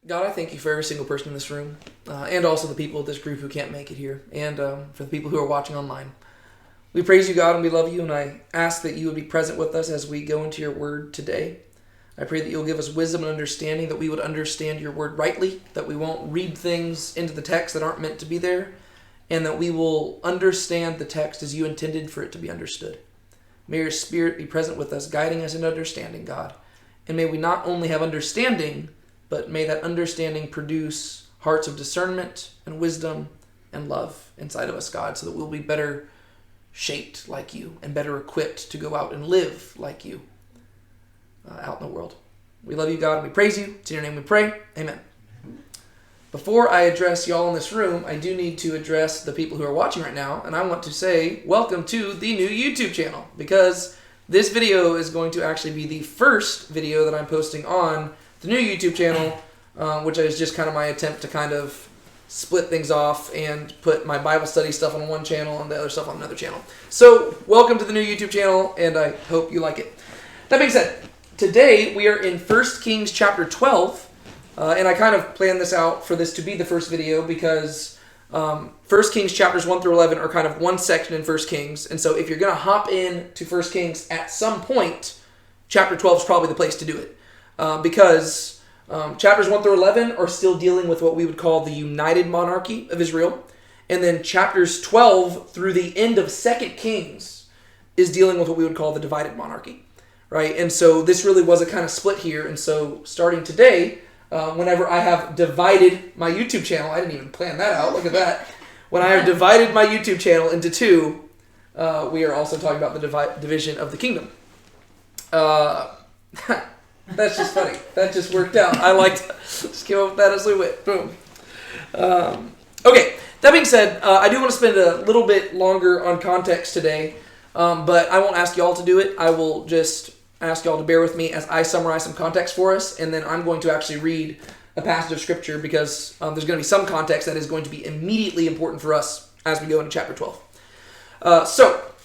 God, I thank you for every single person in this room, and also the people of this group who can't make it here, and for the people who are watching online. We praise you, God, and we love you, and I ask that you would be present with us as we go into your word today. I pray that you'll give us wisdom and understanding, that we would understand your word rightly, that we won't read things into the text that aren't meant to be there, and that we will understand the text as you intended for it to be understood. May your Spirit be present with us, guiding us in understanding, God. And may we not only have understanding, but may that understanding produce hearts of discernment and wisdom and love inside of us, God, so that we'll be better shaped like you and better equipped to go out and live like you out in the world. We love you, God, and we praise you. It's in your name we pray. Amen. Before I address y'all in this room, I do need to address the people who are watching right now, and I want to say welcome to the new YouTube channel, because this video is going to actually be the first video that I'm posting on the new YouTube channel, which is just kind of my attempt to kind of split things off and put my Bible study stuff on one channel and the other stuff on another channel. So, welcome to the new YouTube channel, and I hope you like it. That being said, today we are in 1 Kings chapter 12, and I kind of planned this out for this to be the first video because 1 Kings chapters 1 through 11 are kind of one section in 1 Kings, and so if you're going to hop in to 1 Kings at some point, chapter 12 is probably the place to do it. Because chapters 1 through 11 are still dealing with what we would call the united monarchy of Israel. And then chapters 12 through the end of 2 Kings is dealing with what we would call the divided monarchy. Right? And so this really was a kind of split here. And so starting today, whenever I have divided my YouTube channel, I didn't even plan that out, look at that. When I have divided my YouTube channel into two, we are also talking about the division of the kingdom. That's just funny. That just worked out. I liked it. Just came up with that as we went. Boom. Okay, that being said, I do want to spend a little bit longer on context today, but I won't ask y'all to do it. I will just ask y'all to bear with me as I summarize some context for us, and then I'm going to actually read a passage of Scripture because there's going to be some context that is going to be immediately important for us as we go into chapter 12.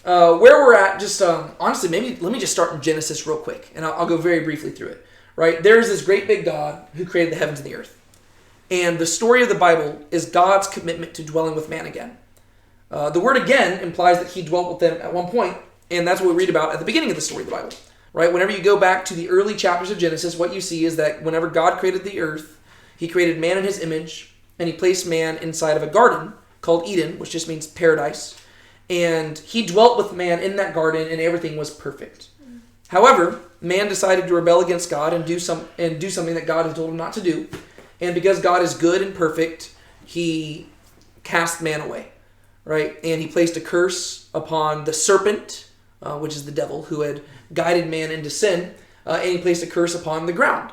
Where we're at, just honestly, maybe let me just start in Genesis real quick, and I'll go very briefly through it. Right? There's this great big God who created the heavens and the earth. And the story of the Bible is God's commitment to dwelling with man again. The word again implies that he dwelt with them at one point, and that's what we read about at the beginning of the story of the Bible. Right? Whenever you go back to the early chapters of Genesis, what you see is that whenever God created the earth, he created man in his image, and he placed man inside of a garden called Eden, which just means paradise. And he dwelt with man in that garden, and everything was perfect. However, man decided to rebel against God and do something that God had told him not to do. And because God is good and perfect, he cast man away, right? And he placed a curse upon the serpent, which is the devil, who had guided man into sin, and he placed a curse upon the ground.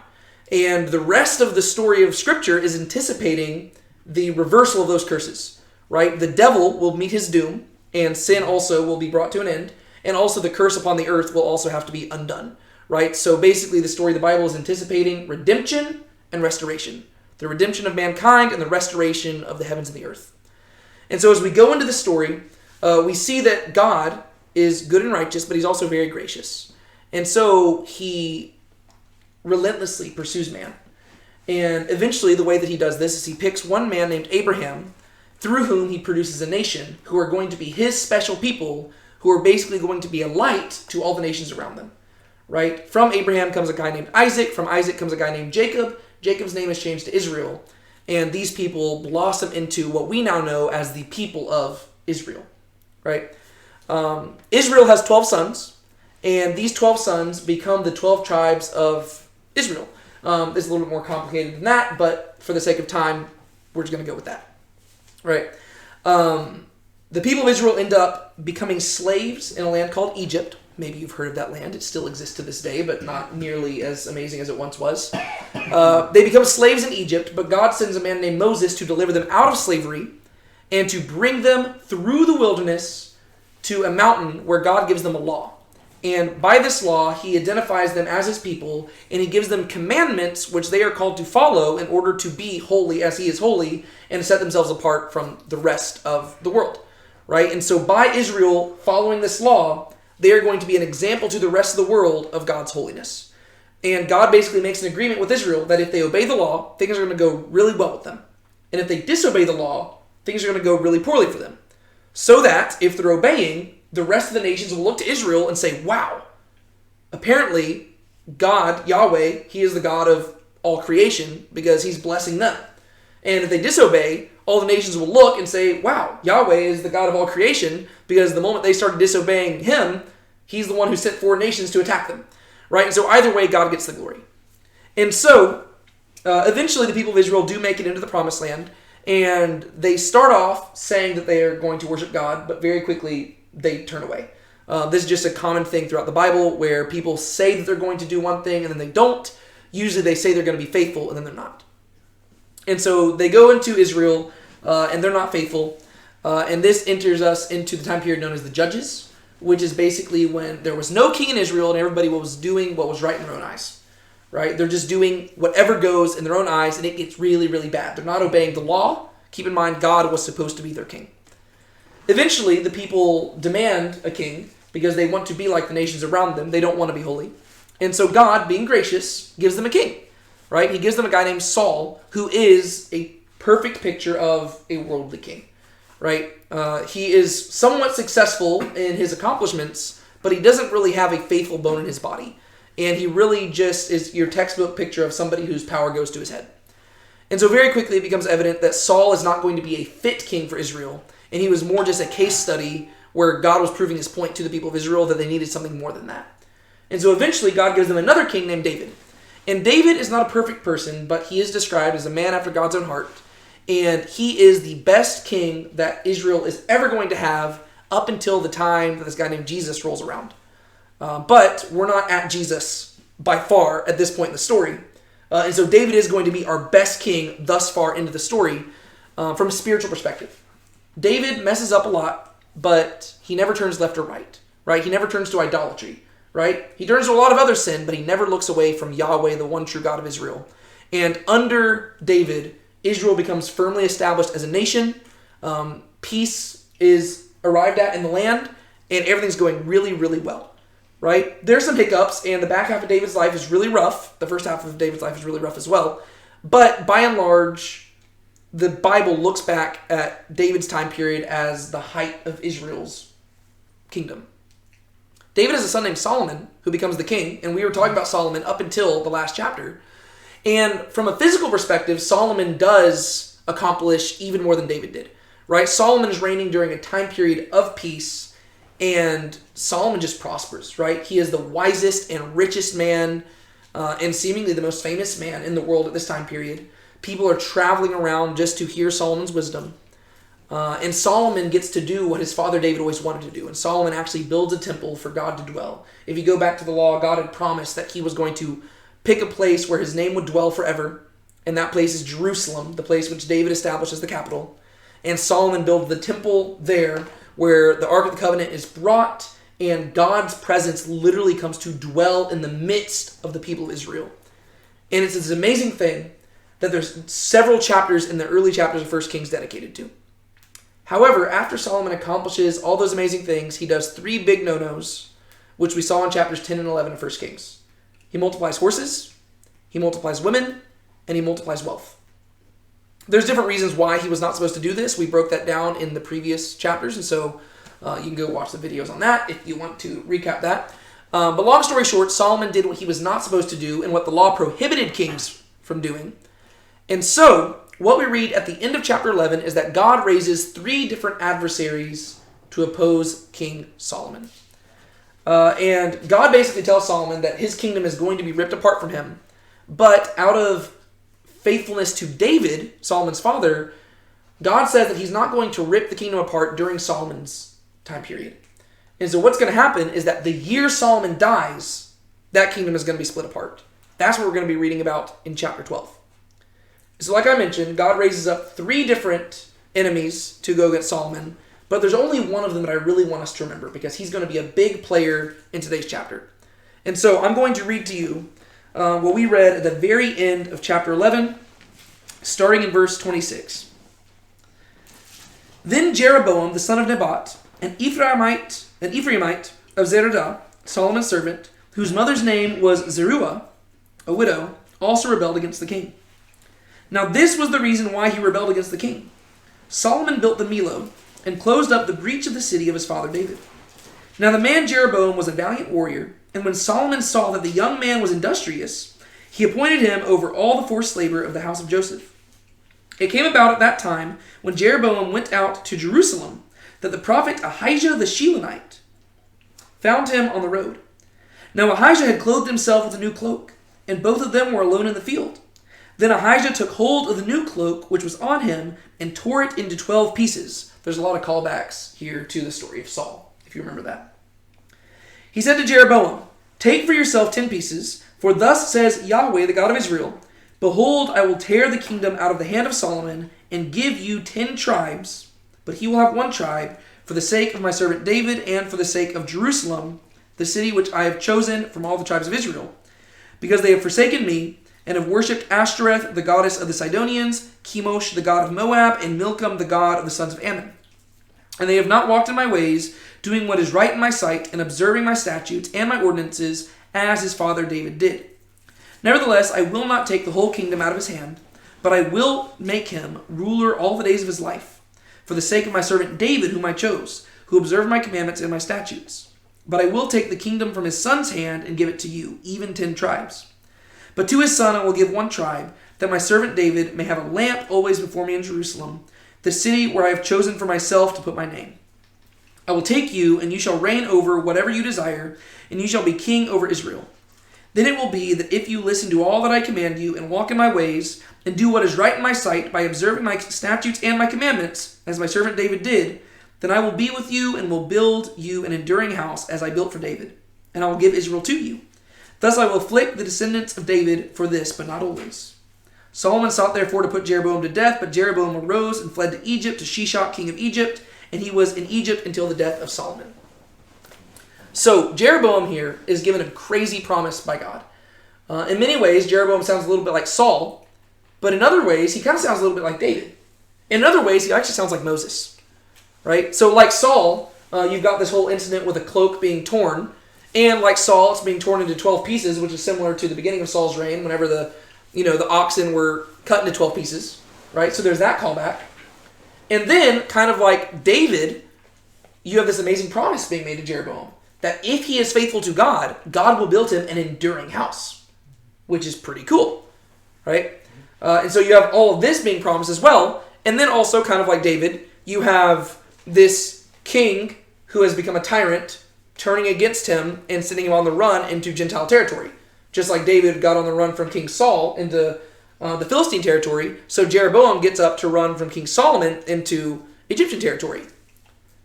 And the rest of the story of Scripture is anticipating the reversal of those curses, right? The devil will meet his doom, and sin also will be brought to an end. And also the curse upon the earth will also have to be undone, right? So basically the story of the Bible is anticipating redemption and restoration. The redemption of mankind and the restoration of the heavens and the earth. And so as we go into the story, we see that God is good and righteous, but he's also very gracious. And so he relentlessly pursues man. And eventually the way that he does this is he picks one man named Abraham, through whom he produces a nation who are going to be his special people, who are basically going to be a light to all the nations around them, right? From Abraham comes a guy named Isaac. From Isaac comes a guy named Jacob. Jacob's name is changed to Israel. And these people blossom into what we now know as the people of Israel, right? Israel has 12 sons, and these 12 sons become the 12 tribes of Israel. It's a little bit more complicated than that, but for the sake of time, we're just going to go with that, right? The people of Israel end up becoming slaves in a land called Egypt. Maybe you've heard of that land. It still exists to this day, but not nearly as amazing as it once was. They become slaves in Egypt, but God sends a man named Moses to deliver them out of slavery and to bring them through the wilderness to a mountain where God gives them a law. And by this law, he identifies them as his people, and he gives them commandments which they are called to follow in order to be holy as he is holy and set themselves apart from the rest of the world. Right? And so by Israel following this law, they are going to be an example to the rest of the world of God's holiness. And God basically makes an agreement with Israel that if they obey the law, things are going to go really well with them. And if they disobey the law, things are going to go really poorly for them. So that if they're obeying, the rest of the nations will look to Israel and say, wow, apparently God, Yahweh, he is the God of all creation because he's blessing them. And if they disobey, all the nations will look and say, wow, Yahweh is the God of all creation because the moment they started disobeying him, he's the one who sent foreign nations to attack them. Right? And so either way, God gets the glory. And so eventually the people of Israel do make it into the promised land, and they start off saying that they are going to worship God, but very quickly they turn away. This is just a common thing throughout the Bible where people say that they're going to do one thing and then they don't. Usually they say they're going to be faithful and then they're not. And so they go into Israel and they're not faithful. And this enters us into the time period known as the Judges, which is basically when there was no king in Israel and everybody was doing what was right in their own eyes. Right? They're just doing whatever goes in their own eyes, and it gets really, really bad. They're not obeying the law. Keep in mind, God was supposed to be their king. Eventually, the people demand a king because they want to be like the nations around them. They don't want to be holy. And so God, being gracious, gives them a king. Right? He gives them a guy named Saul, who is a perfect picture of a worldly king. Right? He is somewhat successful in his accomplishments, but he doesn't really have a faithful bone in his body. And he really just is your textbook picture of somebody whose power goes to his head. And so very quickly it becomes evident that Saul is not going to be a fit king for Israel. And he was more just a case study where God was proving his point to the people of Israel that they needed something more than that. And so eventually God gives them another king named David. And David is not a perfect person, but he is described as a man after God's own heart. And he is the best king that Israel is ever going to have up until the time that this guy named Jesus rolls around. But we're not at Jesus by far at this point in the story. And so David is going to be our best king thus far into the story from a spiritual perspective. David messes up a lot, but he never turns left or right. Right? He never turns to idolatry. Right? He turns to a lot of other sin, but he never looks away from Yahweh, the one true God of Israel. And under David, Israel becomes firmly established as a nation. Peace is arrived at in the land, and everything's going really, really well. Right? There's some hiccups, and the back half of David's life is really rough. The first half of David's life is really rough as well. But by and large, the Bible looks back at David's time period as the height of Israel's kingdom. David has a son named Solomon who becomes the king, and we were talking about Solomon up until the last chapter. And from a physical perspective, Solomon does accomplish even more than David did. Right? Solomon is reigning during a time period of peace, and Solomon just prospers, right? He is the wisest and richest man and seemingly the most famous man in the world at this time period. People are traveling around just to hear Solomon's wisdom. And Solomon gets to do what his father David always wanted to do. And Solomon actually builds a temple for God to dwell. If you go back to the law, God had promised that he was going to pick a place where his name would dwell forever. And that place is Jerusalem, the place which David established as the capital. And Solomon built the temple there where the Ark of the Covenant is brought and God's presence literally comes to dwell in the midst of the people of Israel. And it's this amazing thing that there's several chapters in the early chapters of 1 Kings dedicated to. However, after Solomon accomplishes all those amazing things, he does three big no-nos, which we saw in chapters 10 and 11 of 1 Kings. He multiplies horses, he multiplies women, and he multiplies wealth. There's different reasons why he was not supposed to do this. We broke that down in the previous chapters, and so you can go watch the videos on that if you want to recap that. But long story short, Solomon did what he was not supposed to do and what the law prohibited kings from doing. And so, what we read at the end of chapter 11 is that God raises three different adversaries to oppose King Solomon. And God basically tells Solomon that his kingdom is going to be ripped apart from him, but out of faithfulness to David, Solomon's father, God says that he's not going to rip the kingdom apart during Solomon's time period. And so what's going to happen is that the year Solomon dies, that kingdom is going to be split apart. That's what we're going to be reading about in chapter 12. So like I mentioned, God raises up three different enemies to go against Solomon, but there's only one of them that I really want us to remember because he's going to be a big player in today's chapter. And so I'm going to read to you what we read at the very end of chapter 11, starting in verse 26. Then Jeroboam, the son of Nebat, an Ephraimite of Zeradah, Solomon's servant, whose mother's name was Zeruiah, a widow, also rebelled against the king. Now this was the reason why he rebelled against the king. Solomon built the Millo and closed up the breach of the city of his father David. Now the man Jeroboam was a valiant warrior, and when Solomon saw that the young man was industrious, he appointed him over all the forced labor of the house of Joseph. It came about at that time, when Jeroboam went out to Jerusalem, that the prophet Ahijah the Shilonite found him on the road. Now Ahijah had clothed himself with a new cloak, and both of them were alone in the field. Then Ahijah took hold of the new cloak which was on him, and tore it into 12 pieces. There's a lot of callbacks here to the story of Saul, if you remember that. He said to Jeroboam, "Take for yourself 10 pieces, for thus says Yahweh, the God of Israel, Behold, I will tear the kingdom out of the hand of Solomon, and give you 10 tribes, but he will have 1 tribe, for the sake of my servant David, and for the sake of Jerusalem, the city which I have chosen from all the tribes of Israel, because they have forsaken me, and have worshipped Ashtoreth, the goddess of the Sidonians, Chemosh, the god of Moab, and Milcom, the god of the sons of Ammon. And they have not walked in my ways, doing what is right in my sight, and observing my statutes and my ordinances, as his father David did. Nevertheless, I will not take the whole kingdom out of his hand, but I will make him ruler all the days of his life, for the sake of my servant David, whom I chose, who observed my commandments and my statutes. But I will take the kingdom from his son's hand and give it to you, even 10 tribes. But to his son I will give 1 tribe, that my servant David may have a lamp always before me in Jerusalem, the city where I have chosen for myself to put my name. I will take you, and you shall reign over whatever you desire, and you shall be king over Israel. Then it will be that if you listen to all that I command you, and walk in my ways, and do what is right in my sight, by observing my statutes and my commandments, as my servant David did, then I will be with you, and will build you an enduring house, as I built for David, and I will give Israel to you. Thus I will afflict the descendants of David for this, but not always." Solomon sought therefore to put Jeroboam to death, but Jeroboam arose and fled to Egypt, to Shishak, king of Egypt, and he was in Egypt until the death of Solomon. So Jeroboam here is given a crazy promise by God. In many ways, Jeroboam sounds a little bit like Saul, but in other ways, he kind of sounds a little bit like David. In other ways, he actually sounds like Moses, right? So like Saul, you've got this whole incident with a cloak being torn, and like Saul, it's being torn into 12 pieces, which is similar to the beginning of Saul's reign, whenever the oxen were cut into 12 pieces, right? So there's that callback. And then, kind of like David, you have this amazing promise being made to Jeroboam, that if he is faithful to God, God will build him an enduring house, which is pretty cool, right? And so you have all of this being promised as well. And then also, kind of like David, you have this king who has become a tyrant, turning against him and sending him on the run into Gentile territory. Just like David got on the run from King Saul into the Philistine territory, so Jeroboam gets up to run from King Solomon into Egyptian territory.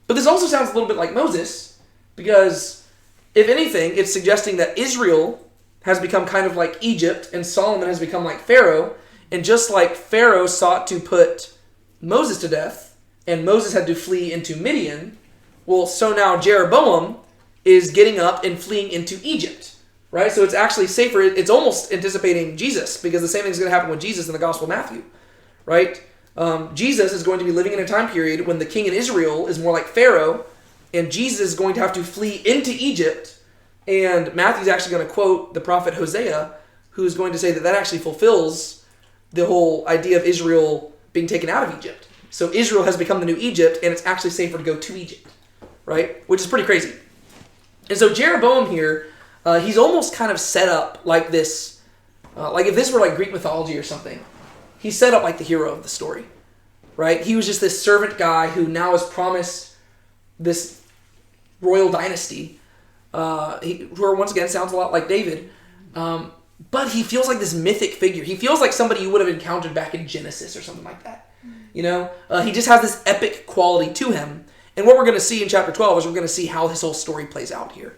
But this also sounds a little bit like Moses, because if anything, it's suggesting that Israel has become kind of like Egypt, and Solomon has become like Pharaoh, and just like Pharaoh sought to put Moses to death, and Moses had to flee into Midian, well, so now Jeroboam is getting up and fleeing into Egypt, right? So it's actually safer. It's almost anticipating Jesus, because the same thing is going to happen with Jesus in the Gospel of Matthew, right? Jesus is going to be living in a time period when the king in Israel is more like Pharaoh, and Jesus is going to have to flee into Egypt. And Matthew's actually going to quote the prophet Hosea, who's going to say that actually fulfills the whole idea of Israel being taken out of Egypt. So Israel has become the new Egypt, and it's actually safer to go to Egypt, right? Which is pretty crazy. And so Jeroboam here, he's almost kind of set up like this, like if this were like Greek mythology or something, he's set up like the hero of the story, right? He was just this servant guy who now is promised this royal dynasty, who once again sounds a lot like David, but he feels like this mythic figure. He feels like somebody you would have encountered back in Genesis or something like that. He just has this epic quality to him. And what we're going to see in chapter 12 is we're going to see how this whole story plays out here.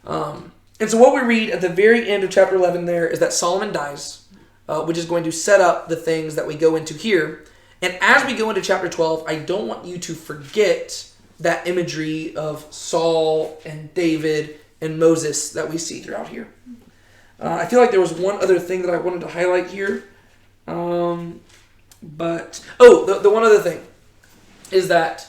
And so what we read at the very end of chapter 11 there is that Solomon dies, which is going to set up the things that we go into here. And as we go into chapter 12, I don't want you to forget that imagery of Saul and David and Moses that we see throughout here. I feel like there was one other thing that I wanted to highlight here. The one other thing is that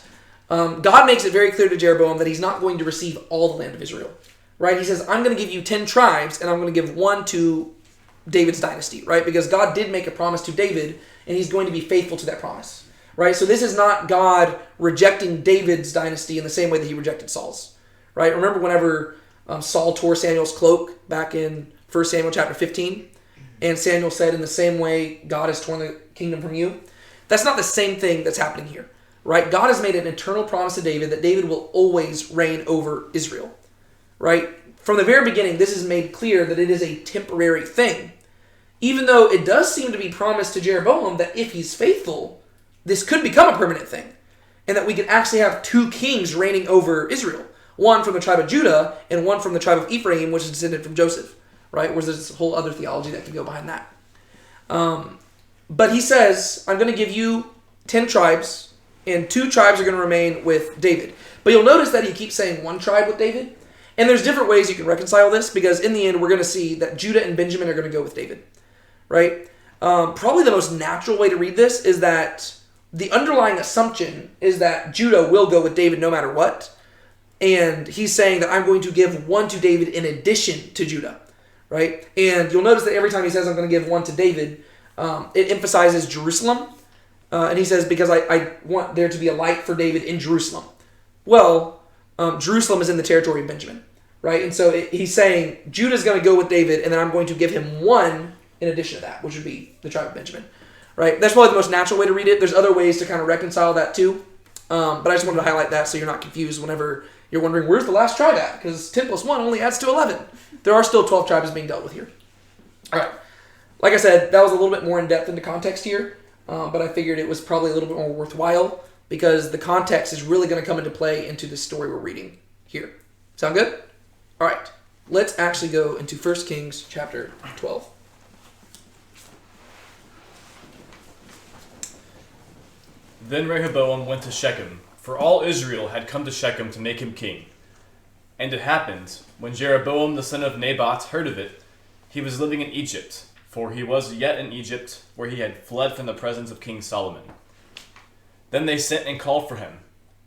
God makes it very clear to Jeroboam that he's not going to receive all the land of Israel. Right? He says, I'm going to give you 10 tribes, and I'm going to give one to David's dynasty, right? Because God did make a promise to David, and he's going to be faithful to that promise, right? So this is not God rejecting David's dynasty in the same way that he rejected Saul's, right? Remember whenever Saul tore Samuel's cloak back in 1 Samuel chapter 15, and Samuel said, in the same way God has torn the kingdom from you? That's not the same thing that's happening here, right? God has made an eternal promise to David that David will always reign over Israel, right? From the very beginning, this is made clear that it is a temporary thing. Even though it does seem to be promised to Jeroboam that if he's faithful, this could become a permanent thing. And that we could actually have two kings reigning over Israel. One from the tribe of Judah and one from the tribe of Ephraim, which is descended from Joseph. Right? Whereas there's this whole other theology that could go behind that. But he says, I'm going to give you 10 tribes, and 2 tribes are going to remain with David. But you'll notice that he keeps saying 1 tribe with David. And there's different ways you can reconcile this, because in the end, we're going to see that Judah and Benjamin are going to go with David. Right? Probably the most natural way to read this is that the underlying assumption is that Judah will go with David no matter what. And he's saying that I'm going to give 1 to David in addition to Judah. Right? And you'll notice that every time he says I'm going to give 1 to David, it emphasizes Jerusalem. And he says, because I want there to be a light for David in Jerusalem. Well, Jerusalem is in the territory of Benjamin. Right? And so he's saying Judah's going to go with David, and then I'm going to give him 1 in addition to that, which would be the tribe of Benjamin. Right? That's probably the most natural way to read it. There's other ways to kind of reconcile that too. But I just wanted to highlight that so you're not confused whenever you're wondering, where's the last tribe at? Because 10 plus 1 only adds to 11. There are still 12 tribes being dealt with here. All right. Like I said, that was a little bit more in-depth into context here, but I figured it was probably a little bit more worthwhile because the context is really going to come into play into the story we're reading here. Sound good? All right. Let's actually go into 1 Kings chapter 12. Then Rehoboam went to Shechem, for all Israel had come to Shechem to make him king. And it happened, when Jeroboam the son of Nebat heard of it, he was living in Egypt, for he was yet in Egypt, where he had fled from the presence of King Solomon. Then they sent and called for him.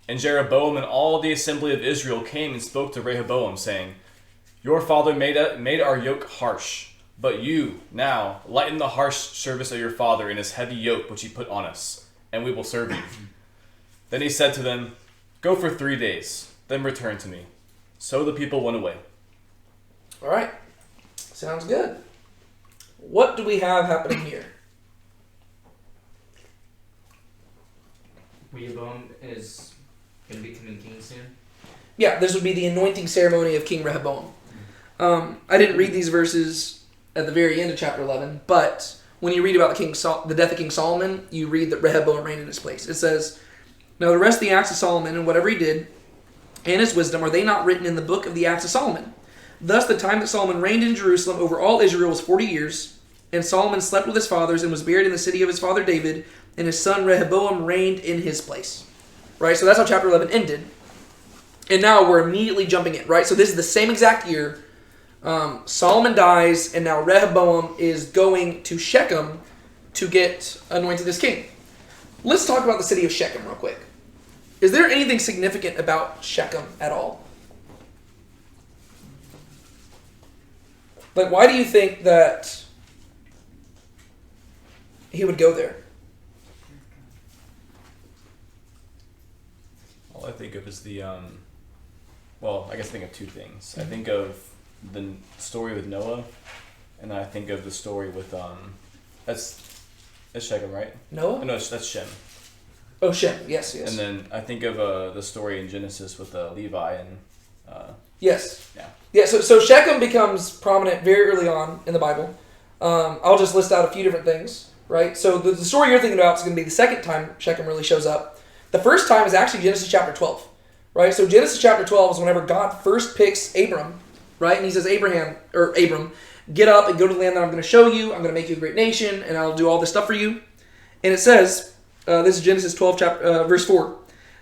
And Jeroboam and all the assembly of Israel came and spoke to Rehoboam, saying, Your father made our yoke harsh, but you, now, lighten the harsh service of your father in his heavy yoke which he put on us, and we will serve you. Then he said to them, Go for 3 days, then return to me. So the people went away. All right. Sounds good. What do we have happening here? Rehoboam is going to be becoming king soon? Yeah, this would be the anointing ceremony of King Rehoboam. I didn't read these verses at the very end of chapter 11, but when you read about the death of King Solomon, you read that Rehoboam reigned in his place. It says, Now the rest of the acts of Solomon and whatever he did, and his wisdom, are they not written in the book of the acts of Solomon? Thus the time that Solomon reigned in Jerusalem over all Israel was 40 years, and Solomon slept with his fathers and was buried in the city of his father David, and his son Rehoboam reigned in his place. Right, so that's how chapter 11 ended. And now we're immediately jumping in, right? So this is the same exact year. Solomon dies, and now Rehoboam is going to Shechem to get anointed as king. Let's talk about the city of Shechem real quick. Is there anything significant about Shechem at all? Like, why do you think that he would go there? All I think of is the, well, I guess I think of 2 things. I think of the story with Noah, and then I think of the story with, that's Shechem, right? Noah? No, that's Shem. Oh, Shem. Yes. And then I think of the story in Genesis with Levi and... yes. Yeah. Yeah, so Shechem becomes prominent very early on in the Bible. I'll just list out a few different things, right? So the story you're thinking about is going to be the second time Shechem really shows up. The first time is actually Genesis chapter 12, right? So Genesis chapter 12 is whenever God first picks Abram, right? And he says, Abram, get up and go to the land that I'm going to show you. I'm going to make you a great nation, and I'll do all this stuff for you. And it says, this is Genesis 12, verse 4.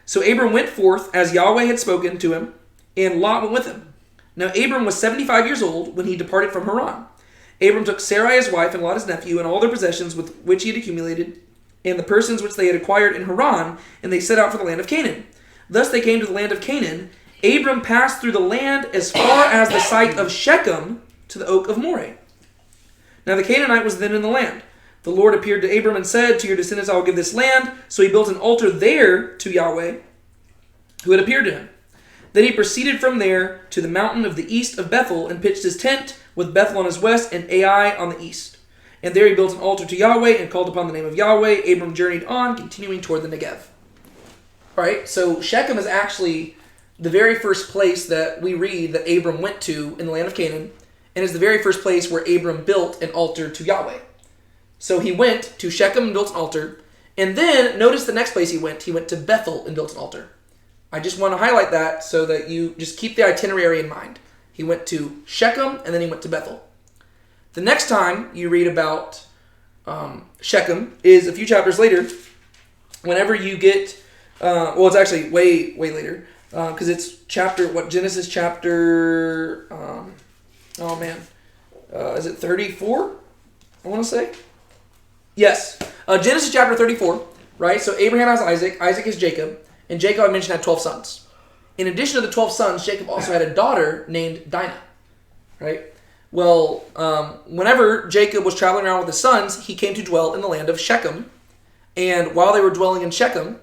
So Abram went forth as Yahweh had spoken to him, and Lot went with him. Now Abram was 75 years old when he departed from Haran. Abram took Sarai his wife and Lot his nephew and all their possessions with which he had accumulated, and the persons which they had acquired in Haran, and they set out for the land of Canaan. Thus they came to the land of Canaan. Abram passed through the land as far as the site of Shechem to the oak of Moreh. Now the Canaanite was then in the land. The Lord appeared to Abram and said, to your descendants I will give this land. So he built an altar there to Yahweh, who had appeared to him. Then he proceeded from there to the mountain of the east of Bethel and pitched his tent with Bethel on his west and Ai on the east. And there he built an altar to Yahweh and called upon the name of Yahweh. Abram journeyed on, continuing toward the Negev. All right, so Shechem is actually the very first place that we read that Abram went to in the land of Canaan, and is the very first place where Abram built an altar to Yahweh. So he went to Shechem and built an altar, and then notice the next place he went to Bethel and built an altar. I just want to highlight that so that you just keep the itinerary in mind. He went to Shechem, and then he went to Bethel. The next time you read about Shechem is a few chapters later, whenever you get, it's actually way later, because it's Genesis chapter, is it 34, I want to say? Yes, Genesis chapter 34, right? So Abraham has Isaac, Isaac is Jacob, and Jacob, I mentioned, had 12 sons. In addition to the 12 sons, Jacob also had a daughter named Dinah, right? Well, whenever Jacob was traveling around with his sons, he came to dwell in the land of Shechem. And while they were dwelling in Shechem,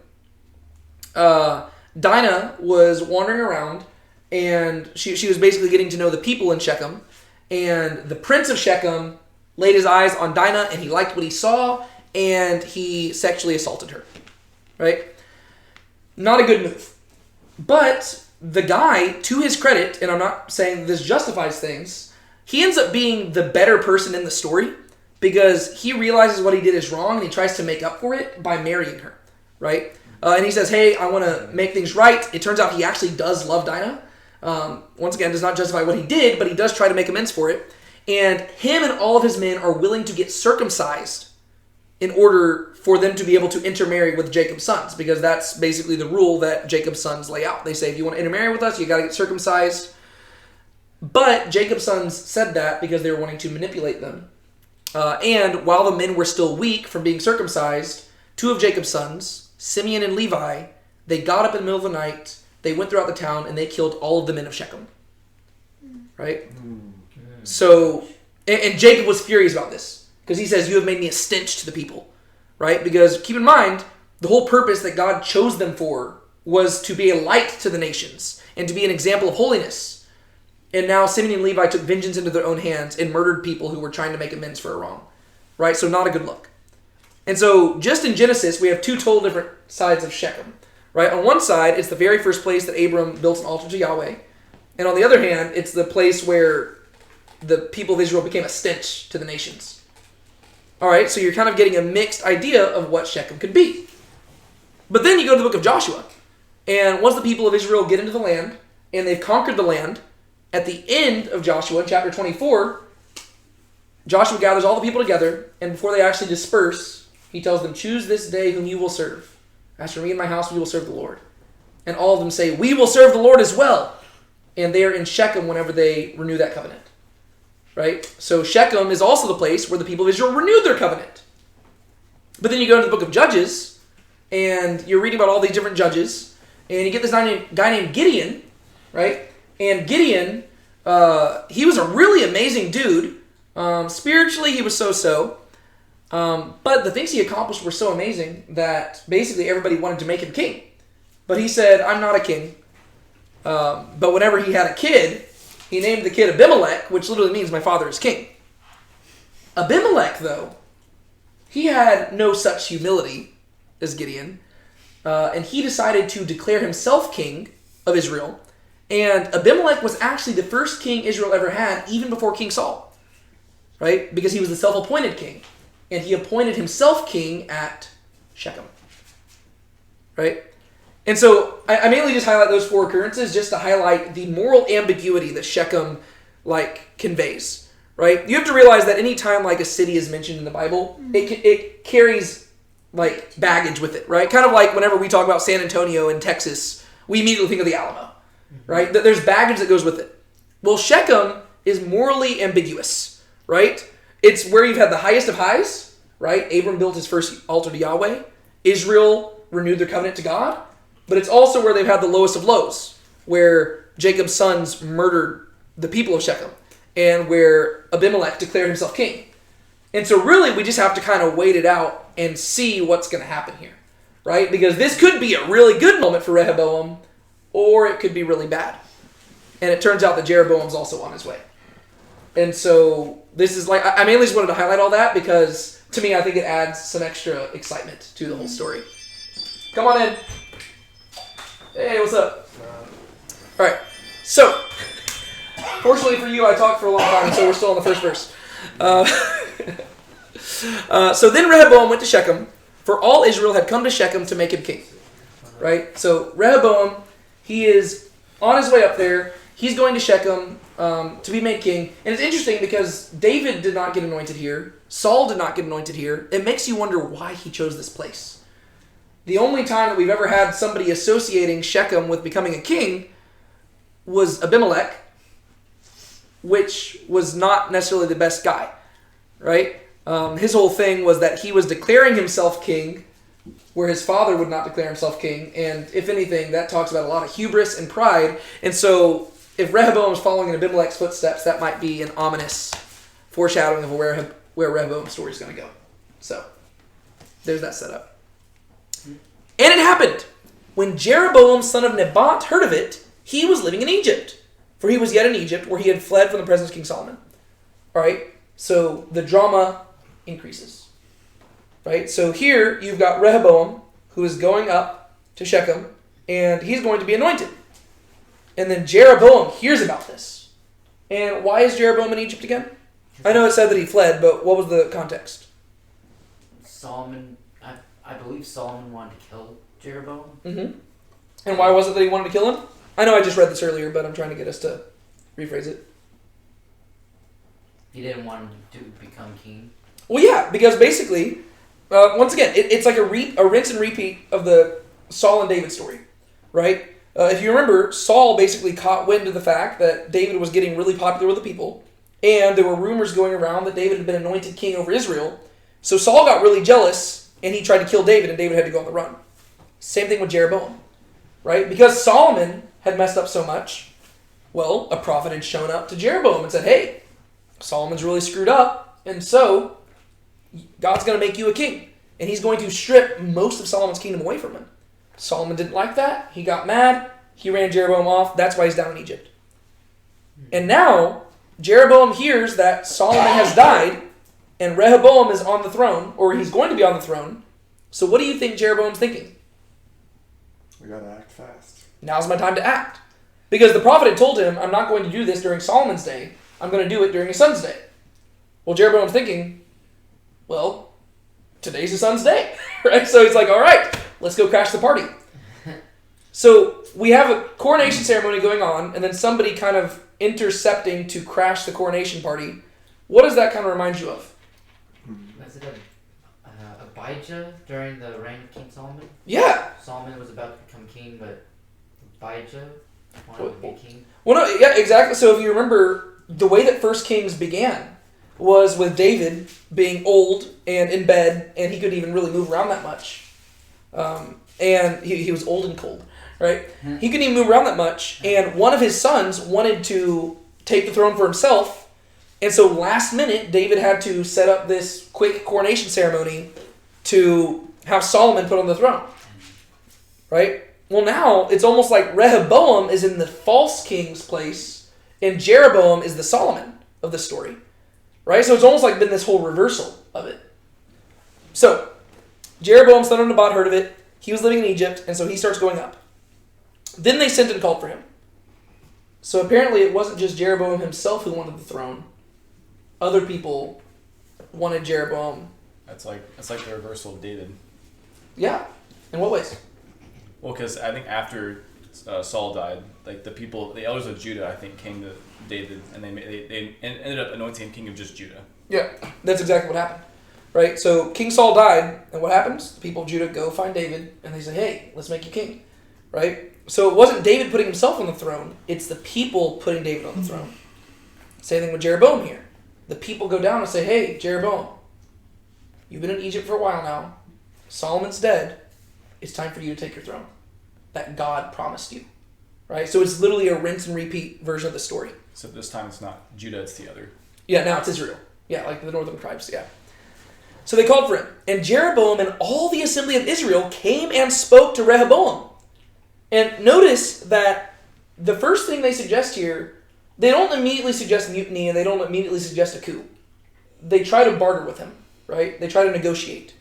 Dinah was wandering around, and she was basically getting to know the people in Shechem. And the prince of Shechem laid his eyes on Dinah, and he liked what he saw, and he sexually assaulted her, right? Not a good move. But the guy, to his credit, and I'm not saying this justifies things, he ends up being the better person in the story because he realizes what he did is wrong and he tries to make up for it by marrying her, right? And he says, hey, I want to make things right. It turns out he actually does love Dinah. Once again, does not justify what he did, but he does try to make amends for it. And him and all of his men are willing to get circumcised in order for them to be able to intermarry with Jacob's sons, because that's basically the rule that Jacob's sons lay out. They say, if you want to intermarry with us, you got to get circumcised. But Jacob's sons said that because they were wanting to manipulate them. And while the men were still weak from being circumcised, two of Jacob's sons, Simeon and Levi, they got up in the middle of the night, they went throughout the town, and they killed all of the men of Shechem. Right? So, and Jacob was furious about this, because he says, you have made me a stench to the people. Right? Because keep in mind, the whole purpose that God chose them for was to be a light to the nations and to be an example of holiness. And now Simeon and Levi took vengeance into their own hands and murdered people who were trying to make amends for a wrong. Right? So not a good look. And so just in Genesis, we have two total different sides of Shechem. Right? On one side, it's the very first place that Abram built an altar to Yahweh. And on the other hand, it's the place where the people of Israel became a stench to the nations. All right, so you're kind of getting a mixed idea of what Shechem could be. But then you go to the book of Joshua. And once the people of Israel get into the land, and they've conquered the land, at the end of Joshua, chapter 24, Joshua gathers all the people together, and before they actually disperse, he tells them, choose this day whom you will serve. As for me and my house, we will serve the Lord. And all of them say, we will serve the Lord as well. And they are in Shechem whenever they renew that covenant. Right? So Shechem is also the place where the people of Israel renewed their covenant. But then you go into the book of Judges, and you're reading about all these different judges, and you get this guy named Gideon, right? And Gideon, he was a really amazing dude. Spiritually, he was so-so. But the things he accomplished were so amazing that basically everybody wanted to make him king. But he said, I'm not a king. But whenever he had a kid, he named the kid Abimelech, which literally means my father is king. Abimelech, though, he had no such humility as Gideon. And he decided to declare himself king of Israel. And Abimelech was actually the first king Israel ever had, even before King Saul. Right? Because he was the self-appointed king. And he appointed himself king at Shechem. Right? And so I mainly just highlight those four occurrences just to highlight the moral ambiguity that Shechem conveys. Right? You have to realize that any time a city is mentioned in the Bible, it carries baggage with it. Right? Kind of like whenever we talk about San Antonio in Texas, we immediately think of the Alamo. Right? There's baggage that goes with it. Well, Shechem is morally ambiguous. Right? It's where you've had the highest of highs. Right? Abram built his first altar to Yahweh. Israel renewed their covenant to God. But it's also where they've had the lowest of lows, where Jacob's sons murdered the people of Shechem, and where Abimelech declared himself king. And so really we just have to kind of wait it out and see what's going to happen here, right? Because this could be a really good moment for Rehoboam, or it could be really bad. And it turns out that Jeroboam's also on his way. And so this is like, I mainly just wanted to highlight all that because to me I think it adds some extra excitement to the whole story. Come on in. Hey, what's up? All right, so fortunately for you, I talked for a long time, so we're still on the first verse. So then Rehoboam went to Shechem, for all Israel had come to Shechem to make him king. Right? So Rehoboam, he is on his way up there. He's going to Shechem to be made king. And it's interesting because David did not get anointed here. Saul did not get anointed here. It makes you wonder why he chose this place. The only time that we've ever had somebody associating Shechem with becoming a king was Abimelech, which was not necessarily the best guy, right? His whole thing was that he was declaring himself king, where his father would not declare himself king, and if anything, that talks about a lot of hubris and pride. And so, if Rehoboam is following in Abimelech's footsteps, that might be an ominous foreshadowing of where Rehoboam's story is going to go. So, there's that setup. And it happened. When Jeroboam, son of Nebat, heard of it, he was living in Egypt. For he was yet in Egypt, where he had fled from the presence of King Solomon. All right? So the drama increases. Right? So here you've got Rehoboam, who is going up to Shechem, and he's going to be anointed. And then Jeroboam hears about this. And why is Jeroboam in Egypt again? I know it said that he fled, but what was the context? Solomon, I believe Solomon wanted to kill Jeroboam. Mm-hmm. And why was it that he wanted to kill him? I know I just read this earlier, but I'm trying to get us to rephrase it. He didn't want him to become king. Well, yeah, because basically, once again, it's like a rinse and repeat of the Saul and David story, right? If you remember, Saul basically caught wind of the fact that David was getting really popular with the people, and there were rumors going around that David had been anointed king over Israel. So Saul got really jealous, and he tried to kill David, and David had to go on the run. Same thing with Jeroboam, right? Because Solomon had messed up so much, well, a prophet had shown up to Jeroboam and said, hey, Solomon's really screwed up, and so God's going to make you a king, and he's going to strip most of Solomon's kingdom away from him. Solomon didn't like that. He got mad. He ran Jeroboam off. That's why he's down in Egypt. And now, Jeroboam hears that Solomon has died, and Rehoboam is on the throne, or he's going to be on the throne. So what do you think Jeroboam's thinking? We gotta act fast. Now's my time to act. Because the prophet had told him, I'm not going to do this during Solomon's day. I'm going to do it during his son's day. Well, Jeroboam's thinking, well, today's his son's day. Right? So he's like, all right, let's go crash the party. So we have a coronation ceremony going on, and then somebody kind of intercepting to crash the coronation party. What does that kind of remind you of? Was it Abijah during the reign of King Solomon? Yeah. Solomon was about to become king, but Abijah wanted to be king. Well, no, yeah, exactly. So if you remember, the way that First Kings began was with David being old and in bed, and he couldn't even really move around that much. And he was old and cold, right? He couldn't even move around that much, and one of his sons wanted to take the throne for himself, and so last minute, David had to set up this quick coronation ceremony to have Solomon put on the throne, right? Well, now it's almost like Rehoboam is in the false king's place, and Jeroboam is the Solomon of the story, right? So it's almost like been this whole reversal of it. So Jeroboam, son of Nebat, heard of it. He was living in Egypt, and so he starts going up. Then they sent and called for him. So apparently it wasn't just Jeroboam himself who wanted the throne. Other people wanted Jeroboam. That's like the reversal of David. Yeah. In what ways? Well, because I think after Saul died, like the elders of Judah, I think, came to David, and they ended up anointing him king of just Judah. Yeah, that's exactly what happened. Right? So King Saul died, and what happens? The people of Judah go find David, and they say, hey, let's make you king. Right? So it wasn't David putting himself on the throne, it's the people putting David on the throne. Same thing with Jeroboam here. The people go down and say, hey, Jeroboam, you've been in Egypt for a while now. Solomon's dead. It's time for you to take your throne that God promised you. Right? So it's literally a rinse and repeat version of the story. So this time it's not Judah, it's the other. Yeah, now it's Israel. Yeah, like the northern tribes, yeah. So they called for him. And Jeroboam and all the assembly of Israel came and spoke to Rehoboam. And notice that the first thing they suggest here, they don't immediately suggest mutiny and they don't immediately suggest a coup. They try to barter with him, right? They try to negotiate.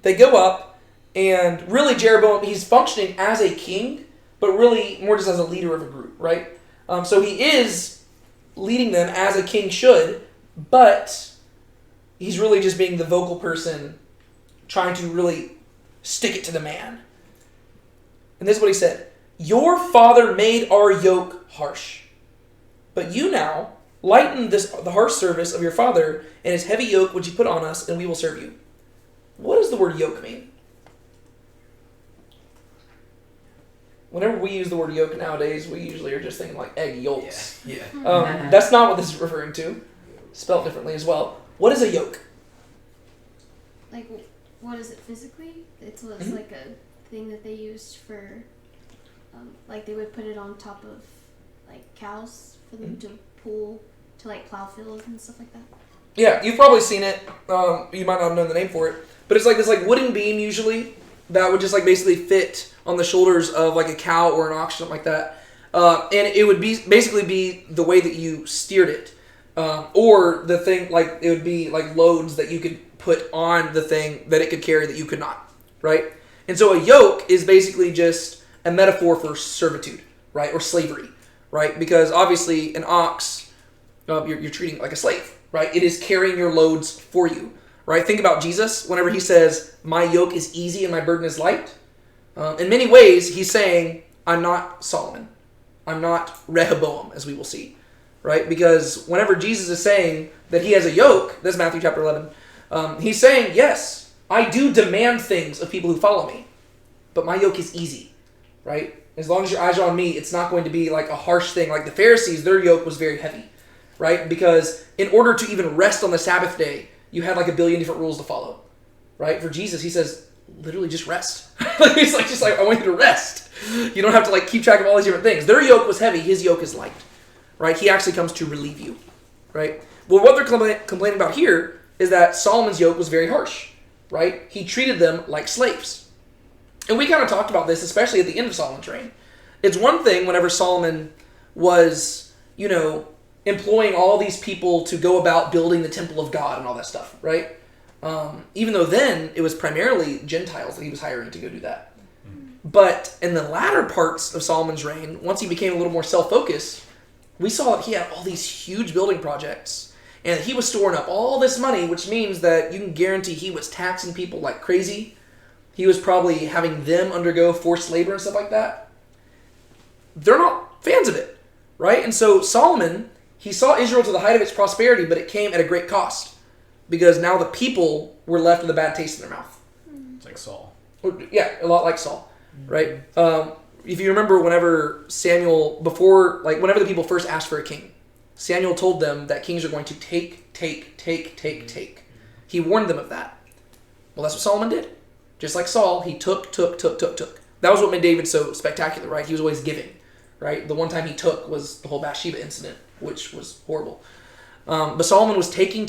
They go up, and really Jeroboam, he's functioning as a king, but really more just as a leader of a group, right? So he is leading them as a king should, but he's really just being the vocal person, trying to really stick it to the man. And this is what he said. Your father made our yoke harsh, but you now lighten the harsh service of your father and his heavy yoke which he put on us, and we will serve you. What does the word yoke mean? Whenever we use the word yoke nowadays, we usually are just thinking like egg yolks. Yeah. That's not what this is referring to. Spelled differently as well. What is a yoke? Like, what is it physically? It's Mhm. like a thing that they used for, like they would put it on top of like cows for them to pull to like plow fields and stuff like that. Yeah, you've probably seen it. You might not know the name for it, but it's like this like wooden beam usually that would just like basically fit on the shoulders of like a cow or an ox, something like that, and it would basically be the way that you steered it, or the thing like it would be like loads that you could put on the thing that it could carry that you could not, right? And so a yoke is basically just a metaphor for servitude, right, or slavery, right? Because obviously an ox, you're treating it like a slave. Right? It is carrying your loads for you. Right? Think about Jesus. Whenever he says, my yoke is easy and my burden is light. In many ways, he's saying, I'm not Solomon. I'm not Rehoboam, as we will see. Right? Because whenever Jesus is saying that he has a yoke, that's Matthew chapter 11, he's saying, yes, I do demand things of people who follow me. But my yoke is easy. Right? As long as your eyes are on me, it's not going to be like a harsh thing. Like the Pharisees, their yoke was very heavy. Right? Because in order to even rest on the Sabbath day, you had like a billion different rules to follow. Right? For Jesus, he says, literally just rest. He's like, just like, I want you to rest. You don't have to like keep track of all these different things. Their yoke was heavy. His yoke is light. Right? He actually comes to relieve you. Right? Well, what they're complaining about here is that Solomon's yoke was very harsh. Right? He treated them like slaves. And we kind of talked about this, especially at the end of Solomon's reign. It's one thing whenever Solomon was, employing all these people to go about building the temple of God and all that stuff, right? Even though then it was primarily Gentiles that he was hiring to go do that. But in the latter parts of Solomon's reign, once he became a little more self-focused, we saw that he had all these huge building projects and he was storing up all this money, which means that you can guarantee he was taxing people like crazy. He was probably having them undergo forced labor and stuff like that. They're not fans of it, right? And so Solomon, he saw Israel to the height of its prosperity, but it came at a great cost because now the people were left with a bad taste in their mouth. It's like Saul. Yeah, a lot like Saul, right? If you remember whenever whenever the people first asked for a king, Samuel told them that kings are going to take. He warned them of that. Well, that's what Solomon did. Just like Saul, he took. That was what made David so spectacular, right? He was always giving, right? The one time he took was the whole Bathsheba incident, which was horrible. But Solomon was taking,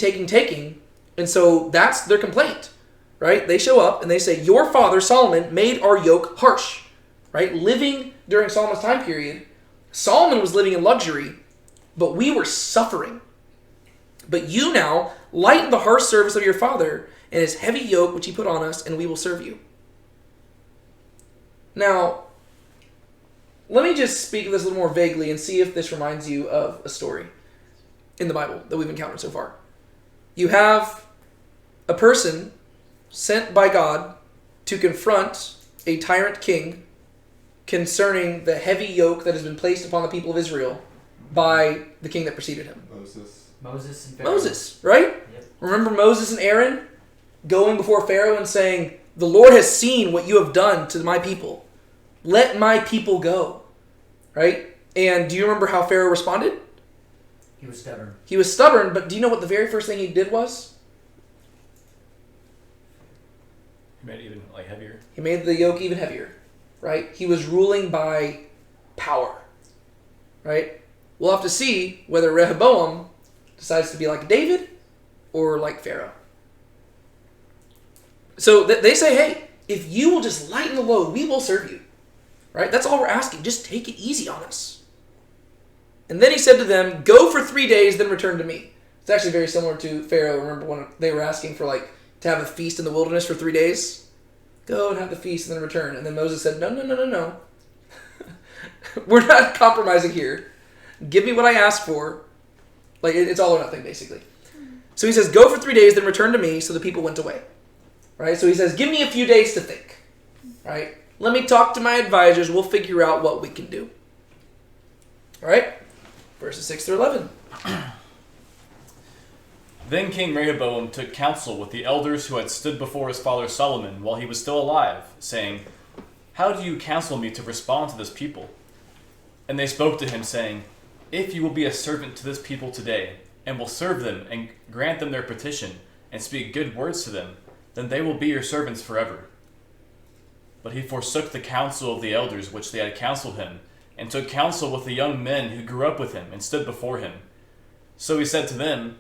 and so that's their complaint, right? They show up and they say, your father Solomon made our yoke harsh, right? Living during Solomon's time period, Solomon was living in luxury, but we were suffering. But you now lighten the harsh service of your father and his heavy yoke which he put on us, and we will serve you. Now, let me just speak of this a little more vaguely and see if this reminds you of a story in the Bible that we've encountered so far. You have a person sent by God to confront a tyrant king concerning the heavy yoke that has been placed upon the people of Israel by the king that preceded him. Moses and Pharaoh. Moses, right? Yep. Remember Moses and Aaron going before Pharaoh and saying, the Lord has seen what you have done to my people. Let my people go. Right? And do you remember how Pharaoh responded? He was stubborn. He was stubborn, but do you know what the very first thing he did was? He made it even heavier. He made the yoke even heavier. Right? He was ruling by power. Right? We'll have to see whether Rehoboam decides to be like David or like Pharaoh. So they say, hey, if you will just lighten the load, we will serve you. Right? That's all we're asking. Just take it easy on us. And then he said to them, go for 3 days, then return to me. It's actually very similar to Pharaoh. Remember when they were asking for to have a feast in the wilderness for 3 days? Go and have the feast and then return. And then Moses said, no. We're not compromising here. Give me what I asked for. It's all or nothing, basically. So he says, go for 3 days, then return to me. So the people went away. Right? So he says, give me a few days to think. Right? Let me talk to my advisors. We'll figure out what we can do. All right? Verses 6 through 11. Then King Rehoboam took counsel with the elders who had stood before his father Solomon while he was still alive, saying, how do you counsel me to respond to this people? And they spoke to him, saying, if you will be a servant to this people today, and will serve them and grant them their petition, and speak good words to them, then they will be your servants forever. But he forsook the counsel of the elders which they had counseled him, and took counsel with the young men who grew up with him, and stood before him. So he said to them,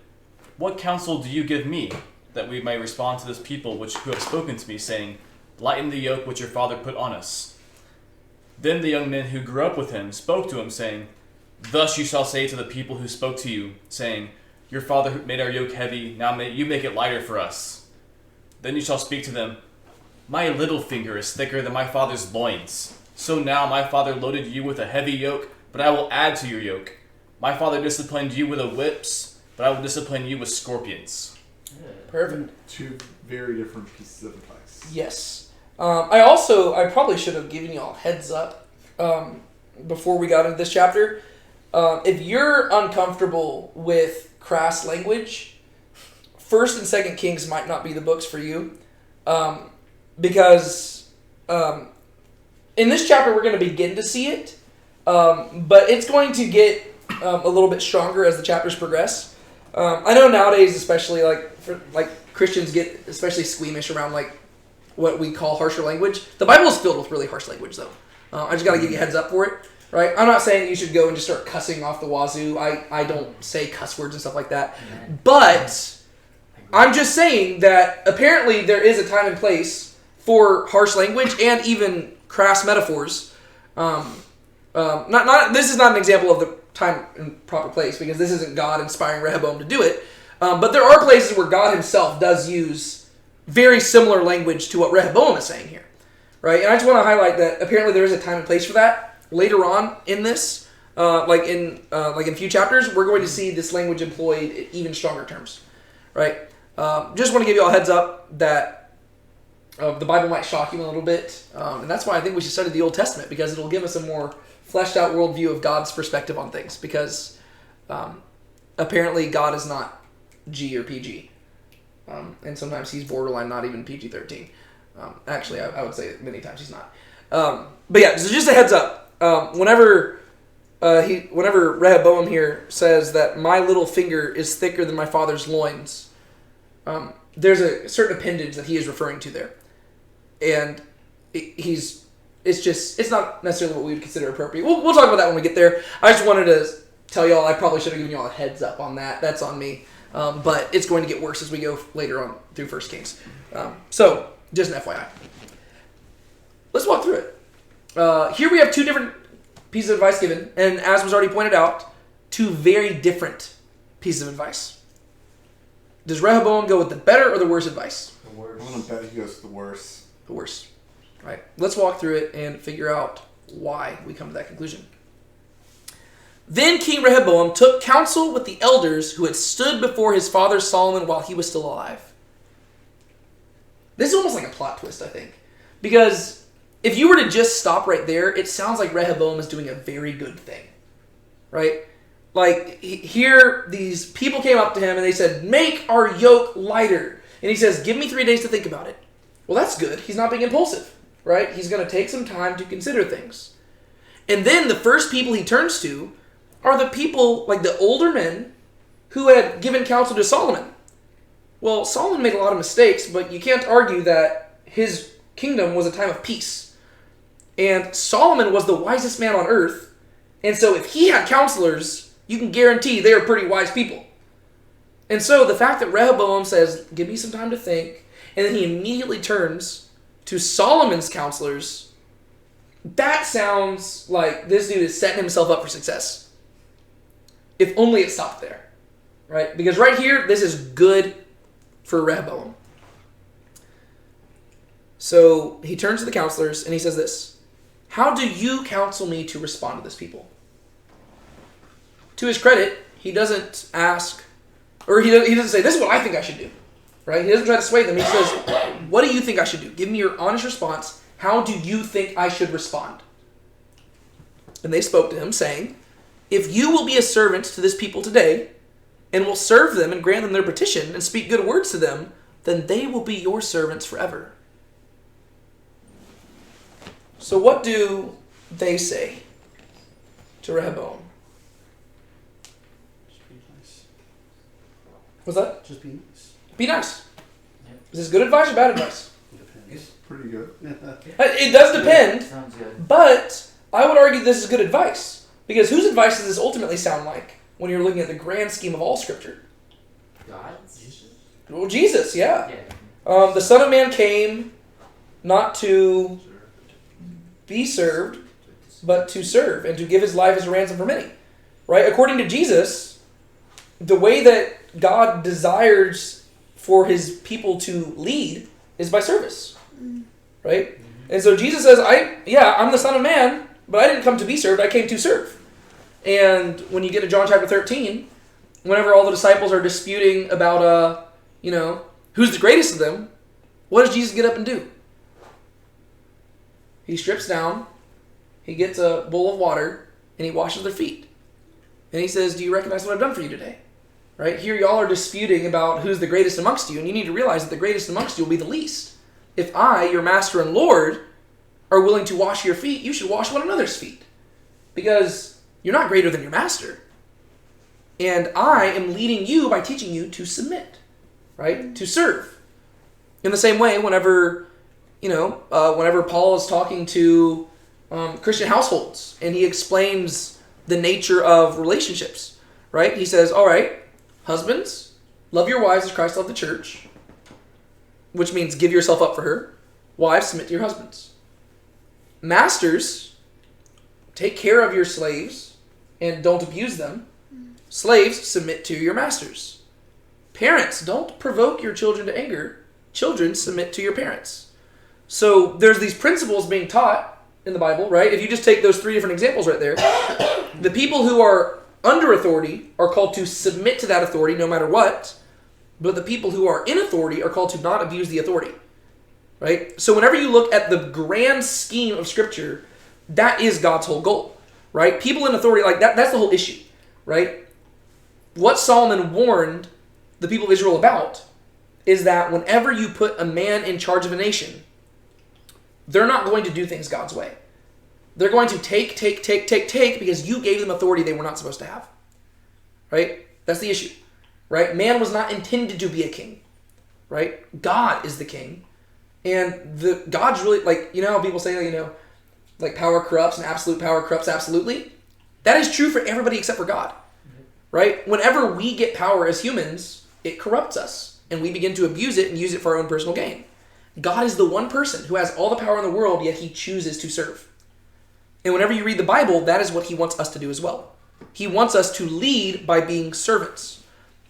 what counsel do you give me, that we may respond to this people who have spoken to me, saying, lighten the yoke which your father put on us? Then the young men who grew up with him spoke to him, saying, thus you shall say to the people who spoke to you, saying, your father made our yoke heavy, now you make it lighter for us. Then you shall speak to them, my little finger is thicker than my father's loins. So now my father loaded you with a heavy yoke, but I will add to your yoke. My father disciplined you with whips, but I will discipline you with scorpions. Perfect. Two very different pieces of advice. Yes. I probably should have given you all heads up before we got into this chapter. If you're uncomfortable with crass language, 1st and 2nd Kings might not be the books for you. Because in this chapter we're going to begin to see it, but it's going to get a little bit stronger as the chapters progress. I know nowadays, especially Christians get especially squeamish around what we call harsher language. The Bible is filled with really harsh language, though. I just got to give you a heads up for it, right? I'm not saying you should go and just start cussing off the wazoo. I don't say cuss words and stuff like that, but I'm just saying that apparently there is a time and place for harsh language and even crass metaphors. This is not an example of the time and proper place, because this isn't God inspiring Rehoboam to do it. But there are places where God himself does use very similar language to what Rehoboam is saying here, right? And I just want to highlight that apparently there is a time and place for that. Later on in this, in a few chapters, we're going to see this language employed in even stronger terms, right? Just want to give you all a heads up that the Bible might shock you a little bit, and that's why I think we should study the Old Testament, because it'll give us a more fleshed out worldview of God's perspective on things, because apparently God is not G or PG, and sometimes he's borderline not even PG-13. Actually, I would say many times he's not. But yeah, so just a heads up. Whenever Rehoboam here says that my little finger is thicker than my father's loins, there's a certain appendage that he is referring to there. And it's not necessarily what we would consider appropriate. We'll talk about that when we get there. I just wanted to tell y'all, I probably should have given y'all a heads up on that. That's on me. But it's going to get worse as we go later on through 1 Kings. So, just an FYI. Let's walk through it. Here we have two different pieces of advice given, and as was already pointed out, two very different pieces of advice. Does Rehoboam go with the better or the worse advice? The worst. I'm going to bet he goes to the worse. The worse. Right. Let's walk through it and figure out why we come to that conclusion. Then King Rehoboam took counsel with the elders who had stood before his father Solomon while he was still alive. This is almost like a plot twist, I think. Because if you were to just stop right there, it sounds like Rehoboam is doing a very good thing. Right? Here, these people came up to him and they said, make our yoke lighter. And he says, give me 3 days to think about it. Well, that's good. He's not being impulsive. Right? He's going to take some time to consider things. And then the first people he turns to are the people, like the older men, who had given counsel to Solomon. Well, Solomon made a lot of mistakes, but you can't argue that his kingdom was a time of peace. And Solomon was the wisest man on earth, and so if he had counselors, you can guarantee they are pretty wise people. And so the fact that Rehoboam says, give me some time to think, and then he immediately turns to Solomon's counselors, that sounds like this dude is setting himself up for success. If only it stopped there, right? Because right here, this is good for Rehoboam. So he turns to the counselors and he says this, how do you counsel me to respond to this people? To his credit, he doesn't ask, or he doesn't say, this is what I think I should do, right? He doesn't try to sway them. He says, what do you think I should do? Give me your honest response. How do you think I should respond? And they spoke to him, saying, if you will be a servant to this people today, and will serve them and grant them their petition, and speak good words to them, then they will be your servants forever. So what do they say to Rehoboam? Just be nice. What's that? Just be nice. Be nice. Yep. Is this good advice or bad advice? Depends. Pretty good. It does depend, Sounds good. but I would argue this is good advice. Because whose advice does this ultimately sound like when you're looking at the grand scheme of all Scripture? God's? Well, Jesus, yeah. Yeah. The Son of Man came not to be served, but to serve and to give his life as a ransom for many. Right? According to Jesus, the way that God desires for his people to lead is by service. Right? And so Jesus says, I'm the Son of Man, but I didn't come to be served, I came to serve. And when you get to John chapter 13, whenever all the disciples are disputing about, who's the greatest of them, what does Jesus get up and do? He strips down, he gets a bowl of water, and he washes their feet. And he says, do you recognize what I've done for you today? Right? Here y'all are disputing about who's the greatest amongst you, and you need to realize that the greatest amongst you will be the least. If I, your master and Lord, are willing to wash your feet, you should wash one another's feet. Because you're not greater than your master. And I am leading you by teaching you to submit, right? To serve. In the same way, whenever Paul is talking to Christian households and he explains the nature of relationships, right? He says, all right, husbands, love your wives as Christ loved the church, which means give yourself up for her. Wives, submit to your husbands. Masters, take care of your slaves and don't abuse them. Slaves, submit to your masters. Parents, don't provoke your children to anger. Children, submit to your parents. So there's these principles being taught in the Bible, right? If you just take those three different examples right there, the people who are under authority are called to submit to that authority no matter what, but the people who are in authority are called to not abuse the authority, right? So whenever you look at the grand scheme of Scripture, that is God's whole goal, right? People in authority, like that's the whole issue, right? What Solomon warned the people of Israel about is that whenever you put a man in charge of a nation, they're not going to do things God's way. They're going to take because you gave them authority they were not supposed to have, right? That's the issue, right? Man was not intended to be a king, right? God is the king. And God's really, how people say, power corrupts and absolute power corrupts absolutely. That is true for everybody except for God, right? Whenever we get power as humans, it corrupts us and we begin to abuse it and use it for our own personal gain. God is the one person who has all the power in the world, yet he chooses to serve. And whenever you read the Bible, that is what he wants us to do as well. He wants us to lead by being servants.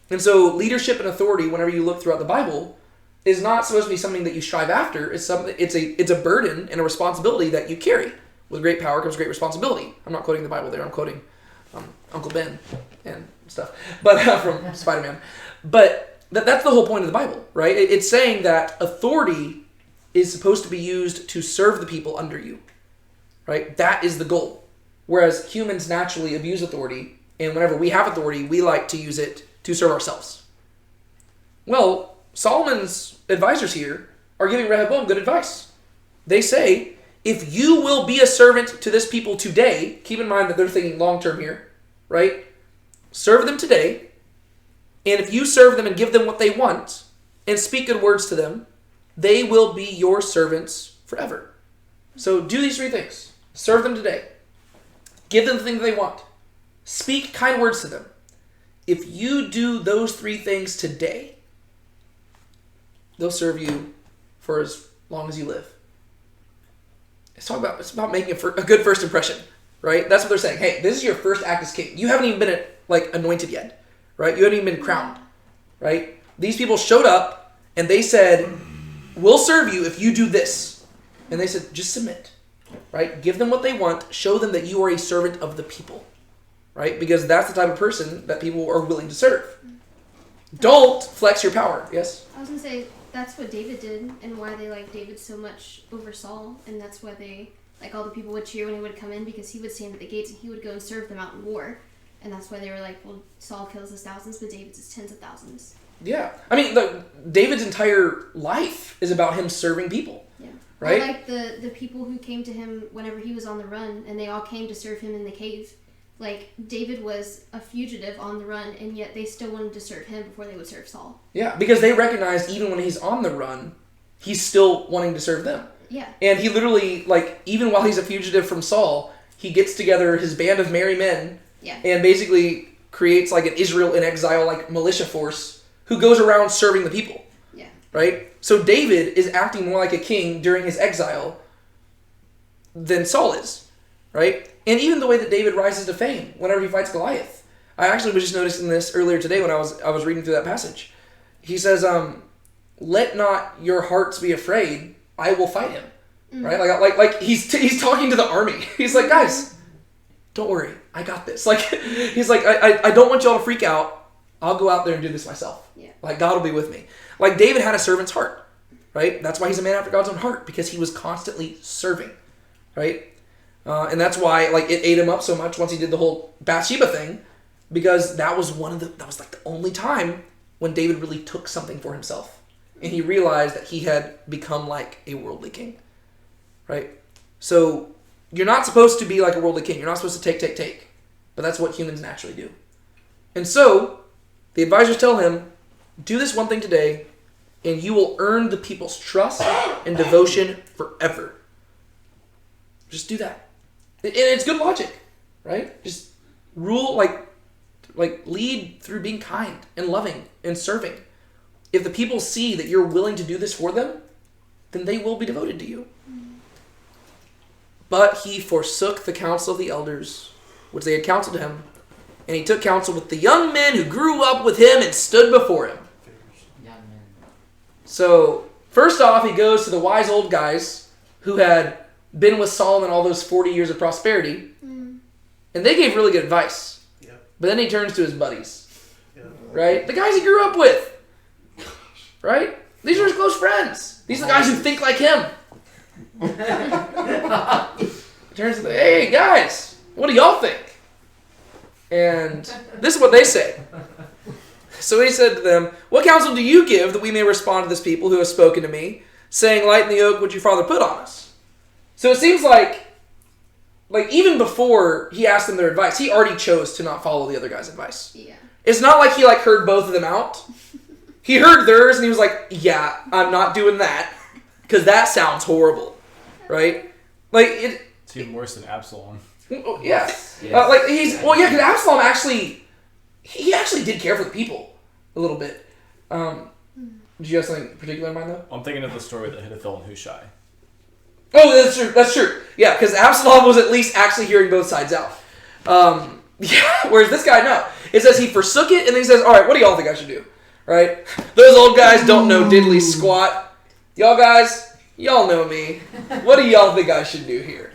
And so leadership and authority, whenever you look throughout the Bible, is not supposed to be something that you strive after. It's a burden and a responsibility that you carry. With great power comes great responsibility. I'm not quoting the Bible there. I'm quoting Uncle Ben and stuff, but from Spider-Man. But that's the whole point of the Bible, right? It's saying that authority is supposed to be used to serve the people under you, right? That is the goal. Whereas humans naturally abuse authority, and whenever we have authority, we like to use it to serve ourselves. Well, Solomon's advisors here are giving Rehoboam good advice. They say, if you will be a servant to this people today, keep in mind that they're thinking long-term here, right? Serve them today, and if you serve them and give them what they want and speak good words to them, they will be your servants forever. So do these three things. Serve them today. Give them the thing that they want. Speak kind words to them. if you do those 3 things today, they'll serve you for as long as you live. It's about making a good first impression, right? That's what they're saying. Hey, this is your first act as king. You haven't even been anointed yet, right? You haven't even been crowned, right? These people showed up and they said, we'll serve you if you do this. And they said, just submit, right? Give them what they want. Show them that you are a servant of the people, right? Because that's the type of person that people are willing to serve. Don't flex your power. Yes? I was going to say, that's what David did, and why they like David so much over Saul, and that's why they, like, all the people would cheer when he would come in, because he would stand at the gates and he would go and serve them out in war. And that's why they were like, well, Saul kills his thousands, but David's his tens of thousands. Yeah. I mean, David's entire life is about him serving people. Yeah. Right? Or like the people who came to him whenever he was on the run, and they all came to serve him in the cave. Like, David was a fugitive on the run, and yet they still wanted to serve him before they would serve Saul. Yeah, because they recognized even when he's on the run, he's still wanting to serve them. Yeah. And he literally, like, even while he's a fugitive from Saul, he gets together his band of merry men and basically creates, like, an Israel in exile, like, militia force who goes around serving the people. Yeah. Right? So David is acting more like a king during his exile than Saul is. Right? And even the way that David rises to fame whenever he fights Goliath. I actually was just noticing this earlier today when I was reading through that passage. He says, let not your hearts be afraid, I will fight him. Mm-hmm. Right? Like he's talking to the army. He's like, guys, don't worry, I got this. Like, he's like, I don't want y'all to freak out. I'll go out there and do this myself. Yeah. Like, God will be with me. Like, David had a servant's heart. Right? That's why he's a man after God's own heart, because he was constantly serving. Right? And that's why, like, it ate him up so much once he did the whole Bathsheba thing, because that was like the only time when David really took something for himself, and he realized that he had become like a worldly king, right? So you're not supposed to be like a worldly king. You're not supposed to take, but that's what humans naturally do. And so the advisors tell him, do this one thing today, and you will earn the people's trust and devotion forever. Just do that. And it's good logic, right? Just rule, like lead through being kind and loving and serving. If the people see that you're willing to do this for them, then they will be devoted to you. But he forsook the counsel of the elders, which they had counseled him, and he took counsel with the young men who grew up with him and stood before him. Young men. So, first off, he goes to the wise old guys who had been with Solomon all those 40 years of prosperity, and they gave really good advice. Yep. But then he turns to his buddies, Yep. right? The guys he grew up with, right? These are his close friends. These are the guys who think like him. Turns to the, hey guys, what do y'all think? And this is what they say. So he said to them, what counsel do you give that we may respond to this people who have spoken to me, saying, lighten the yoke which your father put on us? So it seems like even before he asked them their advice, he already chose to not follow the other guy's advice. Yeah. It's not like he heard both of them out. He heard theirs and he was like, yeah, I'm not doing that, because that sounds horrible, right? It's even worse than Absalom. Yeah. Yes. Because Absalom actually did care for the people a little bit. Did you have something particular in mind, though? I'm thinking of the story that Ahithophel and Hushai. Oh, that's true. Yeah, because Absalom was at least actually hearing both sides out. Whereas this guy, no. It says he forsook it, and then he says, all right, what do y'all think I should do? Right? Those old guys don't know diddly squat. Y'all guys, y'all know me. What do y'all think I should do here?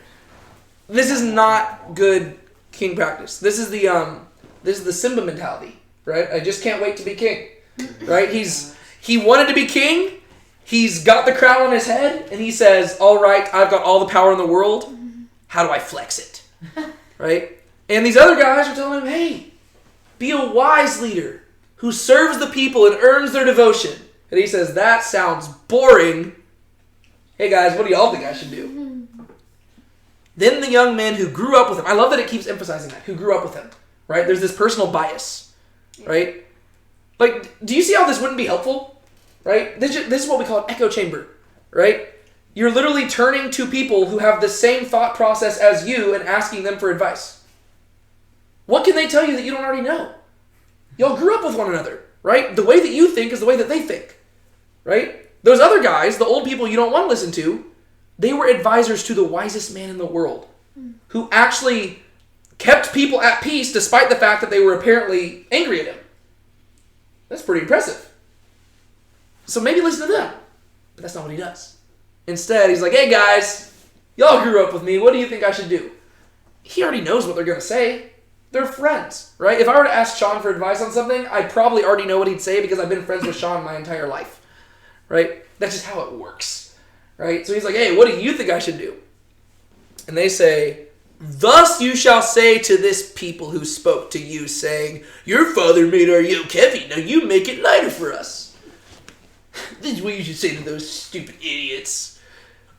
This is not good king practice. This is the Simba mentality, right? I just can't wait to be king, right? He wanted to be king. He's got the crown on his head, and he says, all right, I've got all the power in the world. How do I flex it? Right? And these other guys are telling him, hey, be a wise leader who serves the people and earns their devotion. And he says, that sounds boring. Hey guys, what do y'all think I should do? Then the young men who grew up with him. I love that it keeps emphasizing that. Who grew up with him. Right? There's this personal bias. Right? Like, do you see how this wouldn't be helpful? Right? This is what we call an echo chamber. Right? You're literally turning to people who have the same thought process as you and asking them for advice. What can they tell you that you don't already know? Y'all grew up with one another, right? The way that you think is the way that they think, right? Those other guys, the old people you don't want to listen to, they were advisors to the wisest man in the world who actually kept people at peace despite the fact that they were apparently angry at him. That's pretty impressive. So maybe listen to them. But that's not what he does. Instead, he's like, hey guys, y'all grew up with me. What do you think I should do? He already knows what they're going to say. They're friends, right? If I were to ask Sean for advice on something, I'd probably already know what he'd say because I've been friends with Sean my entire life, right? That's just how it works, right? So he's like, hey, what do you think I should do? And they say, thus you shall say to this people who spoke to you, saying, your father made our yoke heavy. Now you make it lighter for us. This is what you should say to those stupid idiots.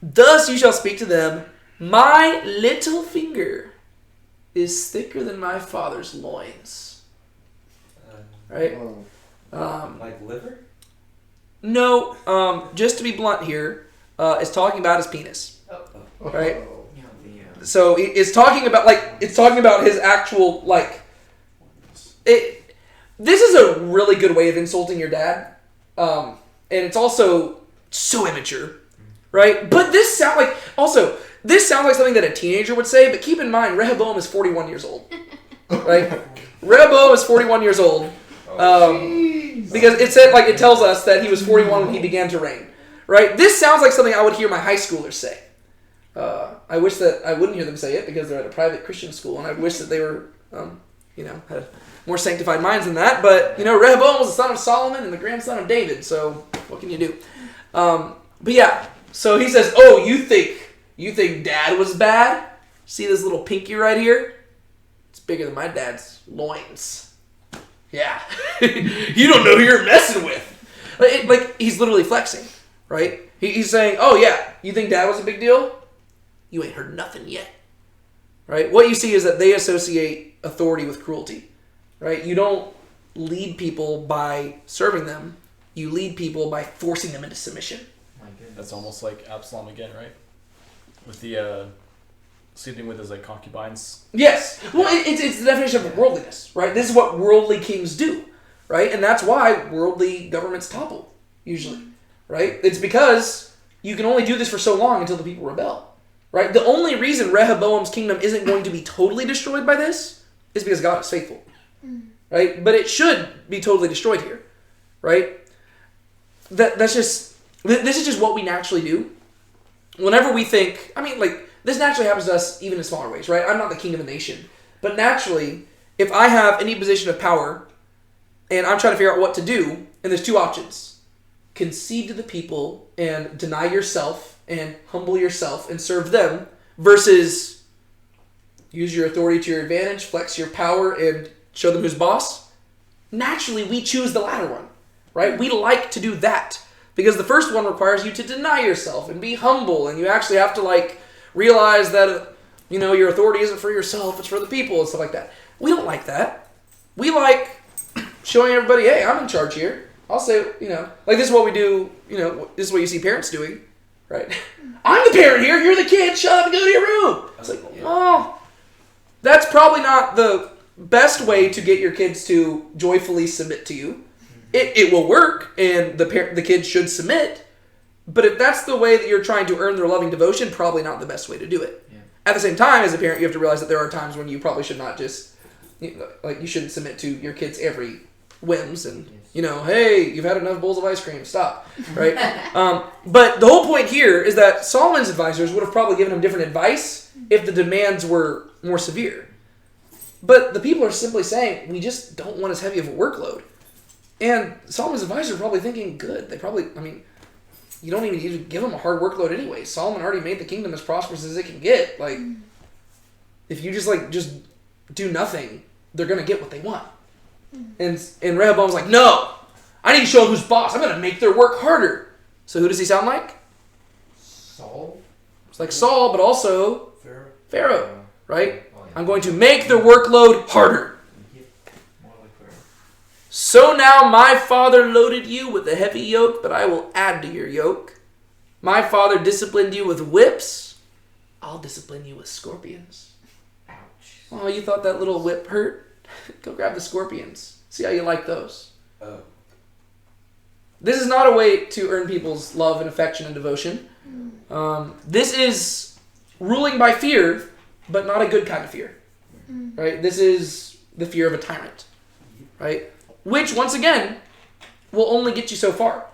Thus you shall speak to them, my little finger is thicker than my father's loins. Right? Like liver? No, just to be blunt here, it's talking about his penis. Right? Yeah, So it's talking about his actual, this is a really good way of insulting your dad. And it's also so immature, right? But this sounds like something that a teenager would say, but keep in mind, Rehoboam is 41 years old, right? Rehoboam is 41 years old, because it tells us that he was 41 when he began to reign, right? This sounds like something I would hear my high schoolers say. I wish that I wouldn't hear them say it because they're at a private Christian school, and I wish that they were, had more sanctified minds than that. But Rehoboam was the son of Solomon and the grandson of David. So what can you do? But yeah, so he says, "Oh, you think Dad was bad? See this little pinky right here? It's bigger than my dad's loins. Yeah, you don't know who you're messing with." He's literally flexing, right? He's saying, "Oh yeah, you think Dad was a big deal? You ain't heard nothing yet." Right? What you see is that they associate authority with cruelty. Right? You don't lead people by serving them. You lead people by forcing them into submission. My goodness. That's almost like Absalom again, right? With the sleeping with his concubines. Yes. Well, it's the definition of worldliness, right? This is what worldly kings do, right? And that's why worldly governments topple, usually, right? It's because you can only do this for so long until the people rebel, right? The only reason Rehoboam's kingdom isn't going to be totally destroyed by this is because God is faithful, right? But it should be totally destroyed here, right? This is just what we naturally do. Whenever we think, this naturally happens to us even in smaller ways, right? I'm not the king of a nation. But naturally, if I have any position of power and I'm trying to figure out what to do, and there's two options. Concede to the people and deny yourself and humble yourself and serve them versus use your authority to your advantage, flex your power, and show them who's boss. Naturally, we choose the latter one, right? We like to do that because the first one requires you to deny yourself and be humble, and you actually have to realize that your authority isn't for yourself, it's for the people and stuff like that. We don't like that. We like showing everybody, hey, I'm in charge here. I'll say, this is what we do, this is what you see parents doing, right? I'm the parent here, you're the kid, shut up and go to your room. It's like, well, that's probably not the best way to get your kids to joyfully submit to you. It will work, and the kids should submit, but if that's the way that you're trying to earn their loving devotion, probably not the best way to do it. Yeah. At the same time, as a parent, you have to realize that there are times when you probably should not just, you shouldn't submit to your kids' every whims and, hey, you've had enough bowls of ice cream, stop, right? But the whole point here is that Solomon's advisors would have probably given him different advice if the demands were more severe. But the people are simply saying, we just don't want as heavy of a workload. And Solomon's advisors are probably thinking, good. They probably, you don't even need to give them a hard workload anyway. Solomon already made the kingdom as prosperous as it can get. If you just do nothing, they're going to get what they want. And Rehoboam's like, no, I need to show them who's boss. I'm going to make their work harder. So who does he sound like? Saul? It's like Saul, but also Pharaoh, right? Oh, yeah. I'm going to make their workload harder. More like Pharaoh. So now my father loaded you with a heavy yoke, but I will add to your yoke. My father disciplined you with whips. I'll discipline you with scorpions. Ouch. Oh, you thought that little whip hurt? Go grab the scorpions. See how you like those. Oh. This is not a way to earn people's love and affection and devotion. This is ruling by fear, but not a good kind of fear. Right? This is the fear of a tyrant. Right? Which, once again, will only get you so far.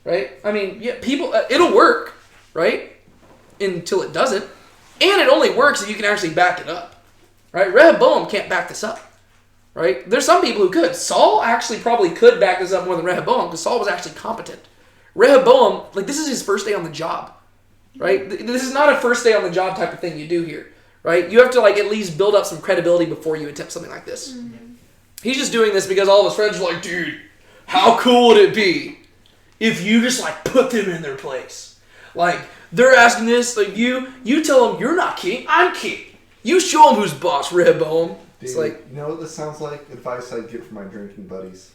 Right? I mean, yeah, people, it'll work, right? Until it doesn't. And it only works if you can actually back it up. Right? Rehoboam can't back this up. Right? There's some people who could. Saul actually probably could back this up more than Rehoboam because Saul was actually competent. Rehoboam, like, this is his first day on the job. Right? This is not a first day on the job type of thing you do here. Right? You have to, like, at least build up some credibility before you attempt something like this. He's just doing this because all of his friends are like, dude, how cool would it be if you just, like, put them in their place? Like, they're asking this, like, you tell them you're not king, I'm king. You show them who's boss, Rehoboam. It's Dude, like, you know what this sounds like? Advice I'd get from my drinking buddies.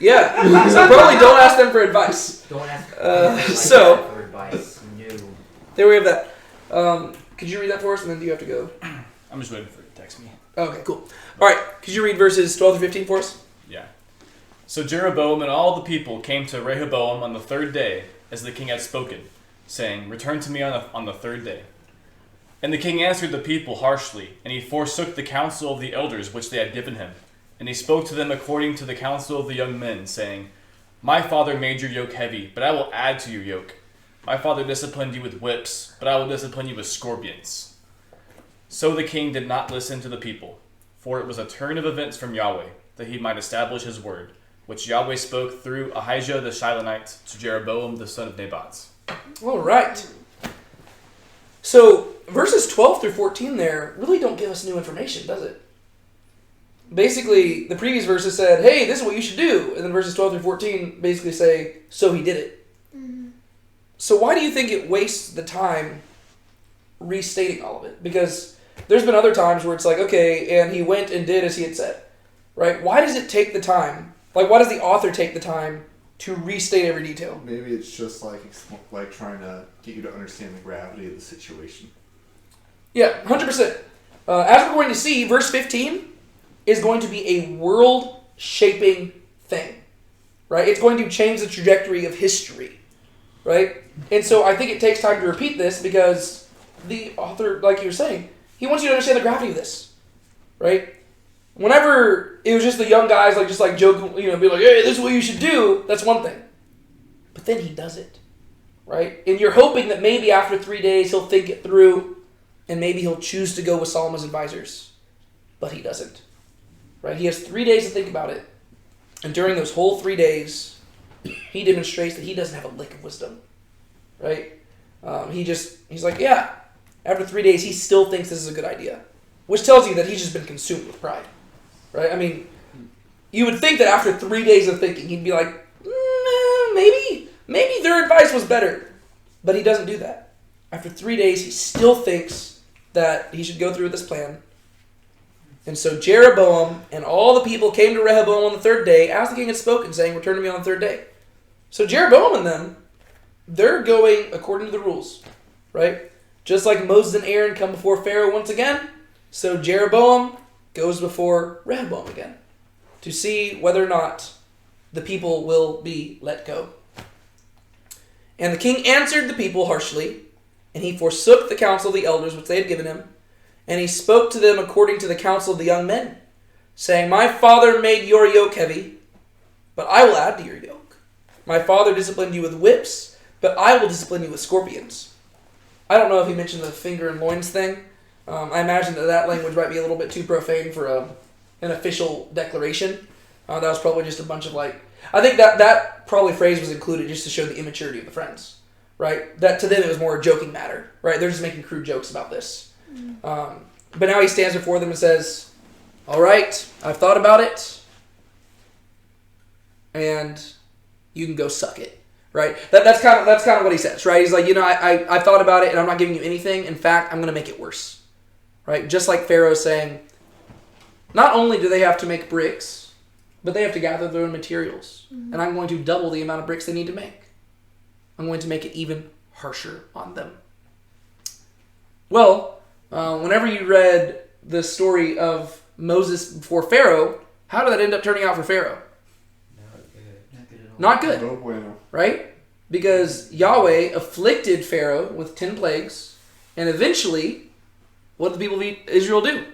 yeah. So probably don't ask them for advice. Don't ask so- that for advice. No. There we have that. Could you read that for us, and then do you have to go? I'm just waiting for it to text me. Okay, cool. All right, could you read verses 12 through 15 for us? Yeah. So Jeroboam and all the people came to Rehoboam on the third day, as the king had spoken, saying, "Return to me on the third day." And the king answered the people harshly, and he forsook the counsel of the elders which they had given him. And he spoke to them according to the counsel of the young men, saying, "My father made your yoke heavy, but I will add to your yoke. My father disciplined you with whips, but I will discipline you with scorpions." So the king did not listen to the people, for it was a turn of events from Yahweh, that he might establish his word, which Yahweh spoke through Ahijah the Shilonite to Jeroboam the son of Nebat. All right. So verses 12 through 14 there really don't give us new information, does it? Basically, the previous verses said, hey, this is what you should do. And then verses 12 through 14 basically say, so he did it. So why do you think it wastes the time restating all of it? Because there's been other times where it's like, okay, and he went and did as he had said. Right? Why does it take the time? Like, why does the author take the time to restate every detail? Maybe it's just like trying to get you to understand the gravity of the situation. Yeah, 100%. As we're going to see, verse 15 is going to be a world-shaping thing. Right? It's going to change the trajectory of history. Right? And so I think it takes time to repeat this because the author, like you were saying, he wants you to understand the gravity of this. Right? Whenever it was just the young guys just joking, be like, hey, this is what you should do, that's one thing. But then he does it. Right? And you're hoping that maybe after 3 days he'll think it through and maybe he'll choose to go with Solomon's advisors. But he doesn't. Right? He has 3 days to think about it. And during those whole 3 days, he demonstrates that he doesn't have a lick of wisdom. Right? He's like, yeah. After 3 days, he still thinks this is a good idea. Which tells you that he's just been consumed with pride. Right? I mean, you would think that after 3 days of thinking, he'd be like, maybe their advice was better. But he doesn't do that. After 3 days, he still thinks that he should go through with this plan. And so Jeroboam and all the people came to Rehoboam on the third day, as the king had spoken, saying, return to me on the third day. So Jeroboam and them, they're going according to the rules. Right? Just like Moses and Aaron come before Pharaoh once again, so Jeroboam goes before Rehoboam again to see whether or not the people will be let go. And the king answered the people harshly, and he forsook the counsel of the elders which they had given him, and he spoke to them according to the counsel of the young men, saying, my father made your yoke heavy, but I will add to your yoke. My father disciplined you with whips, but I will discipline you with scorpions. I don't know if he mentioned the finger and loins thing. I imagine that language might be a little bit too profane for an official declaration. That was probably just a bunch of I think that probably phrase was included just to show the immaturity of the friends, right? That to them it was more a joking matter, right? They're just making crude jokes about this. But now he stands before them and says, all right, I've thought about it, and you can go suck it. Right? That's kind of what he says, right? He's like, I thought about it and I'm not giving you anything. In fact, I'm going to make it worse. Right? Just like Pharaoh saying, not only do they have to make bricks, but they have to gather their own materials. Mm-hmm. And I'm going to double the amount of bricks they need to make. I'm going to make it even harsher on them. Well, whenever you read the story of Moses before Pharaoh, How did that end up turning out for Pharaoh? Not good at all. Not good, No bueno. right? Because Yahweh afflicted Pharaoh with 10 plagues, and eventually, what did the people of Israel do?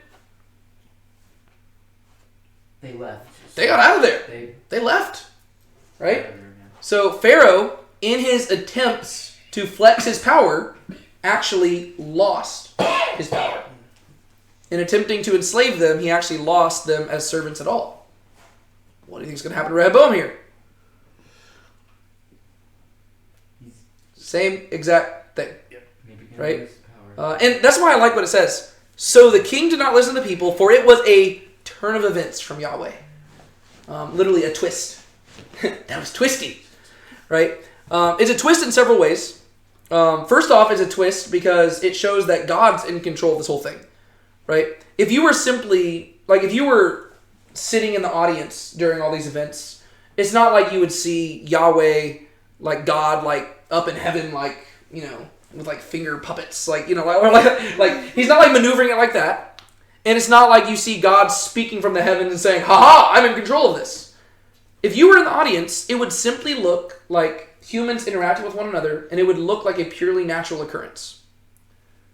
They left. They got out of there. They left, right? So Pharaoh, in his attempts to flex his power, actually lost his power. In attempting to enslave them, he actually lost them as servants at all. What do you think is going to happen to Rehoboam here? Same exact thing. Right? And that's why I like what it says. So the king did not listen to the people, for it was a turn of events from Yahweh. Literally a twist. That was twisty. Right? It's a twist in several ways. First off, it's a twist because it shows that God's in control of this whole thing. Right? If you were sitting in the audience during all these events, it's not like you would see Yahweh, like God, like up in heaven, like, you know, with like finger puppets, like, you know, like he's not like maneuvering it like that. And it's not like you see God speaking from the heavens and saying, "Ha, I'm in control of this." If you were in the audience, it would simply look like humans interacting with one another, and it would look like a purely natural occurrence.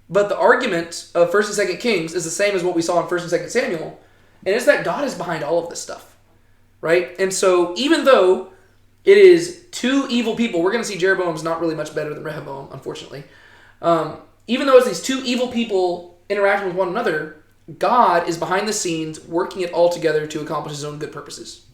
But the argument of 1st and 2nd Kings is the same as what we saw in 1st and 2nd Samuel, and it's that God is behind all of this stuff, right? And so even though it is two evil people, we're going to see Jeroboam's not really much better than Rehoboam, unfortunately. Even though it's these two evil people interacting with one another, God is behind the scenes working it all together to accomplish his own good purposes,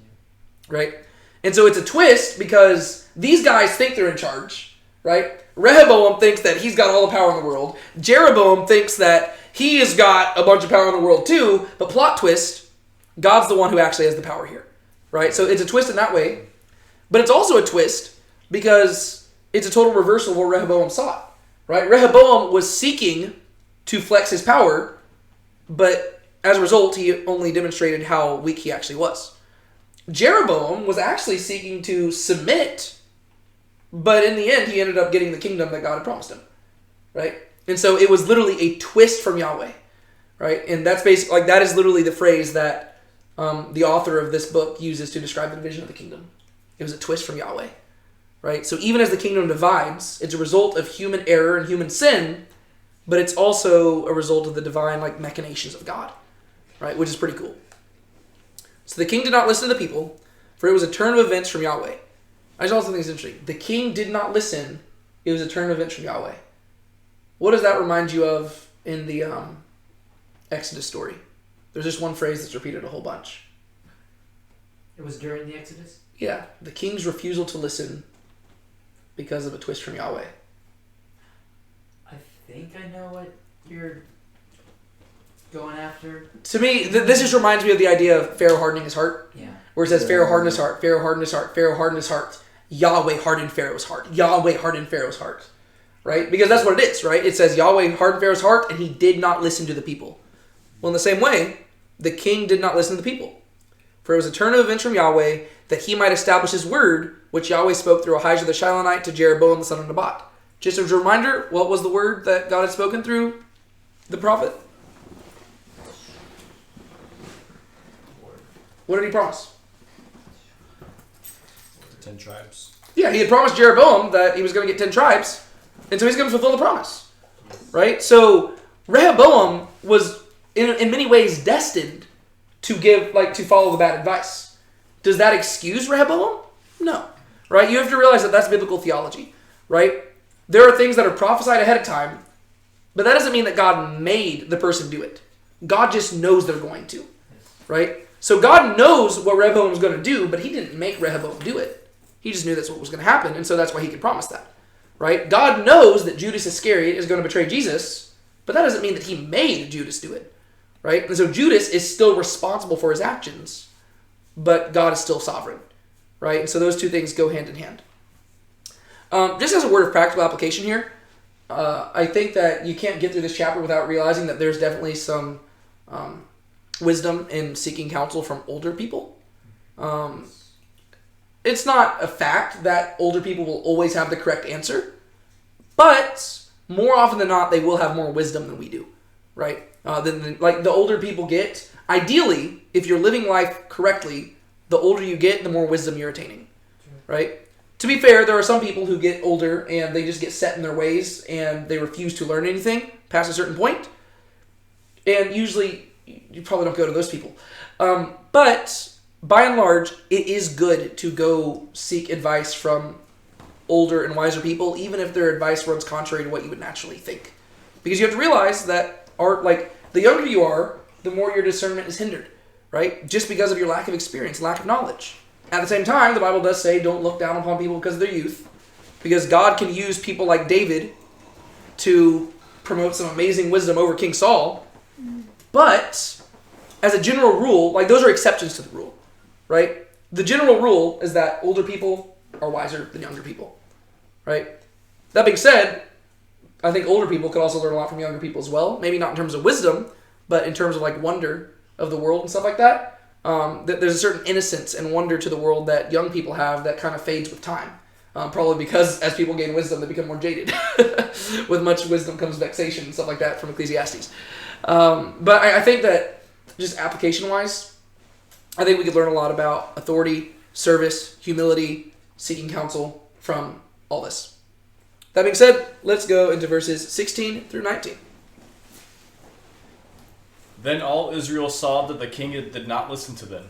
right? And so it's a twist because these guys think they're in charge, right? Rehoboam thinks that he's got all the power in the world. Jeroboam thinks that he has got a bunch of power in the world too, but plot twist, God's the one who actually has the power here, right? So it's a twist in that way, but it's also a twist because it's a total reversal of what Rehoboam sought, right? Rehoboam was seeking to flex his power, but as a result, he only demonstrated how weak he actually was. Jeroboam was actually seeking to submit, but in the end, he ended up getting the kingdom that God had promised him, right? And so it was literally a twist from Yahweh, right? And that's basically, like, that is literally the phrase that the author of this book uses to describe the division of the kingdom. It was a twist from Yahweh, right? So even as the kingdom divides, it's a result of human error and human sin, but it's also a result of the divine, like, machinations of God, right? Which is pretty cool. So the king did not listen to the people, for it was a turn of events from Yahweh. I just also think it's interesting. The king did not listen. It was a turn of events from Yahweh. What does that remind you of in the Exodus story? There's just one phrase that's repeated a whole bunch. It was during the Exodus? Yeah, the king's refusal to listen because of a twist from Yahweh. I think I know what you're going after. To me, this just reminds me of the idea of Pharaoh hardening his heart. Yeah. Where it says Pharaoh hardened his heart, Pharaoh hardened his heart, Pharaoh hardened his heart. Yahweh hardened Pharaoh's heart. Yahweh hardened Pharaoh's heart. Right? Because that's what it is, right? It says Yahweh hardened Pharaoh's heart and he did not listen to the people. Well, in the same way, the king did not listen to the people. For it was a turn of events from Yahweh that he might establish his word, which Yahweh spoke through Ahijah the Shilonite to Jeroboam the son of Nebat. Just as a reminder, what was the word that God had spoken through the prophet? What did he promise? 10 tribes. Yeah, he had promised Jeroboam that he was going to get 10 tribes, and so he's going to fulfill the promise, right? So Rehoboam was, in many ways, destined to follow the bad advice. Does that excuse Rehoboam? No, right? You have to realize that that's biblical theology, right? There are things that are prophesied ahead of time, but that doesn't mean that God made the person do it. God just knows they're going to, right? So God knows what Rehoboam was going to do, but he didn't make Rehoboam do it. He just knew that's what was going to happen, and so that's why he could promise that, right? God knows that Judas Iscariot is going to betray Jesus, but that doesn't mean that he made Judas do it, right? And so Judas is still responsible for his actions, but God is still sovereign, right? And so those two things go hand in hand. Just as a word of practical application here, I think that you can't get through this chapter without realizing that there's definitely some wisdom in seeking counsel from older people. It's not a fact that older people will always have the correct answer, but more often than not, they will have more wisdom than we do, right? Like the older people get, ideally, if you're living life correctly, the older you get, the more wisdom you're attaining, right? To be fair, there are some people who get older and they just get set in their ways and they refuse to learn anything past a certain point. And usually, you probably don't go to those people. But by and large, it is good to go seek advice from older and wiser people, even if their advice runs contrary to what you would naturally think. Because you have to realize that the younger you are, the more your discernment is hindered, right? Just because of your lack of experience, lack of knowledge. At the same time, the Bible does say don't look down upon people because of their youth, because God can use people like David to promote some amazing wisdom over King Saul. But as a general rule, like those are exceptions to the rule, right? The general rule is that older people are wiser than younger people, right? That being said, I think older people could also learn a lot from younger people as well. Maybe not in terms of wisdom, but in terms of like wonder of the world and stuff like that. There's a certain innocence and wonder to the world that young people have that kind of fades with time. Probably because as people gain wisdom, they become more jaded. With much wisdom comes vexation and stuff like that from Ecclesiastes. But I think that just application-wise, I think we could learn a lot about authority, service, humility, seeking counsel from all this. That being said, let's go into verses 16 through 19. Then all Israel saw that the king did not listen to them.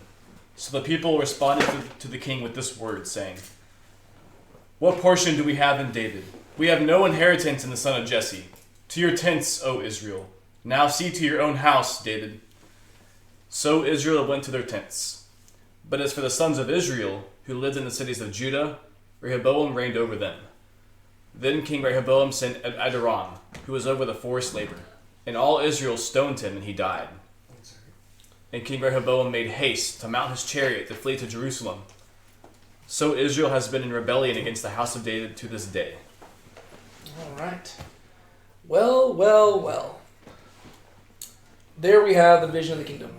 So the people responded to the king with this word, saying, "What portion do we have in David? We have no inheritance in the son of Jesse. To your tents, O Israel. Now see to your own house, David." So Israel went to their tents. But as for the sons of Israel, who lived in the cities of Judah, Rehoboam reigned over them. Then King Rehoboam sent Adoram, who was over the forced labor. And all Israel stoned him, and he died. And King Rehoboam made haste to mount his chariot to flee to Jerusalem. So Israel has been in rebellion against the house of David to this day. All right. Well. There we have the division of the kingdom.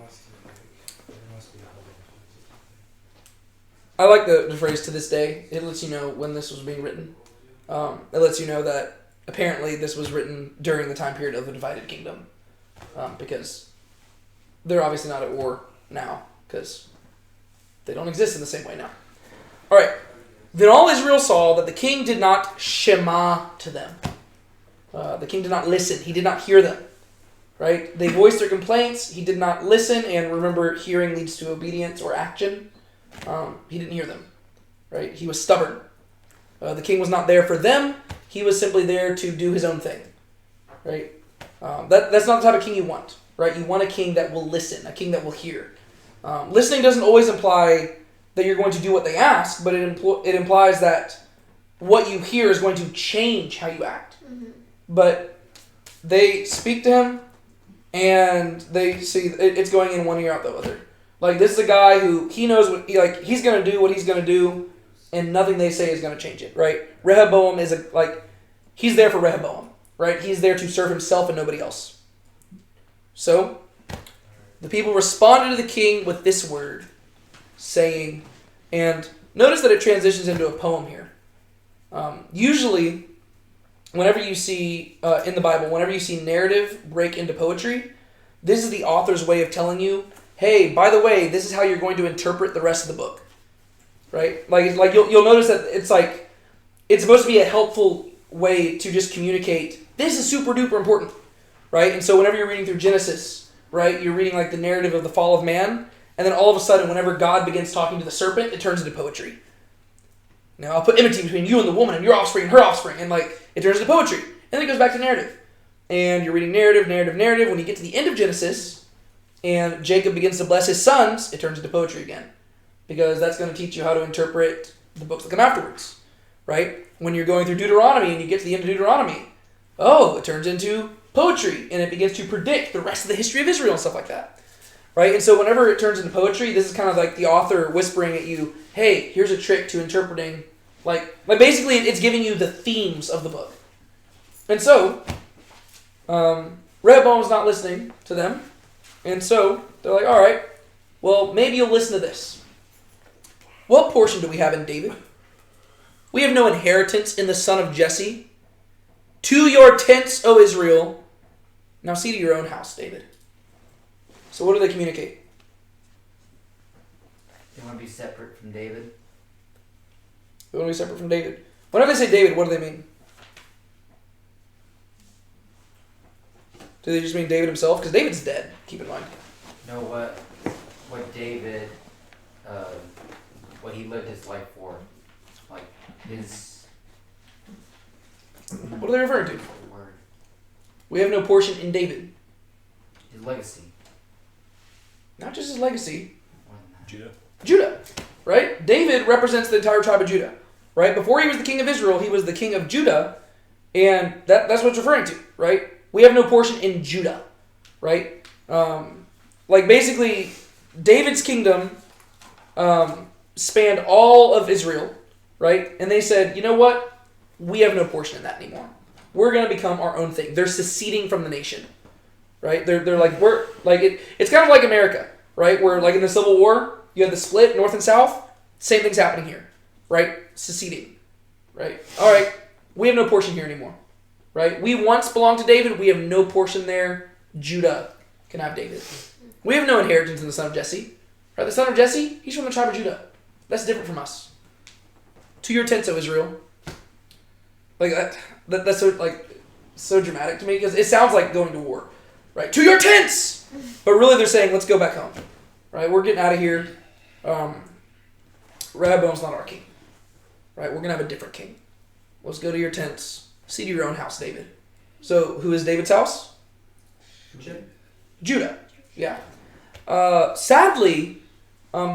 I like the phrase "to this day." It lets you know when this was being written. It lets you know that apparently this was written during the time period of the divided kingdom. Because they're obviously not at war now, because they don't exist in the same way now. All right. Then all Israel saw that the king did not shema to them. The king did not listen. He did not hear them. Right? They voiced their complaints. He did not listen. And remember, hearing leads to obedience or action. He didn't hear them. Right? He was stubborn. The king was not there for them. He was simply there to do his own thing. Right? That's not the type of king you want. Right? You want a king that will listen. A king that will hear. Listening doesn't always imply that you're going to do what they ask, but it implies that what you hear is going to change how you act. Mm-hmm. But they speak to him, and they see it's going in one ear out the other. Like, this is a guy who he knows he's going to do what he's going to do, and nothing they say is going to change it. Right? Rehoboam is he's there for Rehoboam. Right? He's there to serve himself and nobody else. So the people responded to the king with this word, saying, and notice that it transitions into a poem here. Usually, whenever you see, in the Bible, whenever you see narrative break into poetry, this is the author's way of telling you, hey, by the way, this is how you're going to interpret the rest of the book. Right? Like you'll notice that it's supposed to be a helpful way to just communicate, this is super duper important. Right? And so whenever you're reading through Genesis, right, you're reading like the narrative of the fall of man, and then all of a sudden, whenever God begins talking to the serpent, it turns into poetry. Now, I'll put enmity between you and the woman, and your offspring and her offspring, and it turns into poetry. And then it goes back to narrative. And you're reading narrative. When you get to the end of Genesis, and Jacob begins to bless his sons, it turns into poetry again. Because that's going to teach you how to interpret the books that come afterwards. Right? When you're going through Deuteronomy, and you get to the end of Deuteronomy, it turns into poetry, and it begins to predict the rest of the history of Israel and stuff like that. Right? And so whenever it turns into poetry, this is kind of like the author whispering at you, hey, here's a trick to interpreting, basically it's giving you the themes of the book. And so, Rehoboam's not listening to them, and so they're like, all right, well, maybe you'll listen to this. What portion do we have in David? We have no inheritance in the son of Jesse. To your tents, O Israel. Now see to your own house, David. So what do they communicate? They want to be separate from David. They want to be separate from David. Whenever they say David, what do they mean? Do they just mean David himself? Because David's dead, keep in mind. Know what David, what he lived his life for, like his What are they referring to? word, We have no portion in David. his legacy. Not just his legacy. More than that. Judah. Judah, right? David represents the entire tribe of Judah, right? Before he was the king of Israel, he was the king of Judah, and that's what it's referring to, right? We have no portion in Judah, right? Like basically, David's kingdom spanned all of Israel, right? And they said, you know what? We have no portion in that anymore. We're going to become our own thing. They're seceding from the nation, right? They're like, we're like it's kind of like America, right? Where like in the Civil War, you had the split, North and South. Same thing's happening here, right? Seceding, right? All right, we have no portion here anymore, right? We once belonged to David. We have no portion there. Judah can have David. We have no inheritance in the son of Jesse, right? The son of Jesse, he's from the tribe of Judah. That's different from us. To your tents, O Israel. Like that's so dramatic to me because it sounds like going to war, right? To your tents, but really they're saying let's go back home, right? We're getting out of here. Rehoboam's not our king, right? We're gonna have a different king. Let's go to your tents. See to your own house, David. So who is David's house? Judah. Yeah. Sadly,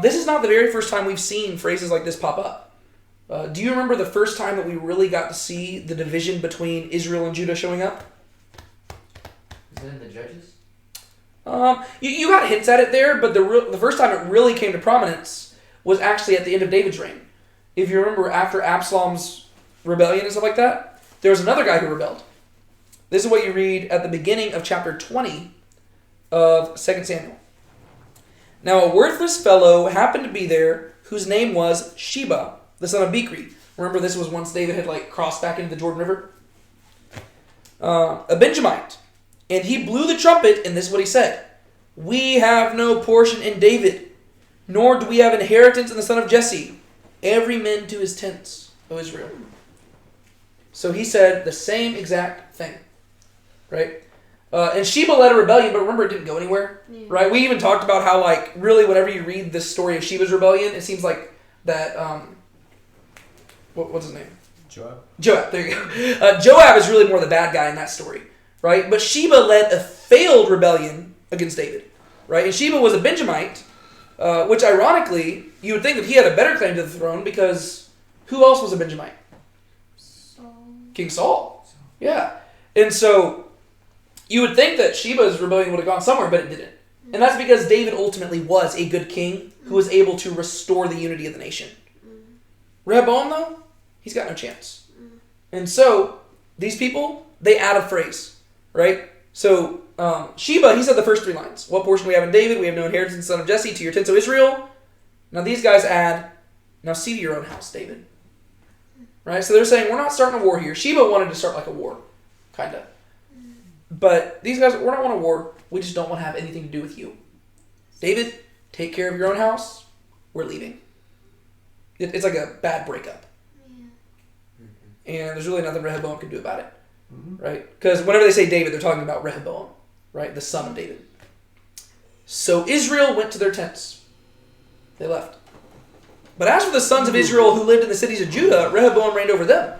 this is not the very first time we've seen phrases like this pop up. Do you remember the first time that we really got to see the division between Israel and Judah showing up? Is it in the Judges? You got hints at it there, but the first time it really came to prominence was actually at the end of David's reign. If you remember, after Absalom's rebellion and stuff like that, there was another guy who rebelled. This is what you read at the beginning of chapter 20 of 2 Samuel. Now a worthless fellow happened to be there whose name was Sheba, the son of Bichri. Remember, this was once David had crossed back into the Jordan River. A Benjamite. And he blew the trumpet, and this is what he said. We have no portion in David, nor do we have inheritance in the son of Jesse. Every man to his tents, O Israel. So he said the same exact thing, right? And Sheba led a rebellion, but remember, it didn't go anywhere, right? We even talked about how, really, whenever you read this story of Sheba's rebellion, it seems like that, what's his name? Joab, there you go. Joab is really more the bad guy in that story, right? But Sheba led a failed rebellion against David, right? And Sheba was a Benjamite, which ironically, you would think that he had a better claim to the throne because who else was a Benjamite? King Saul. Yeah. And so you would think that Sheba's rebellion would have gone somewhere, but it didn't. And that's because David ultimately was a good king who was able to restore the unity of the nation. Rehoboam, though, he's got no chance. And so these people, they add a phrase, right? So Sheba, he said the first three lines. What portion we have in David? We have no inheritance in the son of Jesse. To your tents, O Israel. Now these guys add, now see to your own house, David. Right? So they're saying, we're not starting a war here. Sheba wanted to start like a war, kind of. But these guys, we're not want a war. We just don't want to have anything to do with you. David, take care of your own house. We're leaving. It's like a bad breakup. And there's really nothing Rehoboam can do about it. Right? Because whenever they say David, they're talking about Rehoboam, right? The son of David. So Israel went to their tents. They left. But as for the sons of Israel who lived in the cities of Judah, Rehoboam reigned over them.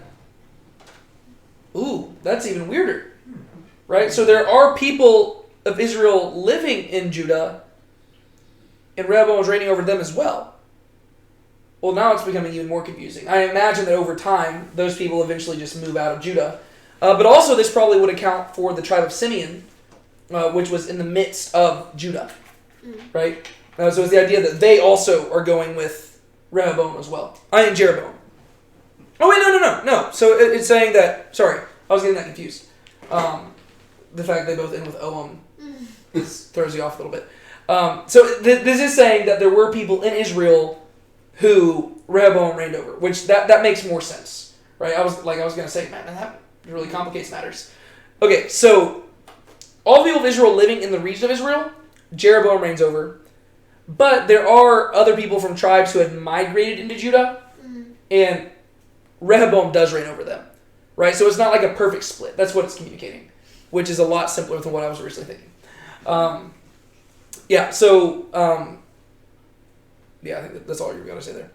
Ooh, that's even weirder. Right? So there are people of Israel living in Judah, and Rehoboam was reigning over them as well. Well, now it's becoming even more confusing. I imagine that over time, those people eventually just move out of Judah. But also, this probably would account for the tribe of Simeon, which was in the midst of Judah. Right? So it's the idea that they also are going with Rehoboam as well. I mean, Jeroboam. Oh, wait, no. So it's saying that... Sorry, I was getting that confused. The fact they both end with Oam throws you off a little bit. So this is saying that there were people in Israel who Rehoboam reigned over, which that makes more sense, right? I was going to say, man, that really complicates matters. Okay, so all the people of Israel living in the region of Israel, Jeroboam reigns over. But there are other people from tribes who had migrated into Judah, and Rehoboam does reign over them. Right? So it's not like a perfect split. That's what it's communicating, which is a lot simpler than what I was originally thinking. I think that's all you're going to say there.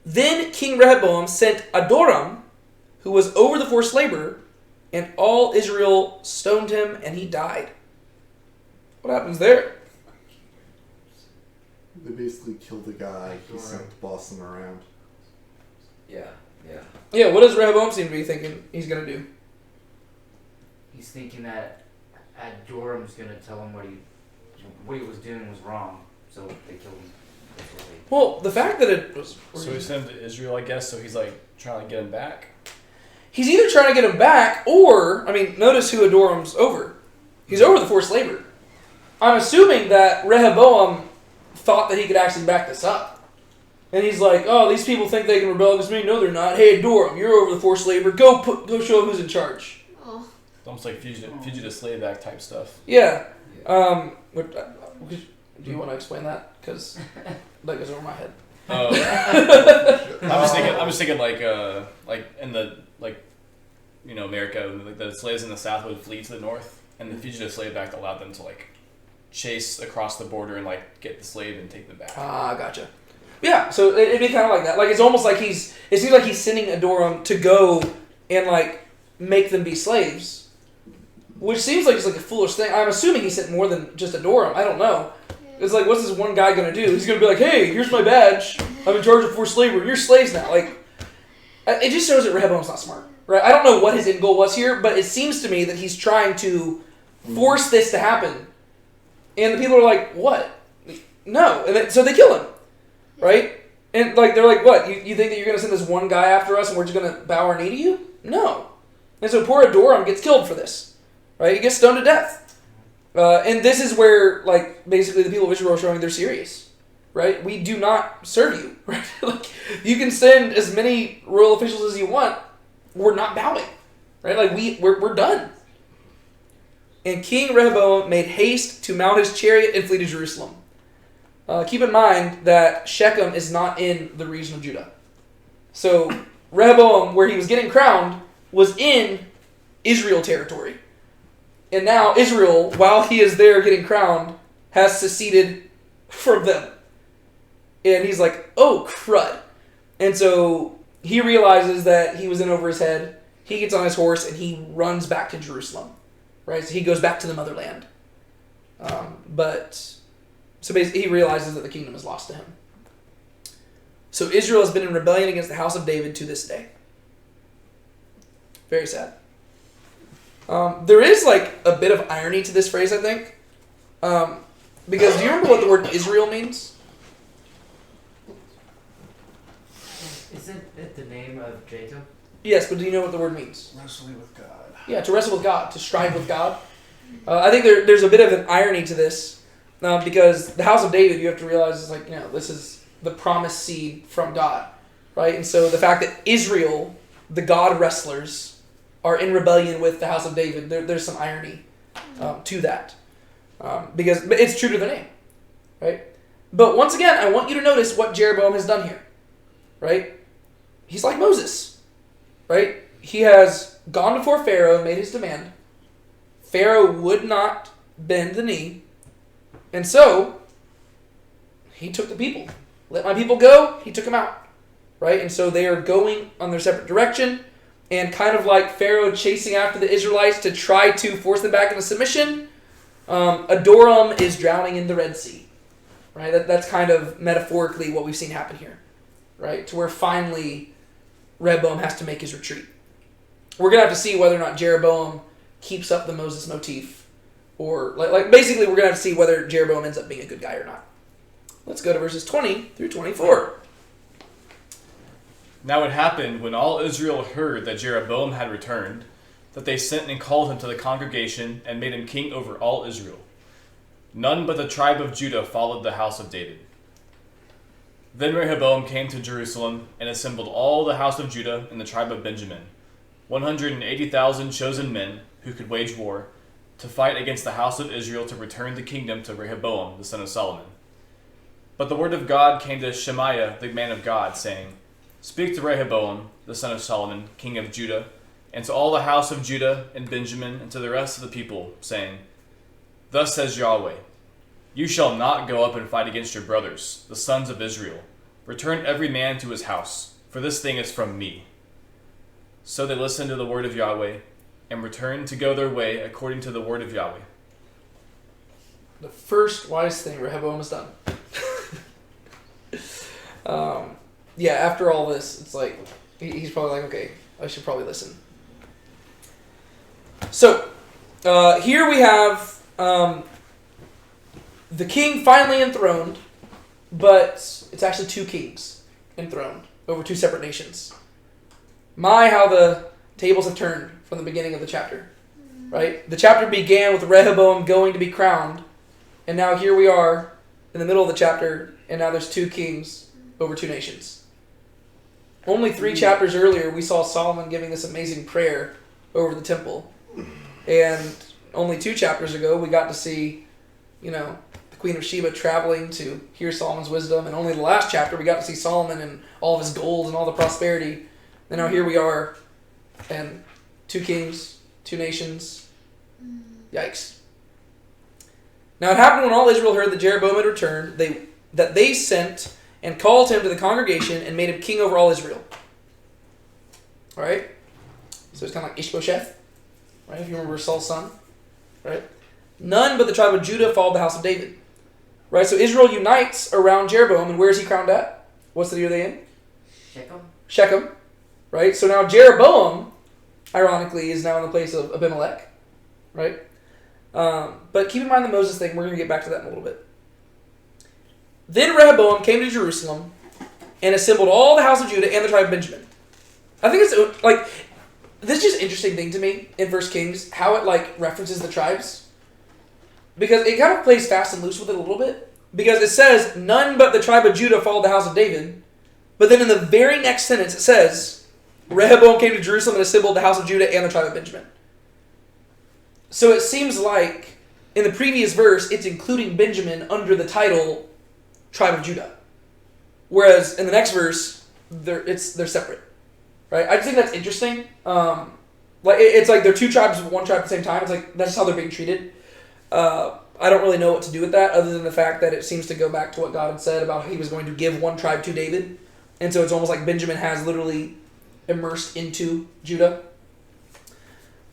Then King Rehoboam sent Adoram, who was over the forced labor, and all Israel stoned him, and he died. What happens there? They basically killed the guy he sent to boss them around. Yeah. Yeah, what does Rehoboam seem to be thinking he's going to do? He's thinking that Adoram's gonna tell him what he was doing was wrong, so they killed him. Well, the fact that it was... So he sent him to Israel, I guess, so he's like trying to get him back? He's either trying to get him back, or, notice who Adoram's over. He's over the forced labor. I'm assuming that Rehoboam thought that he could actually back this up. And he's like, oh, these people think they can rebel against me. No, they're not. Hey, Adoram, you're over the forced labor. Go show them who's in charge. Oh. It's almost like fugitive slave act type stuff. Yeah. Do you want to explain that? Because that goes over my head. I'm just thinking like in the America, like the slaves in the South would flee to the North, and the Fugitive Slave Act allowed them to chase across the border and get the slave and take them back. Ah, gotcha. Yeah, so it'd be kind of like that. It's almost like it seems like he's sending Adoram to go and make them be slaves, which seems like it's a foolish thing. I'm assuming he sent more than just Adoram. I don't know. It's what's this one guy gonna do? He's gonna be like, hey, here's my badge. I'm in charge of forced labor. You're slaves now. It just shows that Rehoboam's not smart, right? I don't know what his end goal was here, but it seems to me that he's trying to force this to happen. And the people are like, what? No. And so they kill him, right? And they're like, what? You think that you're gonna send this one guy after us and we're just gonna bow our knee to you? No. And so poor Adoram gets killed for this, right? He gets stoned to death. And this is where, basically the people of Israel are showing they're serious, right? We do not serve you, right? You can send as many royal officials as you want. We're not bowing, right? We're done. And King Rehoboam made haste to mount his chariot and flee to Jerusalem. Keep in mind that Shechem is not in the region of Judah. So Rehoboam, where he was getting crowned, was in Israel territory. And now Israel, while he is there getting crowned, has seceded from them. And he's like, oh, crud. And so he realizes that he was in over his head. He gets on his horse and he runs back to Jerusalem. Right? So he goes back to the motherland. So basically he realizes that the kingdom is lost to him. So Israel has been in rebellion against the house of David to this day. Very sad. There is a bit of irony to this phrase, I think. Because do you remember what the word Israel means? Isn't it the name of Jacob? Yes, but do you know what the word means? Wrestling with God. Yeah, to wrestle with God, to strive with God. I think there's a bit of an irony to this, because the house of David, you have to realize, is this is the promised seed from God, right? And so the fact that Israel, the God wrestlers, are in rebellion with the house of David, there's some irony to that, because it's true to their name, right? But once again, I want you to notice what Jeroboam has done here, right? He's like Moses, right? He has gone before Pharaoh and made his demand. Pharaoh would not bend the knee. And so, he took the people. Let my people go, he took them out. Right? And so they are going on their separate direction. And kind of like Pharaoh chasing after the Israelites to try to force them back into submission, Adoram is drowning in the Red Sea. Right? That's kind of metaphorically what we've seen happen here. Right? To where finally Rehoboam has to make his retreat. We're going to have to see whether or not Jeroboam keeps up the Moses motif. Or, basically, we're going to have to see whether Jeroboam ends up being a good guy or not. Let's go to verses 20 through 24. Now it happened, when all Israel heard that Jeroboam had returned, that they sent and called him to the congregation and made him king over all Israel. None but the tribe of Judah followed the house of David. Then Rehoboam came to Jerusalem and assembled all the house of Judah and the tribe of Benjamin, 180,000 chosen men who could wage war, to fight against the house of Israel to return the kingdom to Rehoboam, the son of Solomon. But the word of God came to Shemaiah, the man of God, saying, Speak to Rehoboam, the son of Solomon, king of Judah, and to all the house of Judah and Benjamin, and to the rest of the people, saying, Thus says Yahweh, You shall not go up and fight against your brothers, the sons of Israel. Return every man to his house, for this thing is from me. So they listened to the word of Yahweh, and returned to go their way according to the word of Yahweh. The first wise thing Rehoboam has done. Yeah, after all this, it's like, he's probably like, okay, I should probably listen. So, here we have the king finally enthroned, but it's actually two kings enthroned over two separate nations. My, how the tables have turned from the beginning of the chapter, right? The chapter began with Rehoboam going to be crowned, and now here we are in the middle of the chapter, and now there's two kings over two nations. Only 3 chapters earlier, we saw Solomon giving this amazing prayer over the temple. And only 2 chapters ago, we got to see, the Queen of Sheba traveling to hear Solomon's wisdom. And only the last chapter, we got to see Solomon and all of his gold and all the prosperity. And now here we are, and 2 kings, 2 nations. Yikes. Now it happened when all Israel heard that Jeroboam had returned, that they sent and called him to the congregation and made him king over all Israel. Alright? So it's kind of like Ishbosheth, right? If you remember Saul's son, right? None but the tribe of Judah followed the house of David. Right? So Israel unites around Jeroboam, and where is he crowned at? What's the year they in? Shechem. Right? So now Jeroboam, ironically, is now in the place of Abimelech. Right? But keep in mind the Moses thing. We're going to get back to that in a little bit. Then Rehoboam came to Jerusalem and assembled all the house of Judah and the tribe of Benjamin. I think it's like, this is just an interesting thing to me in 1 Kings, how it references the tribes. Because it kind of plays fast and loose with it a little bit. Because it says, none but the tribe of Judah followed the house of David. But then in the very next sentence it says, Rehoboam came to Jerusalem and assembled the house of Judah and the tribe of Benjamin. So it seems like in the previous verse, it's including Benjamin under the title tribe of Judah. Whereas in the next verse, they're separate. Right? I just think that's interesting. It's like they're 2 tribes of 1 tribe at the same time. It's like that's just how they're being treated. I don't really know what to do with that other than the fact that it seems to go back to what God had said about how he was going to give 1 tribe to David. And so it's almost like Benjamin has literally immersed into Judah.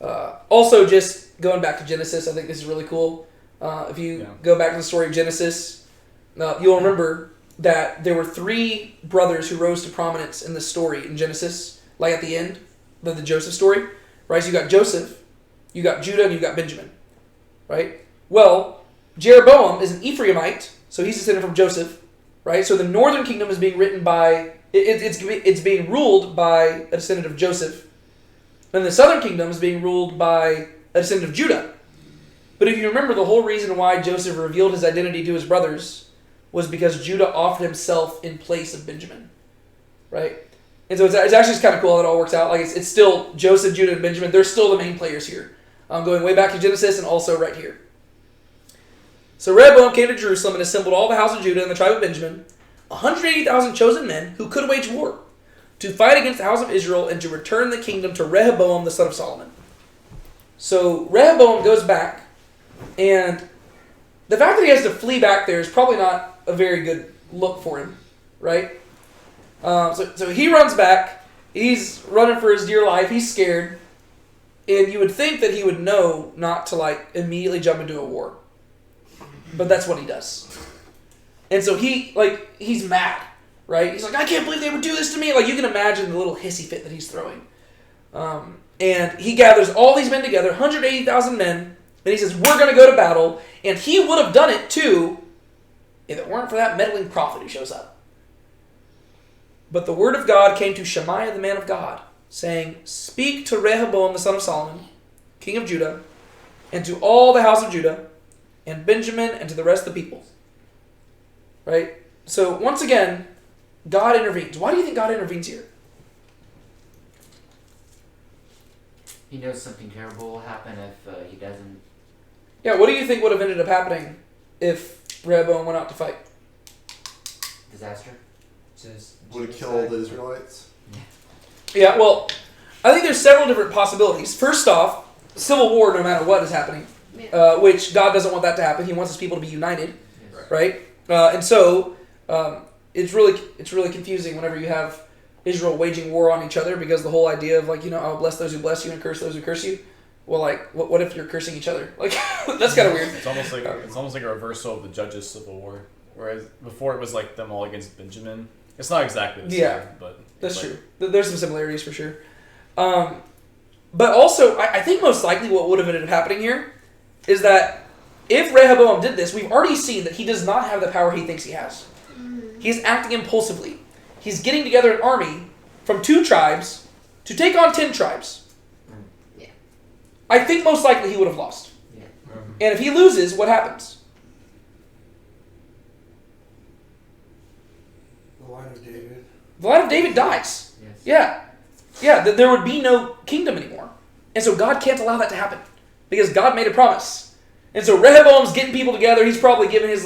Also, just going back to Genesis, I think this is really cool. If you go back to the story of Genesis, you'll remember that there were 3 brothers who rose to prominence in this story in Genesis, like at the end of the Joseph story. Right? So you got Joseph, you got Judah, and you got Benjamin. Right? Well, Jeroboam is an Ephraimite, so he's descended from Joseph. Right? So the northern kingdom is being written by, it's being ruled by a descendant of Joseph. And the southern kingdom is being ruled by a descendant of Judah. But if you remember, the whole reason why Joseph revealed his identity to his brothers was because Judah offered himself in place of Benjamin. Right? And so it's actually just kind of cool how it all works out. Like it's still Joseph, Judah, and Benjamin. They're still the main players here. Going way back to Genesis and also right here. So Rehoboam came to Jerusalem and assembled all the house of Judah and the tribe of Benjamin, 180,000 chosen men who could wage war, to fight against the house of Israel and to return the kingdom to Rehoboam, the son of Solomon. So Rehoboam goes back, and the fact that he has to flee back there is probably not a very good look for him, right? So he runs back. He's running for his dear life. He's scared. And you would think that he would know not to immediately jump into a war. But that's what he does. And so he's mad, right? He's like, I can't believe they would do this to me. Like, you can imagine the little hissy fit that he's throwing. And he gathers all these men together, 180,000 men, and he says, we're going to go to battle. And he would have done it too if it weren't for that meddling prophet who shows up. But the word of God came to Shemaiah, the man of God, saying, Speak to Rehoboam, the son of Solomon, king of Judah, and to all the house of Judah, and Benjamin, and to the rest of the people. Right? So, once again, God intervenes. Why do you think God intervenes here? He knows something terrible will happen if he doesn't Yeah, what do you think would have ended up happening if Rehoboam went out to fight? Disaster. Would have killed the Israelites. Yeah, well, I think there's several different possibilities. First off, civil war no matter what is happening, Yeah. which God doesn't want that to happen. He wants his people to be united, right? And so it's really confusing whenever you have Israel waging war on each other, because the whole idea of, like, you know, I'll bless those who bless you and curse those who curse you. Well, like, what if you're cursing each other? Like, that's kind of weird. It's almost like a reversal of the Judges' civil war, whereas before it was like them all against Benjamin. It's not exactly the same, but That's true. There's some similarities for sure. But also, I think most likely what would have ended up happening here is that if Rehoboam did this, we've already seen that he does not have the power he thinks he has. He's acting impulsively. He's getting together an army from 2 tribes to take on 10 tribes. Yeah. I think most likely he would have lost. Yeah. And if he loses, what happens? The line of David. The line of David dies. Yes. Yeah, there would be no kingdom anymore. And so God can't allow that to happen because God made a promise. And so Rehoboam's getting people together. He's probably giving his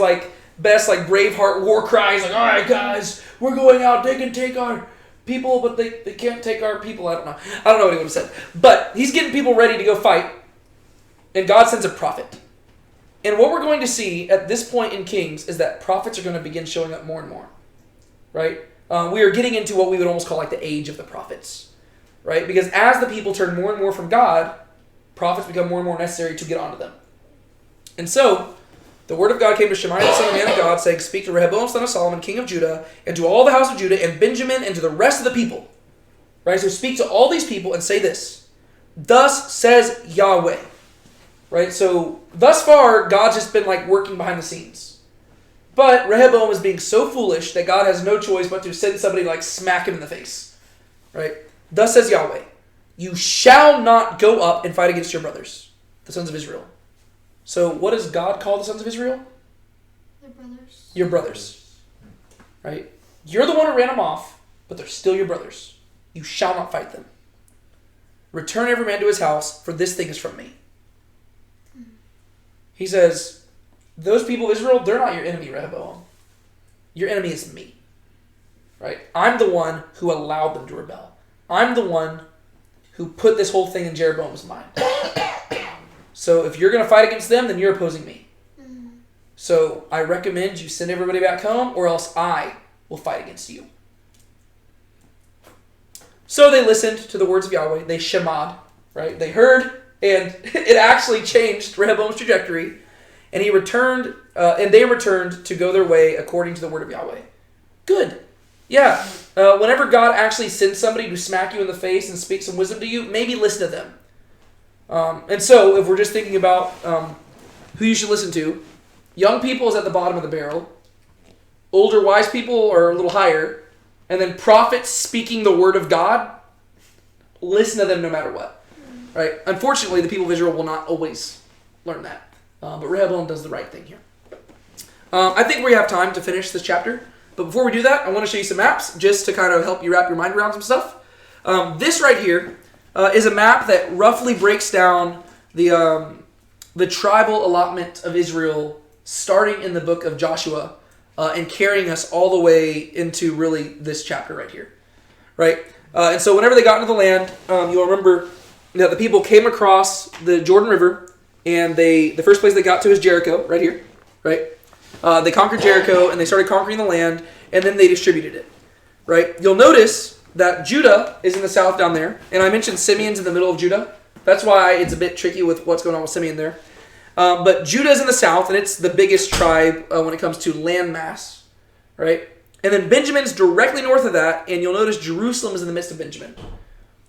best Braveheart war cry. He's like, all right, guys, we're going out. They can take our people, but they can't take our people. I don't know what he would have said. But he's getting people ready to go fight. And God sends a prophet. And what we're going to see at this point in Kings is that prophets are going to begin showing up more and more. Right? We are getting into what we would almost call the age of the prophets. Right? Because as the people turn more and more from God, prophets become more and more necessary to get onto them. And so, the word of God came to Shemaiah the son of man of God, saying, speak to Rehoboam son of Solomon, king of Judah, and to all the house of Judah, and Benjamin, and to the rest of the people. Right? So speak to all these people and say this. Thus says Yahweh. Right? So, thus far, God's just been working behind the scenes. But Rehoboam is being so foolish that God has no choice but to send somebody to smack him in the face. Right? Thus says Yahweh, you shall not go up and fight against your brothers, the sons of Israel. So what does God call the sons of Israel? Their brothers. Your brothers. Right? You're the one who ran them off, but they're still your brothers. You shall not fight them. Return every man to his house, for this thing is from me. He says, those people of Israel, they're not your enemy, Rehoboam. Your enemy is me. Right? I'm the one who allowed them to rebel. I'm the one who put this whole thing in Jeroboam's mind. So if you're going to fight against them, then you're opposing me. So I recommend you send everybody back home, or else I will fight against you. So they listened to the words of Yahweh. They shemad, right? They heard, and it actually changed Rehoboam's trajectory. And he returned, and they returned to go their way according to the word of Yahweh. Good. Yeah. Whenever God actually sends somebody to smack you in the face and speak some wisdom to you, maybe listen to them. And so, if we're just thinking about who you should listen to, young people is at the bottom of the barrel. Older, wise people are a little higher. And then prophets speaking the word of God, listen to them no matter what. Right? Unfortunately, the people of Israel will not always learn that. But Rehoboam does the right thing here. I think we have time to finish this chapter. But before we do that, I want to show you some maps just to kind of help you wrap your mind around some stuff. This right here is a map that roughly breaks down the tribal allotment of Israel starting in the book of Joshua and carrying us all the way into really this chapter right here. Right? And so whenever they got into the land, you'll remember that the people came across the Jordan River, and the first place they got to is Jericho, right here. Right? They conquered Jericho, and they started conquering the land, and then they distributed it. Right? You'll notice that Judah is in the south down there, and I mentioned Simeon's in the middle of Judah. That's why it's a bit tricky with what's going on with Simeon there. But Judah is in the south, and it's the biggest tribe when it comes to land mass. Right? And then Benjamin's directly north of that, and you'll notice Jerusalem is in the midst of Benjamin.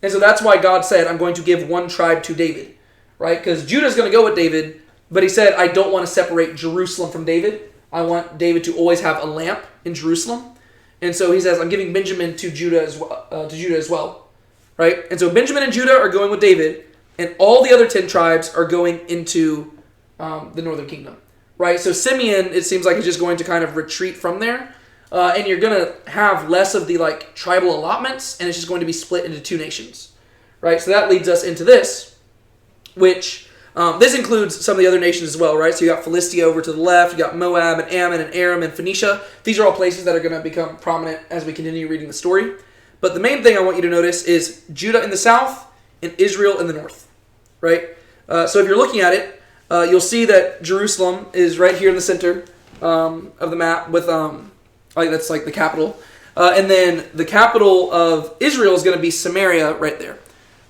And so that's why God said, I'm going to give one tribe to David. Right? Because Judah's going to go with David, but he said, I don't want to separate Jerusalem from David. I want David to always have a lamp in Jerusalem. And so he says, I'm giving Benjamin to Judah as well. Right? And so Benjamin and Judah are going with David, and all the other 10 tribes are going into the northern kingdom. Right? So Simeon, it seems like, is just going to kind of retreat from there. And you're going to have less of the tribal allotments, and it's just going to be split into 2 nations. Right? So that leads us into this, which This includes some of the other nations as well, right? So you got Philistia over to the left, you got Moab and Ammon and Aram and Phoenicia. These are all places that are going to become prominent as we continue reading the story. But the main thing I want you to notice is Judah in the south and Israel in the north, right? So if you're looking at it, you'll see that Jerusalem is right here in the center of the map with, that's like the capital. And then the capital of Israel is going to be Samaria right there.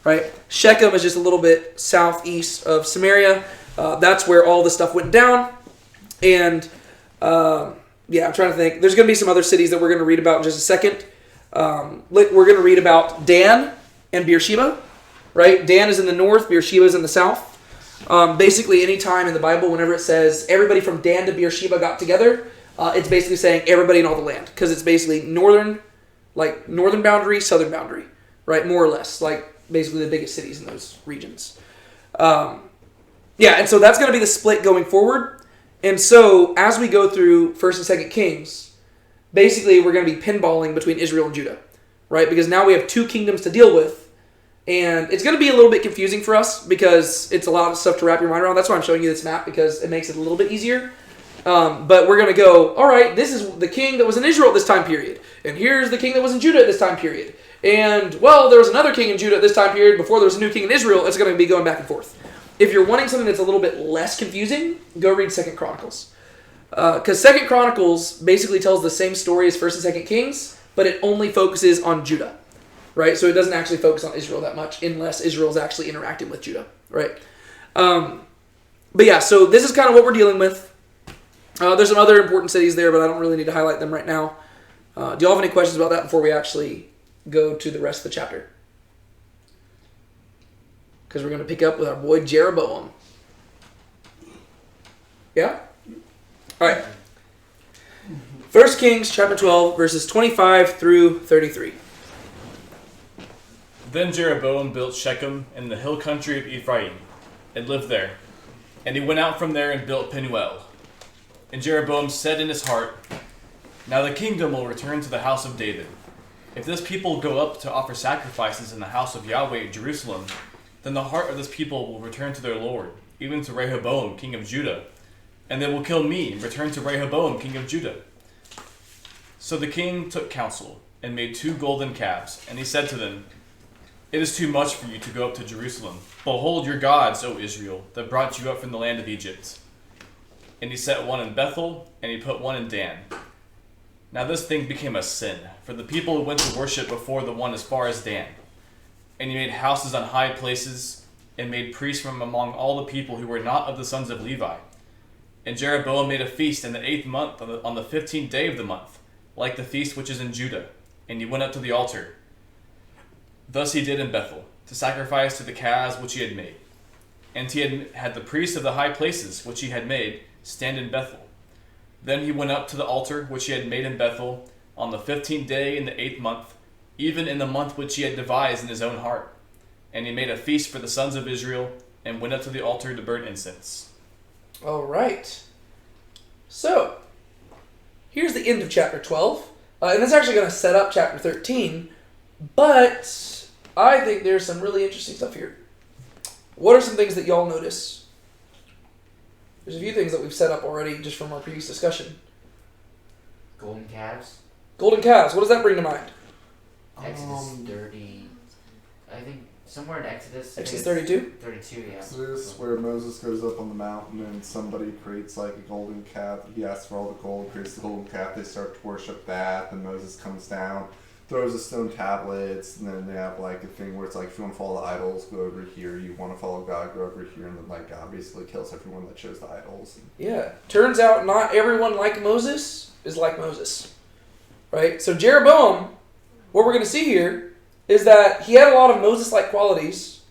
Right, Shechem is just a little bit southeast of Samaria. That's where all the stuff went down. And I'm trying to think. There's going to be some other cities that we're going to read about in just a second. We're going to read about Dan and Beersheba. Right, Dan is in the north, Beersheba is in the south. Basically, any time in the Bible, whenever it says everybody from Dan to Beersheba got together, it's basically saying everybody in all the land, because it's basically northern boundary, southern boundary, right, more or less, like basically the biggest cities in those regions. And so that's going to be the split going forward. And so as we go through 1st and 2nd Kings, basically we're going to be pinballing between Israel and Judah, right? Because now we have two kingdoms to deal with. And it's going to be a little bit confusing for us because it's a lot of stuff to wrap your mind around. That's why I'm showing you this map, because it makes it a little bit easier. But we're going to go, all right, this is the king that was in Israel at this time period. And here's the king that was in Judah at this time period. And, well, there was another king in Judah at this time period before there was a new king in Israel. It's going to be going back and forth. If you're wanting something that's a little bit less confusing, go read 2nd Chronicles. Because 2nd Chronicles basically tells the same story as 1st and 2nd Kings, but it only focuses on Judah. Right? So it doesn't actually focus on Israel that much unless Israel's actually interacting with Judah. Right? So this is kind of what we're dealing with. There's some other important cities there, but I don't really need to highlight them right now. Do y'all have any questions about that before we actually go to the rest of the chapter? Because we're going to pick up with our boy Jeroboam. Yeah? All right. 1 Kings chapter 12, verses 25 through 33. Then Jeroboam built Shechem in the hill country of Ephraim, and lived there. And he went out from there and built Penuel. And Jeroboam said in his heart, "Now the kingdom will return to the house of David. If this people go up to offer sacrifices in the house of Yahweh at Jerusalem, then the heart of this people will return to their Lord, even to Rehoboam, king of Judah. And they will kill me and return to Rehoboam, king of Judah." So the king took counsel and made 2 golden calves, and he said to them, "It is too much for you to go up to Jerusalem. Behold your gods, O Israel, that brought you up from the land of Egypt." And he set one in Bethel, and he put one in Dan. Now this thing became a sin, for the people went to worship before the one as far as Dan. And he made houses on high places, and made priests from among all the people who were not of the sons of Levi. And Jeroboam made a feast in the 8th month, on the 15th day of the month, like the feast which is in Judah. And he went up to the altar. Thus he did in Bethel, to sacrifice to the calves which he had made. And he had the priests of the high places which he had made stand in Bethel. Then he went up to the altar which he had made in Bethel on the 15th day in the 8th month, even in the month which he had devised in his own heart. And he made a feast for the sons of Israel, and went up to the altar to burn incense. All right. So, here's the end of chapter 12. And that's actually going to set up chapter 13. But I think there's some really interesting stuff here. What are some things that y'all notice? There's a few things that we've set up already just from our previous discussion. Golden calves. Golden calves. What does that bring to mind? Exodus 30. I think somewhere in Exodus. Exodus 32? 32, yeah. Exodus, where Moses goes up on the mountain and somebody creates like a golden calf. He asks for all the gold, creates the golden calf. They start to worship that. Then Moses comes down, throws the stone tablets, and then they have like a thing where it's like, if you want to follow the idols, go over here. You want to follow God, go over here. And then like God basically kills everyone that chose the idols. Yeah. Turns out not everyone like Moses is like Moses. Right? So Jeroboam, what we're going to see here is that he had a lot of Moses-like qualities,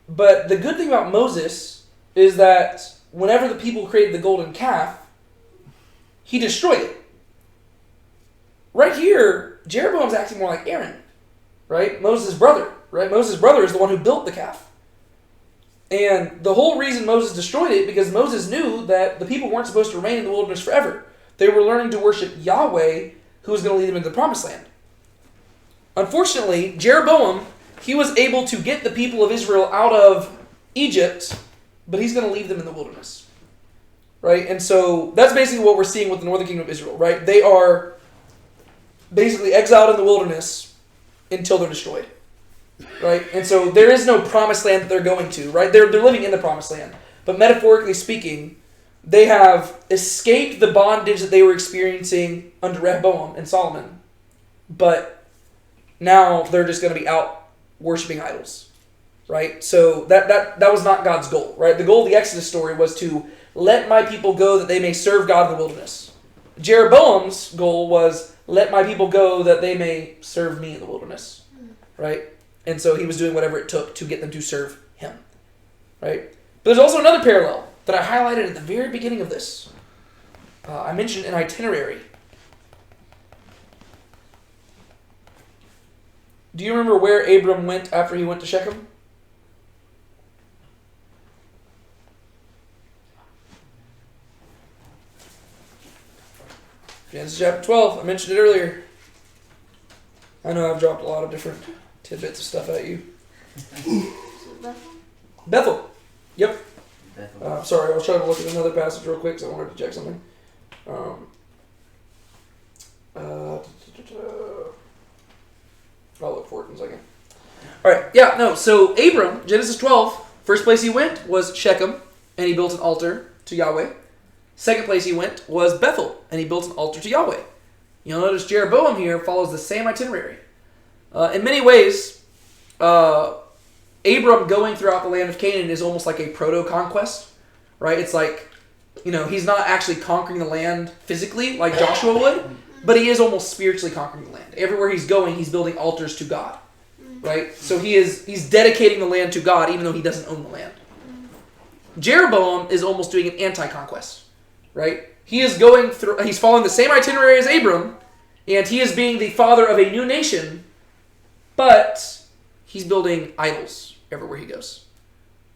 but the good thing about Moses is that whenever the people created the golden calf, he destroyed it. Right here, Jeroboam's acting more like Aaron, right? Moses' brother, right? Moses' brother is the one who built the calf. And the whole reason Moses destroyed it, because Moses knew that the people weren't supposed to remain in the wilderness forever. They were learning to worship Yahweh, who was going to lead them into the promised land. Unfortunately, Jeroboam, he was able to get the people of Israel out of Egypt but he's going to leave them in the wilderness. Right? And so that's basically what we're seeing with the northern kingdom of Israel, right? They are basically exiled in the wilderness until they're destroyed. Right? And so there is no promised land that they're going to, right? They're living in the promised land. But metaphorically speaking, they have escaped the bondage that they were experiencing under Rehoboam and Solomon. But now they're just going to be out worshiping idols. Right? So that was not God's goal, right? The goal of the Exodus story was to let my people go that they may serve God in the wilderness. Jeroboam's goal was let my people go that they may serve me in the wilderness. Right? And so he was doing whatever it took to get them to serve him. Right? But there's also another parallel that I highlighted at the very beginning of this. I mentioned an itinerary. Do you remember where Abram went after he went to Shechem? Genesis chapter 12. I mentioned it earlier. I know I've dropped a lot of different tidbits of stuff at you. Bethel. Yep. Sorry, I was trying to look at another passage real quick because I wanted to check something. I'll look for it in a second. Alright, yeah, no, so Abram, Genesis 12, first place he went was Shechem, and he built an altar to Yahweh. Second place he went was Bethel, and he built an altar to Yahweh. You'll notice Jeroboam here follows the same itinerary. In many ways, Abram going throughout the land of Canaan is almost like a proto-conquest, right? It's like, he's not actually conquering the land physically like Joshua would, but he is almost spiritually conquering the land. Everywhere he's going, he's building altars to God, right? So he's dedicating the land to God even though he doesn't own the land. Jeroboam is almost doing an anti-conquest, right? He's following the same itinerary as Abram, and he is being the father of a new nation, but he's building idols everywhere he goes,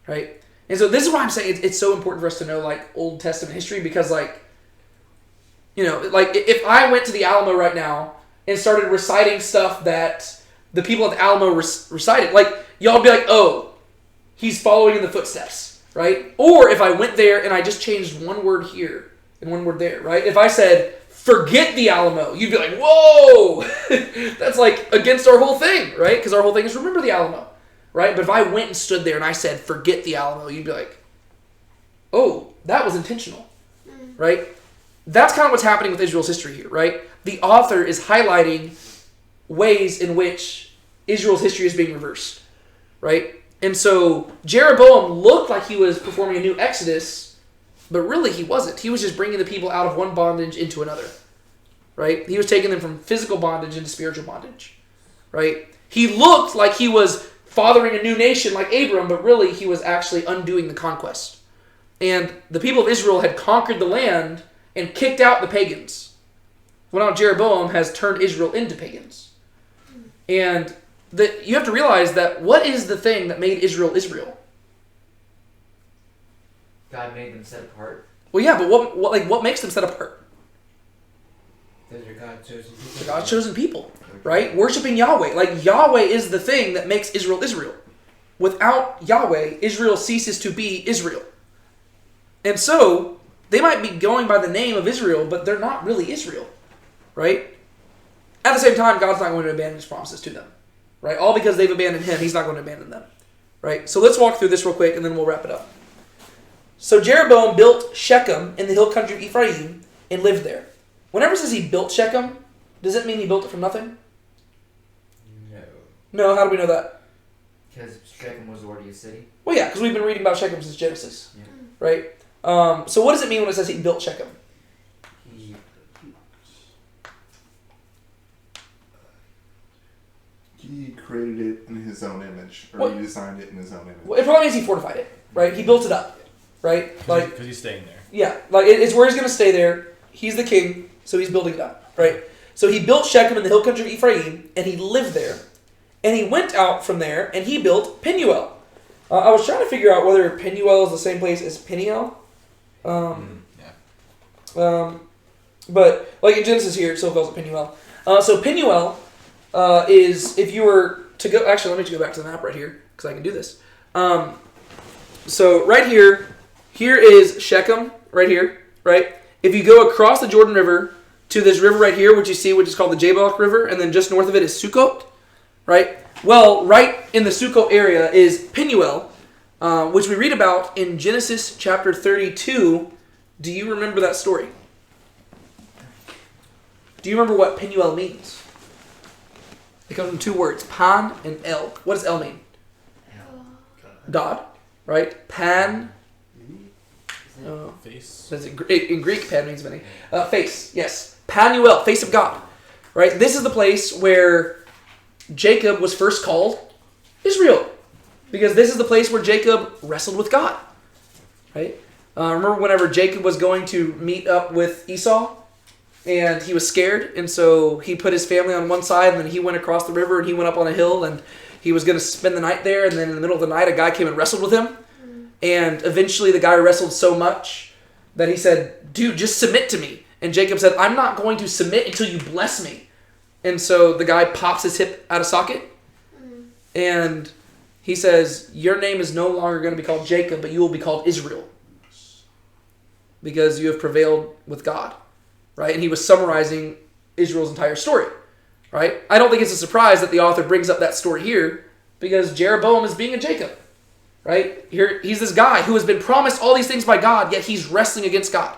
right? And so this is why I'm saying it's so important for us to know, like, Old Testament history, because, if I went to the Alamo right now and started reciting stuff that the people at the Alamo recited, y'all would be like, oh, he's following in the footsteps, right? Or if I went there and I just changed one word here and one word there, right? If I said, forget the Alamo, you'd be like, whoa, that's against our whole thing, right? Because our whole thing is remember the Alamo, right? But if I went and stood there and I said, forget the Alamo, you'd be like, oh, that was intentional, right? That's kind of what's happening with Israel's history here, right? The author is highlighting ways in which Israel's history is being reversed, right? And so Jeroboam looked like he was performing a new Exodus, but really he wasn't. He was just bringing the people out of one bondage into another, right? He was taking them from physical bondage into spiritual bondage, right? He looked like he was fathering a new nation like Abram, but really he was actually undoing the conquest. And the people of Israel had conquered the land and kicked out the pagans. Well, now Jeroboam has turned Israel into pagans. And you have to realize that what is the thing that made Israel Israel? God made them set apart. Well, yeah, but what makes them set apart? Those are God's chosen people. The God's chosen people, right? Worshiping Yahweh. Yahweh is the thing that makes Israel Israel. Without Yahweh, Israel ceases to be Israel. And so they might be going by the name of Israel, but they're not really Israel, right? At the same time, God's not going to abandon his promises to them, right? All because they've abandoned him, he's not going to abandon them, right? So let's walk through this real quick, and then we'll wrap it up. So Jeroboam built Shechem in the hill country of Ephraim and lived there. Whenever it says he built Shechem, does it mean he built it from nothing? No, how do we know that? Because Shechem was already a city. Well, yeah, because we've been reading about Shechem since Genesis, Yeah. right? So what does it mean when it says he built Shechem? He created it in his own image, or What? he designed it in his own image. Well, it probably means he fortified it, right? He built it up, right? Because he's staying there. Yeah, it's where he's going to stay there. He's the king, so he's building it up, right? So he built Shechem in the hill country of Ephraim, and he lived there. And he went out from there, and he built Peniel. I was trying to figure out whether Peniel is the same place as Peniel. But in Genesis here, it still calls it Peniel. So Peniel is, if you were to go, actually let me just go back to the map right here, because I can do this. So right here is Shechem, right here, right? If you go across the Jordan River to this river right here, which you see, which is called the Jabbok River, and then just north of it is Sukkot, right? Well, right in the Sukkot area is Penuel, which we read about in Genesis chapter 32. Do you remember that story? Do you remember what Penuel means? It comes from two words, Pan and El. What does El mean? God, right? Pan. Face. In Greek, pan means many. Face, yes. Panuel, face of God. Right? This is the place where Jacob was first called Israel. Because this is the place where Jacob wrestled with God. Right? Remember whenever Jacob was going to meet up with Esau? And he was scared. And so he put his family on one side. And then he went across the river and he went up on a hill. And he was going to spend the night there. And then in the middle of the night, a guy came and wrestled with him. And eventually the guy wrestled so much that he said, dude, just submit to me. And Jacob said, I'm not going to submit until you bless me. And so the guy pops his hip out of socket. And he says, your name is no longer going to be called Jacob, but you will be called Israel. Because you have prevailed with God. Right? And he was summarizing Israel's entire story. Right? I don't think it's a surprise that the author brings up that story here. Because Jeroboam is being a Jacob. Right? Here, he's this guy who has been promised all these things by God, yet he's wrestling against God.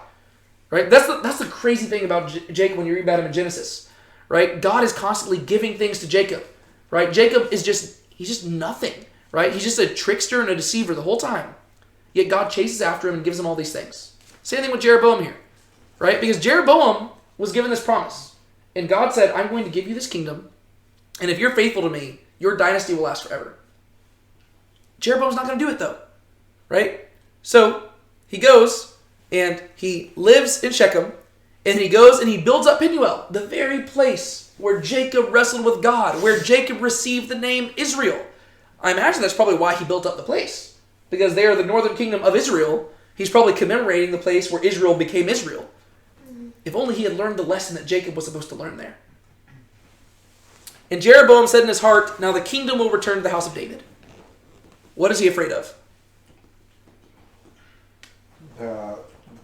Right? That's the crazy thing about Jacob when you read about him in Genesis. Right? God is constantly giving things to Jacob. Right? Jacob is he's just nothing. Right? He's just a trickster and a deceiver the whole time. Yet God chases after him and gives him all these things. Same thing with Jeroboam here. Right? Because Jeroboam was given this promise. And God said, I'm going to give you this kingdom. And if you're faithful to me, your dynasty will last forever. Jeroboam's not going to do it though. Right? So he goes and he lives in Shechem. And he goes and he builds up Penuel, the very place where Jacob wrestled with God, where Jacob received the name Israel. I imagine that's probably why he built up the place. Because they are the northern kingdom of Israel. He's probably commemorating the place where Israel became Israel. If only he had learned the lesson that Jacob was supposed to learn there. And Jeroboam said in his heart, now the kingdom will return to the house of David. What is he afraid of?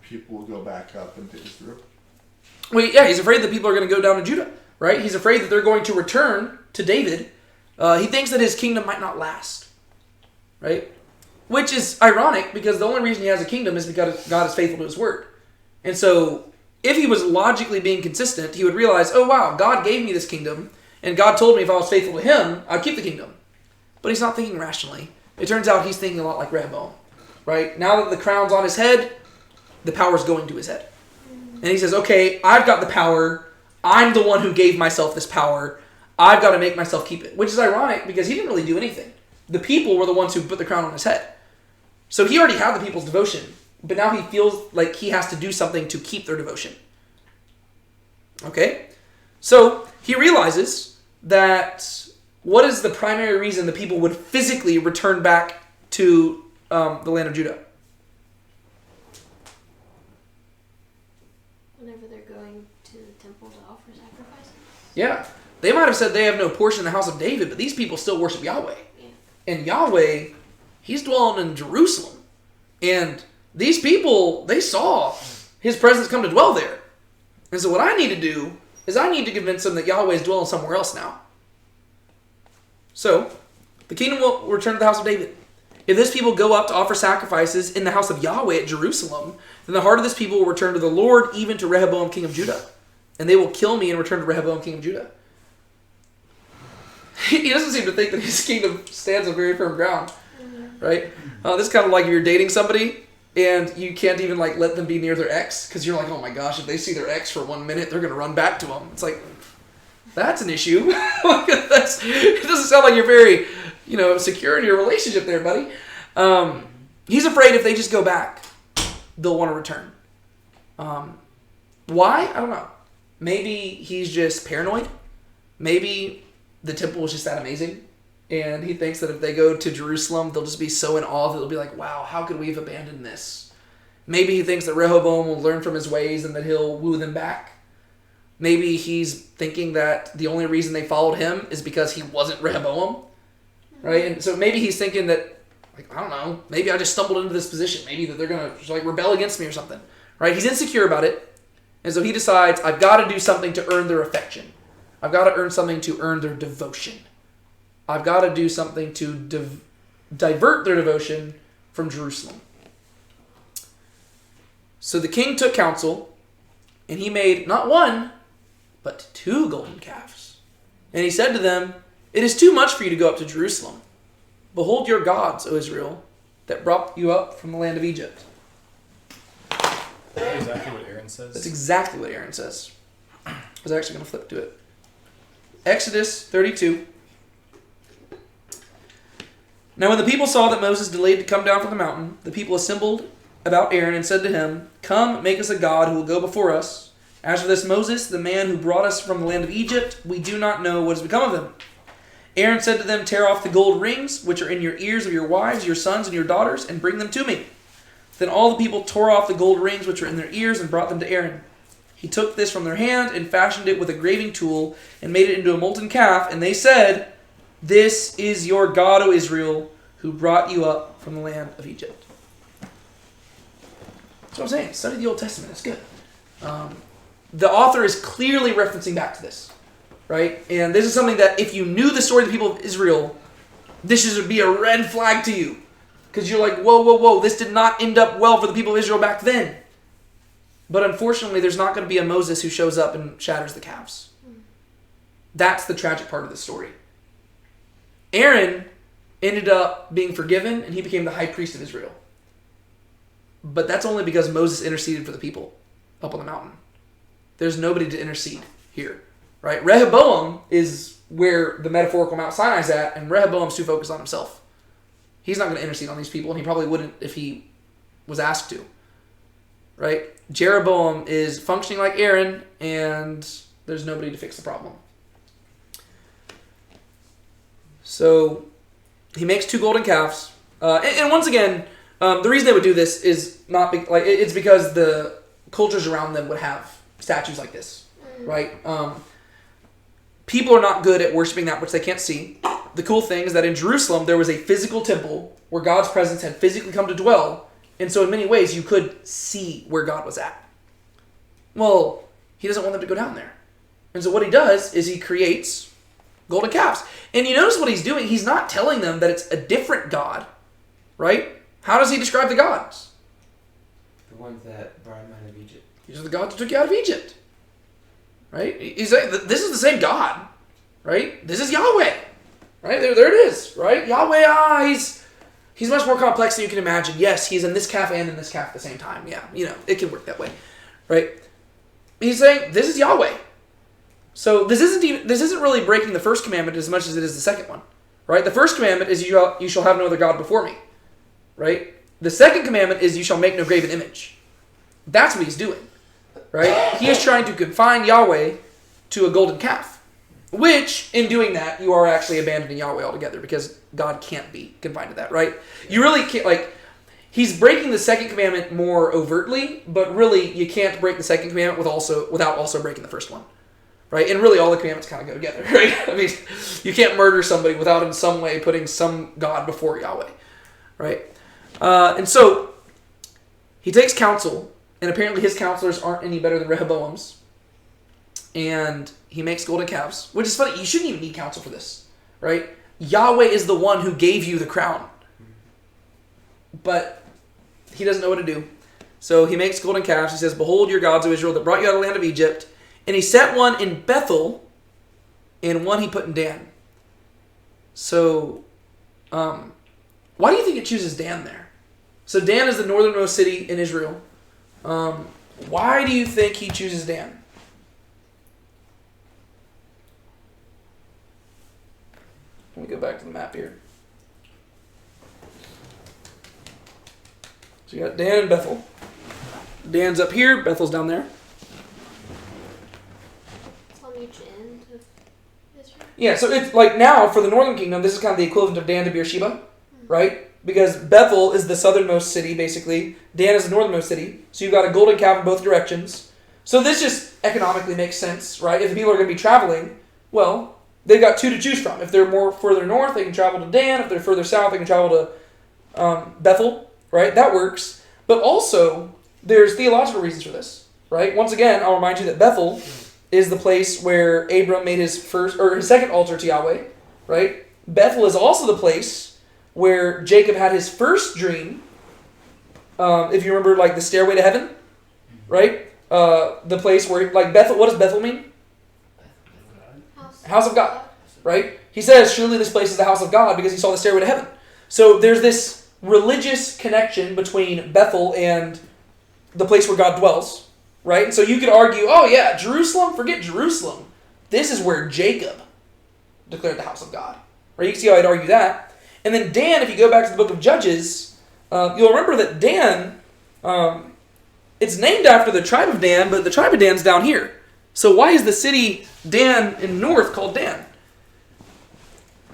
People will go back up into Israel. Well, yeah, he's afraid that people are going to go down to Judah, right? He's afraid that they're going to return to David. He thinks that his kingdom might not last, right? Which is ironic because the only reason he has a kingdom is because God is faithful to his word. And so if he was logically being consistent, he would realize, oh wow, God gave me this kingdom, and God told me if I was faithful to him, I'd keep the kingdom. But he's not thinking rationally. It turns out he's thinking a lot like Rehoboam, right? Now that the crown's on his head, the power's going to his head. And he says, okay, I've got the power. I'm the one who gave myself this power. I've got to make myself keep it. Which is ironic because he didn't really do anything. The people were the ones who put the crown on his head. So he already had the people's devotion. But now he feels like he has to do something to keep their devotion. Okay? So he realizes that what is the primary reason the people would physically return back to the land of Judah? Whenever they're going to the temple to offer sacrifices. Yeah. They might have said they have no portion in the house of David, but these people still worship Yahweh. Yeah. And Yahweh, he's dwelling in Jerusalem. And these people, they saw his presence come to dwell there. And so what I need to do is I need to convince them that Yahweh is dwelling somewhere else now. So, the kingdom will return to the house of David. If this people go up to offer sacrifices in the house of Yahweh at Jerusalem, then the heart of this people will return to the Lord, even to Rehoboam, king of Judah. And they will kill me and return to Rehoboam, king of Judah. He doesn't seem to think that his kingdom stands on very firm ground. Right? This is kind of like if you're dating somebody and you can't even like let them be near their ex because you're like, oh my gosh, if they see their ex for 1 minute, they're going to run back to them. It's like, that's an issue. It doesn't sound like you're very, secure in your relationship there, buddy. He's afraid if they just go back, they'll want to return. Why? I don't know. Maybe he's just paranoid. Maybe the temple was just that amazing. And he thinks that if they go to Jerusalem, they'll just be so in awe that they'll be like, wow, how could we have abandoned this? Maybe he thinks that Rehoboam will learn from his ways and that he'll woo them back. Maybe he's thinking that the only reason they followed him is because he wasn't Rehoboam. Right? And so maybe he's thinking that Like, I don't know. Maybe I just stumbled into this position. Maybe that they're going to like rebel against me or something. Right? He's insecure about it. And so he decides, I've got to do something to earn their affection. I've got to earn something to earn their devotion. I've got to do something to divert their devotion from Jerusalem. So the king took counsel, and he made not one, but 2 golden calves. And he said to them, it is too much for you to go up to Jerusalem. Behold your gods, O Israel, that brought you up from the land of Egypt. That's exactly what Aaron says. That's exactly what Aaron says. I was actually going to flip to it. Exodus 32. Now when the people saw that Moses delayed to come down from the mountain, the people assembled about Aaron and said to him, come, make us a god who will go before us. As for this Moses, the man who brought us from the land of Egypt, we do not know what has become of him. Aaron said to them, tear off the gold rings, which are in your ears of your wives, your sons, and your daughters, and bring them to me. Then all the people tore off the gold rings which were in their ears and brought them to Aaron. He took this from their hand and fashioned it with a graving tool and made it into a molten calf. And they said, this is your God, O Israel, who brought you up from the land of Egypt. That's what I'm saying. Study the Old Testament. It's good. The author is clearly referencing back to this. Right? And this is something that if you knew the story of the people of Israel, this would be a red flag to you. Because you're like, whoa, whoa, whoa, this did not end up well for the people of Israel back then. But unfortunately, there's not going to be a Moses who shows up and shatters the calves. That's the tragic part of the story. Aaron ended up being forgiven, and he became the high priest of Israel. But that's only because Moses interceded for the people up on the mountain. There's nobody to intercede here. Right? Rehoboam is where the metaphorical Mount Sinai's at, and Rehoboam's too focused on himself. He's not going to intercede on these people, and he probably wouldn't if he was asked to. Right? Jeroboam is functioning like Aaron, and there's nobody to fix the problem. So he makes 2 golden calves. And once again, the reason they would do this is not it's because the cultures around them would have statues like this. Right? People are not good at worshiping that which they can't see. The cool thing is that in Jerusalem, there was a physical temple where God's presence had physically come to dwell. And so in many ways, you could see where God was at. Well, he doesn't want them to go down there. And so what he does is he creates golden calves. And you notice what he's doing. He's not telling them that it's a different God. Right? How does he describe the gods? The ones that brought him out of Egypt. These are the gods that took you out of Egypt. Right? He's like, this is the same God. Right? This is Yahweh. Right? There it is. Right? Yahweh, he's much more complex than you can imagine. Yes, he's in this calf and in this calf at the same time. Yeah, it can work that way. Right? He's saying, this is Yahweh. So this isn't really breaking the first commandment as much as it is the second one. Right? The first commandment is you shall have no other God before me. Right? The second commandment is you shall make no graven image. That's what he's doing. Right? He is trying to confine Yahweh to a golden calf. Which, in doing that, you are actually abandoning Yahweh altogether because God can't be confined to that, right? You really can't, he's breaking the second commandment more overtly, but really you can't break the second commandment without also breaking the first one, right? And really all the commandments kind of go together, right? I mean, you can't murder somebody without in some way putting some God before Yahweh, right? And so he takes counsel, and apparently his counselors aren't any better than Rehoboam's. And he makes golden calves, which is funny. You shouldn't even need counsel for this, right? Yahweh is the one who gave you the crown. But he doesn't know what to do. So he makes golden calves. He says, behold your gods, O Israel, that brought you out of the land of Egypt. And he set one in Bethel, and one he put in Dan. So, why do you think it chooses Dan there? So Dan is the northernmost city in Israel. Why do you think he chooses Dan? Let me go back to the map here. So you got Dan and Bethel. Dan's up here, Bethel's down there. It's on each end of Israel. Yeah, so it's like now for the northern kingdom, this is kind of the equivalent of Dan to Beersheba, right? Because Bethel is the southernmost city, basically. Dan is the northernmost city. So you've got a golden calf in both directions. So this just economically makes sense, right? If the people are going to be traveling, they've got 2 to choose from. If they're more further north, they can travel to Dan. If they're further south, they can travel to Bethel, right? That works. But also, there's theological reasons for this, right? Once again, I'll remind you that Bethel is the place where Abram made his second altar to Yahweh, right? Bethel is also the place where Jacob had his first dream. If you remember, like the stairway to heaven, right? The place where, like Bethel, what does Bethel mean? House of God, right? He says, surely this place is the house of God because he saw the stairway to heaven. So there's this religious connection between Bethel and the place where God dwells, right? And so you could argue, oh yeah, Jerusalem, forget Jerusalem. This is where Jacob declared the house of God, right? You can see how I'd argue that. And then Dan, if you go back to the book of Judges, you'll remember that Dan, it's named after the tribe of Dan, but the tribe of Dan's down here. So why is the city Dan in north called Dan?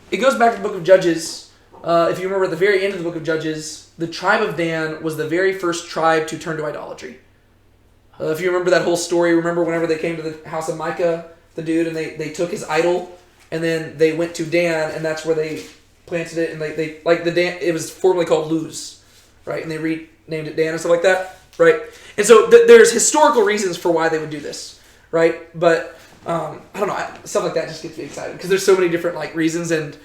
It goes back to the book of Judges. If you remember at the very end of the book of Judges, the tribe of Dan was the very first tribe to turn to idolatry. If you remember that whole story, remember whenever they came to the house of Micah, the dude, and they took his idol, and then they went to Dan, and that's where they planted it, and they like the Dan, it was formerly called Luz, right? And they renamed it Dan and stuff like that, right? And so there's historical reasons for why they would do this, right? But I don't know, stuff like that just gets me excited because there's so many different like reasons, and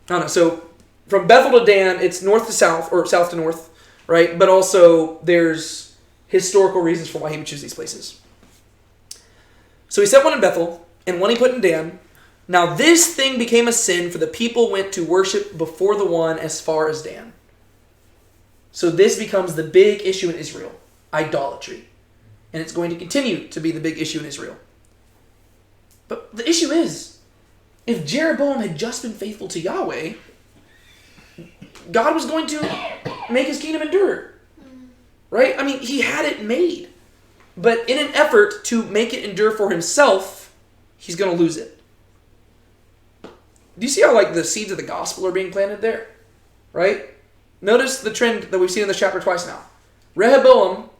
I don't know. So from Bethel to Dan, it's north to south or south to north, right? But also there's historical reasons for why he would choose these places. So he set one in Bethel and one he put in Dan. Now this thing became a sin, for the people went to worship before the one as far as Dan. So this becomes the big issue in Israel, idolatry. And it's going to continue to be the big issue in Israel. But the issue is, if Jeroboam had just been faithful to Yahweh, God was going to make his kingdom endure. Right? I mean, he had it made. But in an effort to make it endure for himself, he's going to lose it. Do you see how like the seeds of the gospel are being planted there? Right? Notice the trend that we've seen in this chapter twice now. Rehoboam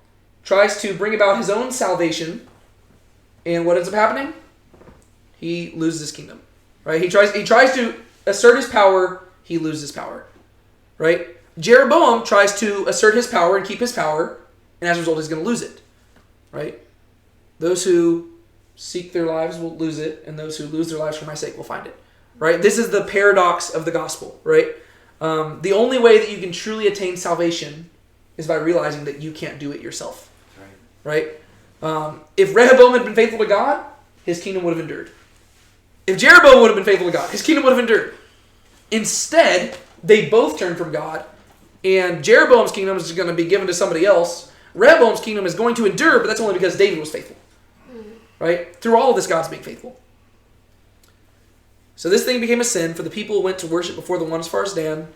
tries to bring about his own salvation, and what ends up happening? He loses his kingdom. Right? He tries to assert his power, he loses power. Right? Jeroboam tries to assert his power and keep his power, and as a result, he's going to lose it. Right? Those who seek their lives will lose it, and those who lose their lives for my sake will find it. Right? This is the paradox of the gospel. Right? The only way that you can truly attain salvation is by realizing that you can't do it yourself. Right? If Rehoboam had been faithful to God, his kingdom would have endured. If Jeroboam would have been faithful to God, his kingdom would have endured. Instead, they both turned from God, and Jeroboam's kingdom is going to be given to somebody else. Rehoboam's kingdom is going to endure, but that's only because David was faithful. Right? Through all of this, God's being faithful. So this thing became a sin, for the people went to worship before the one as far as Dan,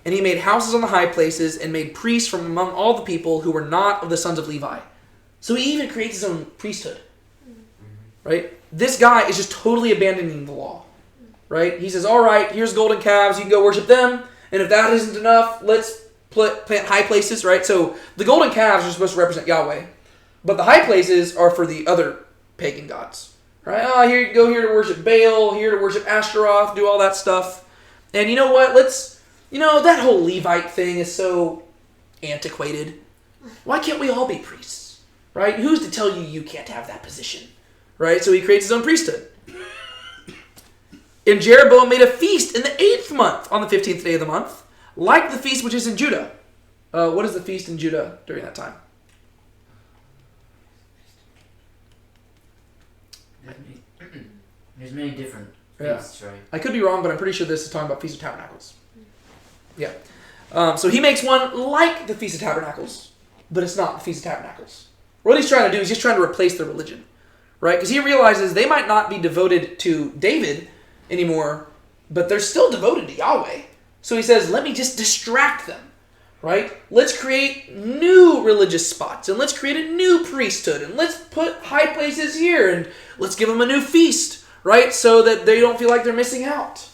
and he made houses on the high places and made priests from among all the people who were not of the sons of Levi. So he even creates his own priesthood. Right? This guy is just totally abandoning the law. Right? He says, all right, here's golden calves, you can go worship them, and if that isn't enough, let's plant high places, right? So the golden calves are supposed to represent Yahweh, but the high places are for the other pagan gods. Right? Oh, here you go here to worship Baal, here to worship Ashtaroth, do all that stuff. And you know what? That whole Levite thing is so antiquated. Why can't we all be priests? Right? Who's to tell you can't have that position? Right? So he creates his own priesthood. And Jeroboam made a feast in the 8th month on the 15th day of the month, like the feast which is in Judah. What is the feast in Judah during that time? There's many different feasts, right? I could be wrong, but I'm pretty sure this is talking about Feast of Tabernacles. Yeah. So he makes one like the Feast of Tabernacles, but it's not the Feast of Tabernacles. What he's trying to do is just trying to replace their religion. Right? Because he realizes they might not be devoted to David anymore, but they're still devoted to Yahweh. So he says, let me just distract them. Right? Let's create new religious spots, and let's create a new priesthood, and let's put high places here, and let's give them a new feast, right? So that they don't feel like they're missing out.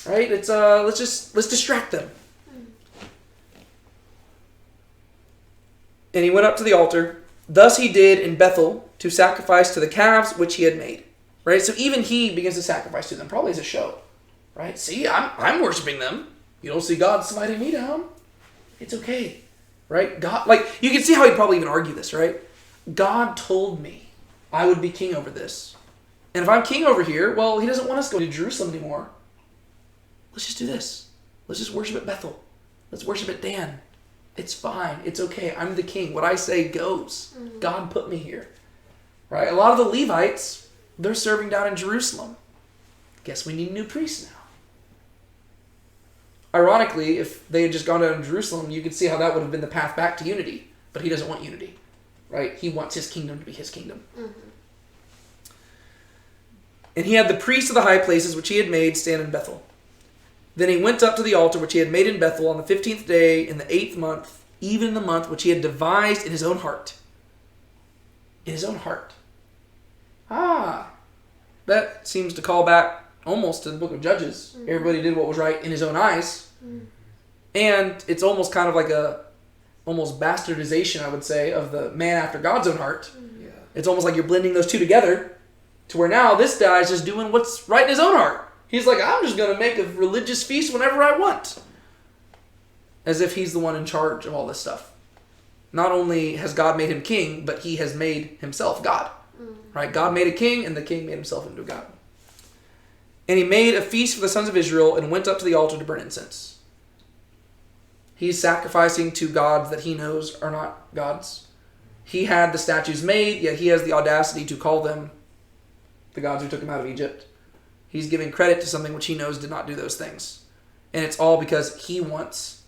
Right? It's let's distract them. And he went up to the altar. Thus he did in Bethel to sacrifice to the calves which he had made. Right? So even he begins to sacrifice to them, probably as a show. Right? See, I'm worshiping them. You don't see God smiting me down. It's okay, right? God, like, you can see how he'd probably even argue this, right? God told me I would be king over this. And if I'm king over here, well, he doesn't want us to go to Jerusalem anymore. Let's just do this. Let's just worship at Bethel. Let's worship at Dan. It's fine. It's okay. I'm the king. What I say goes. God put me here. Right? A lot of the Levites, they're serving down in Jerusalem. Guess we need new priests now. Ironically, if they had just gone down to Jerusalem, you could see how that would have been the path back to unity. But he doesn't want unity. Right? He wants his kingdom to be his kingdom. And he had the priests of the high places which he had made stand in Bethel. Then he went up to the altar which he had made in Bethel on the 15th day in the 8th month, even in the month which he had devised in his own heart. In his own heart. That seems to call back almost to the book of Judges. Everybody did what was right in his own eyes. And it's almost kind of like a almost bastardization, I would say, of the man after God's own heart. Yeah. It's almost like you're blending those two together to where now this guy's just doing what's right in his own heart. He's like, I'm just going to make a religious feast whenever I want. As if he's the one in charge of all this stuff. Not only has God made him king, but he has made himself God. Right? God made a king, and the king made himself into a God. And he made a feast for the sons of Israel and went up to the altar to burn incense. He's sacrificing to gods that he knows are not gods. He had the statues made, yet he has the audacity to call them the gods who took him out of Egypt. He's giving credit to something which he knows did not do those things. And it's all because he wants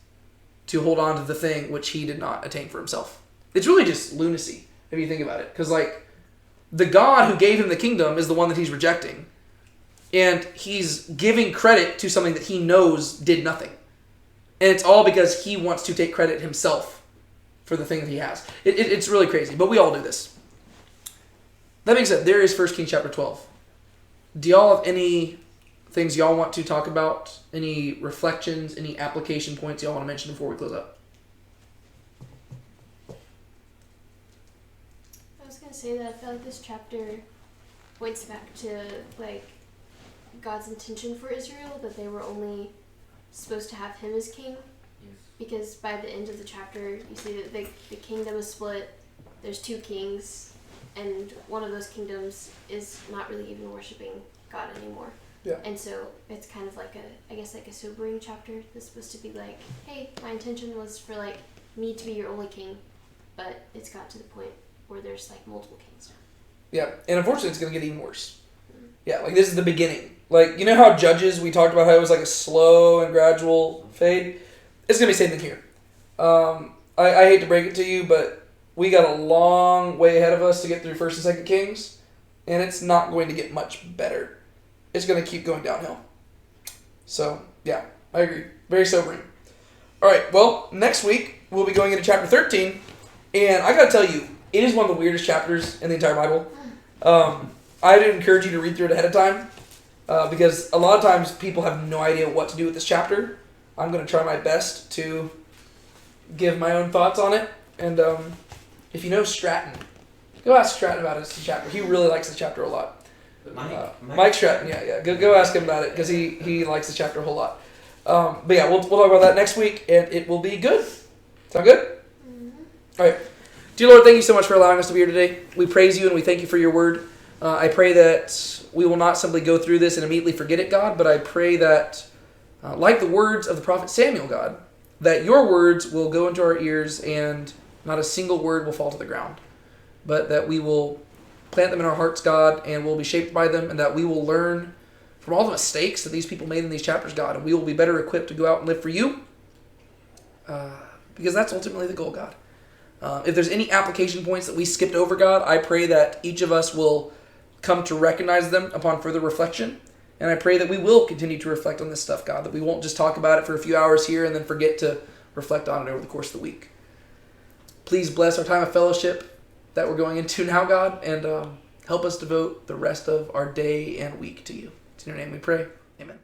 to hold on to the thing which he did not attain for himself. It's really just lunacy, if you think about it. Because, like, the God who gave him the kingdom is the one that he's rejecting. And he's giving credit to something that he knows did nothing. And it's all because he wants to take credit himself for the thing that he has. It's really crazy, but we all do this. That being said, there is 1 Kings chapter 12. Do y'all have any things y'all want to talk about? Any reflections, any application points y'all want to mention before we close up? I was going to say that I feel like this chapter points back to, like, God's intention for Israel, that they were only supposed to have him as king. Yes. Because by the end of the chapter, you see that the kingdom is split. There's two kings, and one of those kingdoms is not really even worshiping God anymore. Yeah. And so it's kind of like a sobering chapter that's supposed to be like, hey, my intention was for, like, me to be your only king, but it's got to the point where there's, like, multiple kings now. Yeah, and unfortunately it's going to get even worse. Yeah, like, this is the beginning. Like, you know how Judges, we talked about how it was like a slow and gradual fade? It's going to be the same thing here. I hate to break it to you, but we got a long way ahead of us to get through 1st and 2nd Kings, and it's not going to get much better. It's going to keep going downhill. So, yeah, I agree. Very sobering. All right, well, next week we'll be going into chapter 13, and I got to tell you, it is one of the weirdest chapters in the entire Bible. I'd encourage you to read through it ahead of time, because a lot of times people have no idea what to do with this chapter. I'm going to try my best to give my own thoughts on it, and if you know Stratton, go ask Stratton about this chapter. He really likes this chapter a lot. Mike Stratton, yeah. Go ask him about it, because he likes the chapter a whole lot. But yeah, we'll talk about that next week, and it will be good. Sound good? Mm-hmm. All right. Dear Lord, thank you so much for allowing us to be here today. We praise you and we thank you for your word. I pray that we will not simply go through this and immediately forget it, God, but I pray that, like the words of the prophet Samuel, God, that your words will go into our ears and not a single word will fall to the ground, but that we will plant them in our hearts, God, and we'll be shaped by them, and that we will learn from all the mistakes that these people made in these chapters, God, and we will be better equipped to go out and live for you, because that's ultimately the goal, God. If there's any application points that we skipped over, God, I pray that each of us will come to recognize them upon further reflection, and I pray that we will continue to reflect on this stuff, God, that we won't just talk about it for a few hours here and then forget to reflect on it over the course of the week. Please bless our time of fellowship that we're going into now, God, and help us devote the rest of our day and week to you. It's in your name we pray. Amen.